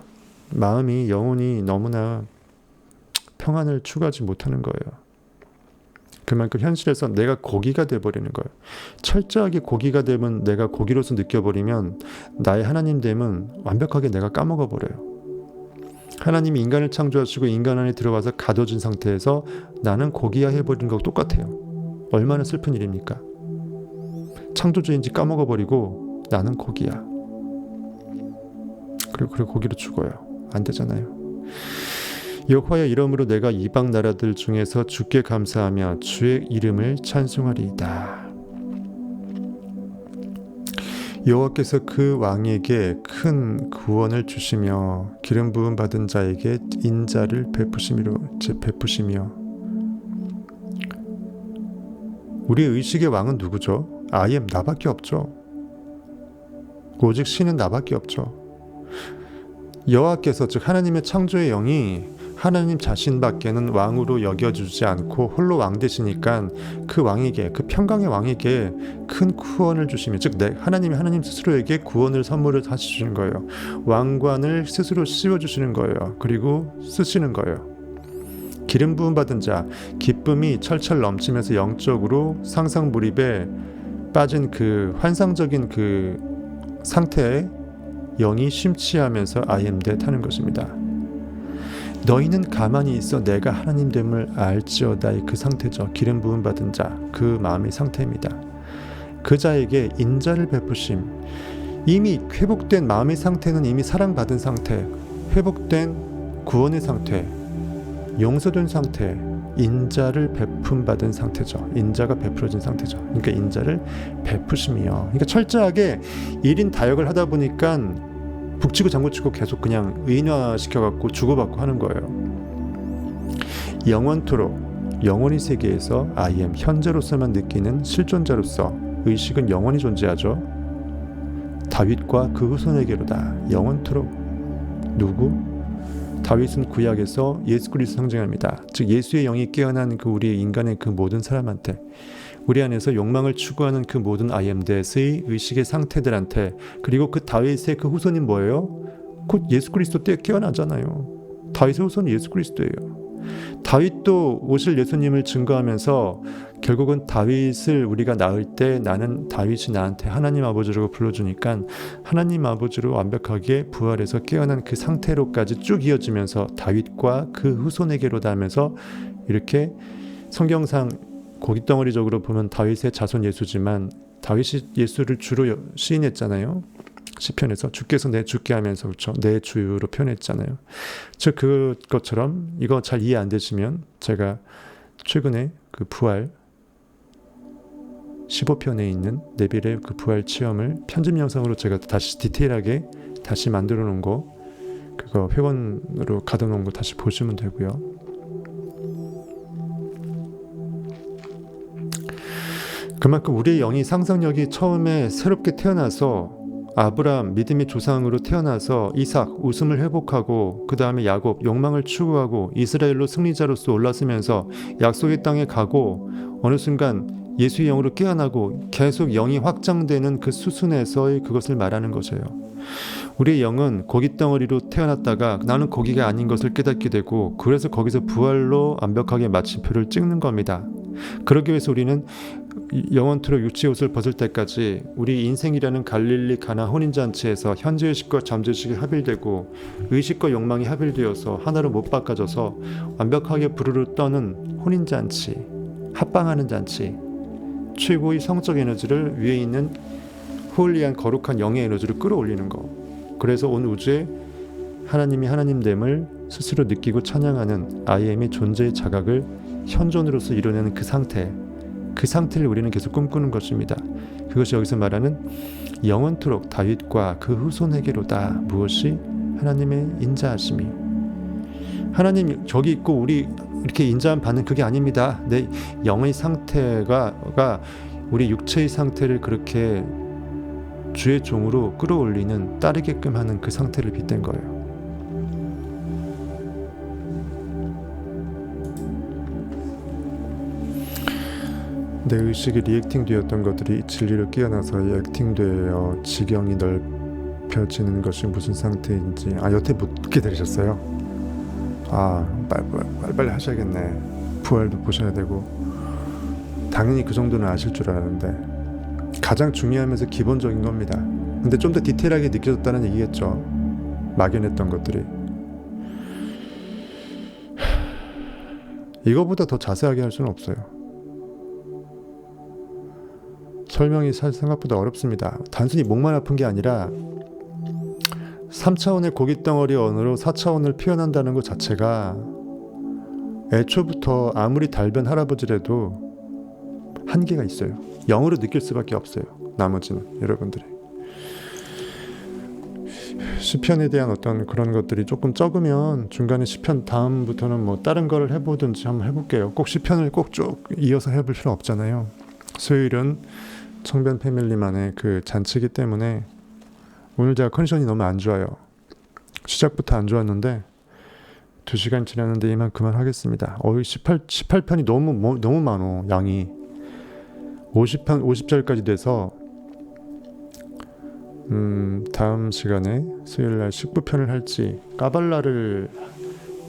마음이 영혼이 너무나 평안을 추구하지 못하는 거예요. 그만큼 현실에서 내가 고기가 돼버리는 거예요. 철저하게 고기가 되면 내가 고기로서 느껴버리면 나의 하나님됨은 완벽하게 내가 까먹어버려요. 하나님이 인간을 창조하시고 인간 안에 들어가서 가둬진 상태에서 나는 고기화 해버리는 거하고 똑같아요. 얼마나 슬픈 일입니까? 창조주인지 까먹어버리고 나는 고기야. 그리고 고기로 죽어요. 안 되잖아요. 여호와의 이름으로 내가 이방 나라들 중에서 주께 감사하며 주의 이름을 찬송하리이다. 여호와께서 그 왕에게 큰 구원을 주시며 기름 부음 받은 자에게 인자를 베푸시며 우리 의식의 왕은 누구죠? 나밖에 없죠. 오직 신은 나밖에 없죠. 여호와께서 즉 하나님의 창조의 영이 하나님 자신밖에는 왕으로 여겨주지 않고 홀로 왕 되시니까 그 왕에게 그 평강의 왕에게 큰 구원을 주시며 즉 하나님이 하나님 스스로에게 구원을 선물을 하시는 거예요. 왕관을 스스로 씌워주시는 거예요. 그리고 쓰시는 거예요. 기름 부음 받은 자 기쁨이 철철 넘치면서 영적으로 상상몰입에 빠진 그 환상적인 그 상태에 영이 심취하면서 I am that 하는 것입니다. 너희는 가만히 있어 내가 하나님됨을 알지어다의 그 상태죠. 기름 부음 받은 자, 그 마음의 상태입니다. 그 자에게 인자를 베푸심. 이미 회복된 마음의 상태는 이미 사랑받은 상태, 회복된 구원의 상태, 용서된 상태, 인자를 베품 받은 상태죠. 인자가 베풀어진 상태죠. 그러니까 인자를 베푸심이요. 그러니까 철저하게 1인 다역을 하다 보니까 북치고 장구치고 계속 그냥 의인화시켜갖고 주고받고 하는 거예요. 영원토록 영원히 세계에서 I am 현재로서만 느끼는 실존자로서 의식은 영원히 존재하죠. 다윗과 그 후손에게로다. 영원토록 누구? 다윗은 구약에서 예수 그리스도 상징합니다. 즉 예수의 영이 깨어난 그 우리 인간의 그 모든 사람한테 우리 안에서 욕망을 추구하는 그 모든 I am that의 의식의 상태들한테 그리고 그 다윗의 그 후손이 뭐예요? 곧 예수 그리스도 때 깨어나잖아요. 다윗의 후손이 예수 그리스도예요. 다윗도 오실 예수님을 증거하면서 결국은 다윗을 우리가 낳을 때 나는 다윗이 나한테 하나님 아버지라고 불러주니까 하나님 아버지로 완벽하게 부활해서 깨어난 그 상태로까지 쭉 이어지면서 다윗과 그 후손에게로다 하면서 이렇게 성경상 고깃덩어리적으로 보면 다윗의 자손 예수지만 다윗이 예수를 주로 시인했잖아요. 시편에서 주께서 내 주께 하면서 그렇죠. 내 주로 표현했잖아요. 즉 그것처럼 이거 잘 이해 안 되시면 제가 최근에 그 부활 15편에 있는 네빌의 그 부활 체험을 편집 영상으로 제가 다시 디테일하게 다시 만들어 놓은 거 그거 회원으로 가둬 놓은 거 다시 보시면 되고요. 그만큼 우리의 영이 상상력이 처음에 새롭게 태어나서 아브라함 믿음의 조상으로 태어나서 이삭 웃음을 회복하고 그 다음에 야곱 욕망을 추구하고 이스라엘로 승리자로서 올라서면서 약속의 땅에 가고 어느 순간 예수의 영으로 깨어나고 계속 영이 확장되는 그 수순에서의 그것을 말하는 것이에요. 우리의 영은 고깃덩어리로 태어났다가 나는 고기가 아닌 것을 깨닫게 되고 그래서 거기서 부활로 완벽하게 마침표를 찍는 겁니다. 그러기 위해서 우리는 영원토록 육체의 옷을 벗을 때까지 우리 인생이라는 갈릴리 가나 혼인잔치에서 현재의식과 잠재의식이 합일되고 의식과 욕망이 합일되어서 하나로 못 바꿔져서 완벽하게 부르르 떠는 혼인잔치, 합방하는 잔치, 최고의 성적 에너지를 위에 있는 홀리한 거룩한 영의 에너지를 끌어올리는 거. 그래서 온 우주에 하나님이 하나님됨을 스스로 느끼고 찬양하는 I am의 존재의 자각을 현존으로서 이뤄내는 그 상태, 그 상태를 우리는 계속 꿈꾸는 것입니다. 그것이 여기서 말하는 영원토록 다윗과 그 후손에게로다. 무엇이? 하나님의 인자하심이. 하나님 저기 있고 우리 이렇게 인자함 받는 그게 아닙니다. 내 영의 상태가 우리 육체의 상태를 그렇게 주의 종으로 끌어올리는, 따르게끔 하는 그 상태를 빗댄 거예요. 내 의식이 리액팅 되었던 것들이 진리로 깨어나서 액팅되어 지경이 넓혀지는 것이 무슨 상태인지 여태 묻게 들으셨어요? 빨리 하셔야겠네. 부활도 보셔야 되고. 당연히 그 정도는 아실 줄 알았는데 가장 중요하면서 기본적인 겁니다. 근데 좀 더 디테일하게 느껴졌다는 얘기겠죠. 막연했던 것들이. 이거보다 더 자세하게 할 수는 없어요. 설명이 생각보다 어렵습니다. 단순히 목만 아픈 게 아니라 3차원의 고깃덩어리 언어로 4차원을 표현한다는 것 자체가 애초부터 아무리 달변 할아버지라도 한계가 있어요. 영어로 느낄 수밖에 없어요. 나머지는 여러분들이. 시편에 대한 어떤 그런 것들이 조금 적으면 중간에 시편 다음부터는 뭐 다른 거를 해보든지 한번 해볼게요. 꼭 시편을 꼭 쭉 이어서 해볼 필요 없잖아요. 수요일은 청변 패밀리만의 그 잔치기 때문에 오늘 제가 컨디션이 너무 안 좋아요. 시작부터 안 좋았는데 2시간 지났는데 이만 그만하겠습니다. 18편이 너무 많어. 양이 50절까지 돼서 다음 시간에 수요일날 19편을 할지, 까발라를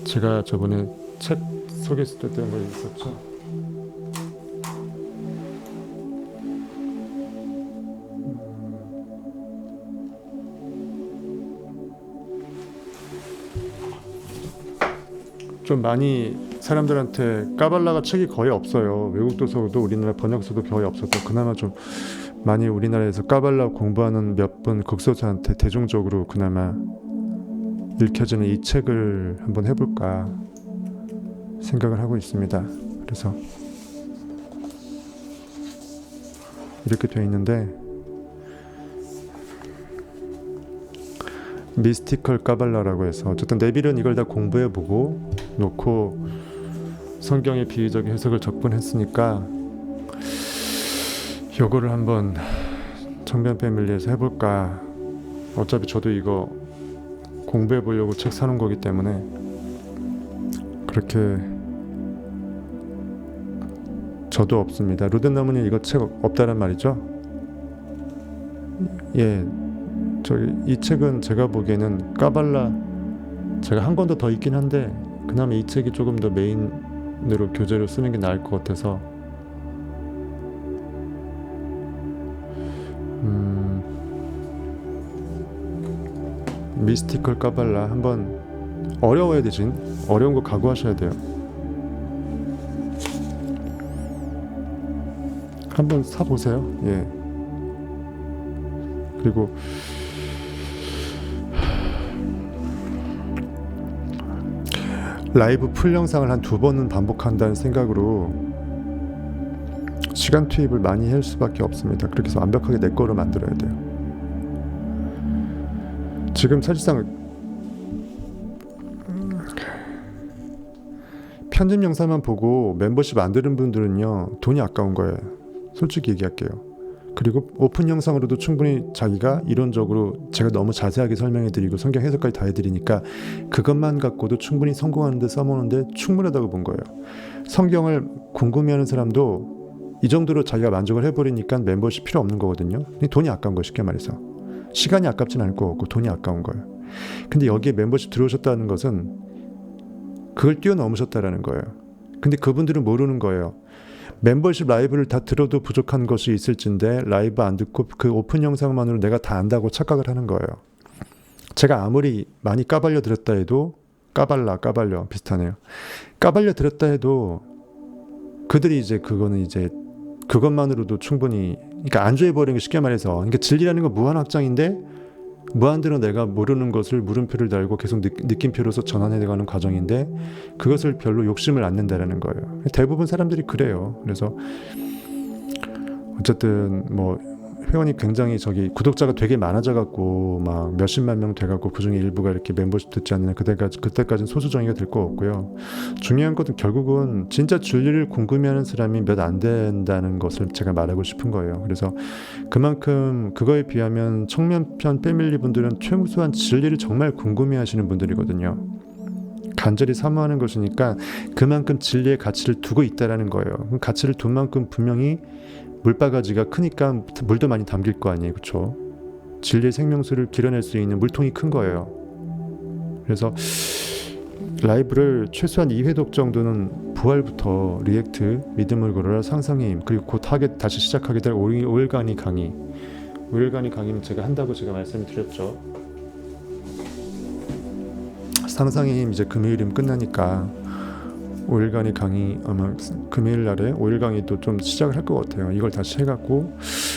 제가 저번에 책 소개했던 거 있었죠. 좀 많이 사람들한테 까발라가 책이 거의 없어요. 외국 도서도 우리나라 번역서도 거의 없어서 그나마 좀 많이 우리나라에서 까발라 공부하는 몇 분 극소수한테 대중적으로 그나마 읽혀지는 이 책을 한번 해볼까 생각을 하고 있습니다. 그래서 이렇게 되어 있는데, 미스티컬 까발라라고 해서 어쨌든 네빌은 이걸 다 공부해보고 놓고 성경의 비유적인 해석을 접근했으니까 요거를 한번 청변 패밀리에서 해볼까. 어차피 저도 이거 공부해보려고 책 사놓은 거기 때문에 그렇게 저도 없습니다. 루덴나무님 이거 책 없다란 말이죠? 예, 이 책은 제가 보기에는 까발라 제가 한 권도 더 있긴 한데 그나마 이 책이 조금 더 메인으로 교재로 쓰는 게 나을 것 같아서 미스티컬 까발라 한번 어려워야 되진 어려운 거 각오하셔야 돼요. 한번 사보세요. 예. 그리고 라이브 풀 영상을 한 2번은 반복한다는 생각으로 시간 투입을 많이 할 수밖에 없습니다. 그렇게 해서 완벽하게 내 거로 만들어야 돼요. 지금 사실상 편집 영상만 보고 멤버십 안 들은 분들은요 돈이 아까운 거예요. 솔직히 얘기할게요. 그리고 오픈 영상으로도 충분히 자기가 이론적으로 제가 너무 자세하게 설명해드리고 성경 해석까지 다 해드리니까 그것만 갖고도 충분히 성공하는데 써먹는데 충분하다고 본 거예요. 성경을 궁금해하는 사람도 이 정도로 자기가 만족을 해버리니까 멤버십 필요 없는 거거든요. 돈이 아까운 거예요. 쉽게 말해서 시간이 아깝진 않을 거고 돈이 아까운 거예요. 근데 여기에 멤버십 들어오셨다는 것은 그걸 뛰어넘으셨다라는 거예요. 근데 그분들은 모르는 거예요. 멤버십 라이브를 다 들어도 부족한 것이 있을진데 라이브 안 듣고 그 오픈 영상만으로 내가 다 안다고 착각을 하는 거예요. 제가 아무리 많이 까발려 들었다 해도 까발려 비슷하네요. 까발려 들었다 해도 그들이 이제 그거는 이제 그것만으로도 충분히 그러니까 안주해버리는 게 쉽게 말해서 그러니까 진리라는 건 무한 확장인데 무한대로 내가 모르는 것을 물음표를 달고 계속 느낌표로서 전환해가는 과정인데 그것을 별로 욕심을 안 낸다라는 거예요. 대부분 사람들이 그래요. 그래서 어쨌든 뭐 회원이 굉장히 구독자가 되게 많아져 갖고 막 몇십만 명 돼 갖고 그중에 일부가 이렇게 멤버십 듣지 않느냐, 그때까지는 소수 정예가 될 거 없고요. 중요한 것은 결국은 진짜 진리를 궁금해하는 사람이 몇 안 된다는 것을 제가 말하고 싶은 거예요. 그래서 그만큼 그거에 비하면 청년편 패밀리 분들은 최소한 진리를 정말 궁금해하시는 분들이거든요. 간절히 사모하는 것이니까 그만큼 진리의 가치를 두고 있다라는 거예요. 그 가치를 둔 만큼 분명히 물바가지가 크니까 물도 많이 담길 거 아니에요, 그렇죠? 진리의 생명수를 길어낼 수 있는 물통이 큰 거예요. 그래서 라이브를 최소한 2회독 정도는 부활부터 리액트, 믿음을 걸어라, 상상의 힘, 그리고 곧 하게 다시 시작하게 될 5일간의 강의. 5일간의 강의는 제가 한다고 제가 말씀을 드렸죠. 상상의 힘 이제 금요일이면 끝나니까 5일간의 강의 아마 금요일 날에 5일 강의도 좀 시작을 할 것 같아요. 이걸 다시 해갖고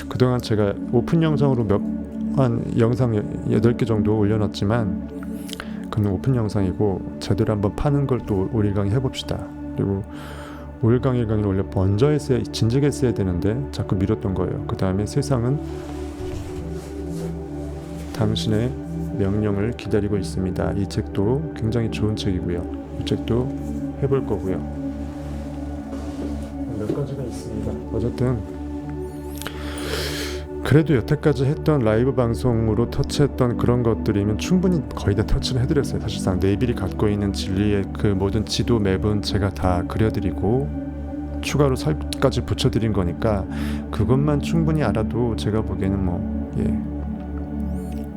그동안 제가 오픈 영상으로 한 영상 8개 정도 올려놨지만 그건 오픈 영상이고 제대로 한번 파는 걸 또 5일 강의 해봅시다. 그리고 5일 강의를 원래 먼저 했어야 진즉 했어야 되는데 자꾸 미뤘던 거예요. 그 다음에 세상은 당신의 명령을 기다리고 있습니다. 이 책도 굉장히 좋은 책이고요. 이 책도 해볼 거고요. 몇 가지가 있습니다. 어쨌든 그래도 여태까지 했던 라이브 방송으로 터치했던 그런 것들이면 충분히 거의 다 터치를 해드렸어요. 사실상 네이빌이 갖고 있는 진리의 그 모든 지도 맵은 제가 다 그려드리고 추가로 설까지 붙여드린 거니까 그것만 충분히 알아도 제가 보기에는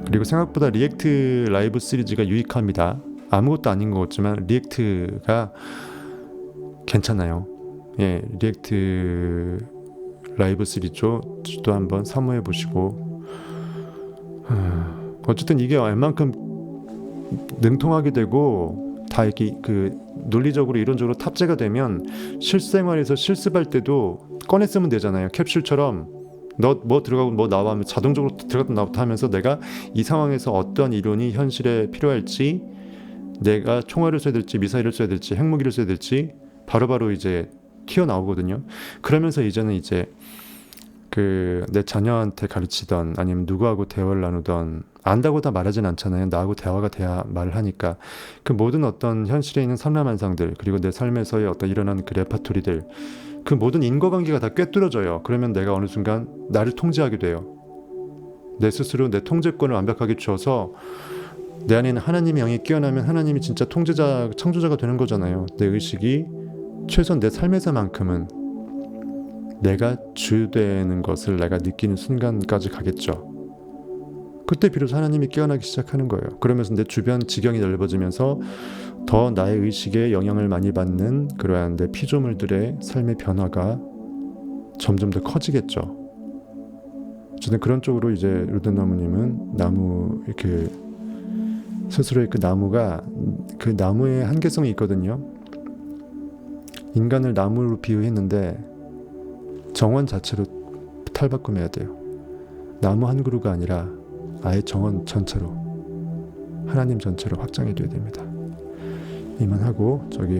그리고 생각보다 리액트 라이브 시리즈가 유익합니다. 아무것도 아닌 것 같지만 리액트가 괜찮아요. 리액트 라이브 시리즈도 한번 사모해 보시고 어쨌든 이게 얼만큼 능통하게 되고 다 이렇게 그 논리적으로 이론적으로 탑재가 되면 실생활에서 실습할 때도 꺼내 쓰면 되잖아요. 캡슐처럼 너 뭐 들어가고 뭐 나와 하면 자동적으로 들어갔다 나왔다 하면서 내가 이 상황에서 어떤 이론이 현실에 필요할지, 내가 총알을 쏴야 될지 미사일을 쏴야 될지 핵무기를 쏴야 될지 바로바로 이제 튀어나오거든요. 그러면서 이제는 이제 그 내 자녀한테 가르치던 아니면 누구하고 대화를 나누던 안다고 다 말하진 않잖아요. 나하고 대화가 돼야 말을 하니까 그 모든 어떤 현실에 있는 삼라만상들 그리고 내 삶에서의 어떤 일어난 그 레파토리들 그 모든 인과관계가 다 꿰뚫어져요. 그러면 내가 어느 순간 나를 통제하게 돼요. 내 스스로 내 통제권을 완벽하게 주어서 내 안에는 하나님의 영이 깨어나면 하나님이 진짜 통제자, 창조자가 되는 거잖아요. 내 의식이 최소한 내 삶에서만큼은 내가 주되는 것을 내가 느끼는 순간까지 가겠죠. 그때 비로소 하나님이 깨어나기 시작하는 거예요. 그러면서 내 주변 지경이 넓어지면서 더 나의 의식에 영향을 많이 받는 그러한 내 피조물들의 삶의 변화가 점점 더 커지겠죠. 어쨌든 그런 쪽으로 이제 루덴나무님은 나무 이렇게 스스로의 그 나무가 그 나무의 한계성이 있거든요. 인간을 나무로 비유했는데 정원 자체로 탈바꿈해야 돼요. 나무 한 그루가 아니라 아예 정원 전체로 하나님 전체로 확장해 둬야 됩니다. 이만 하고 저기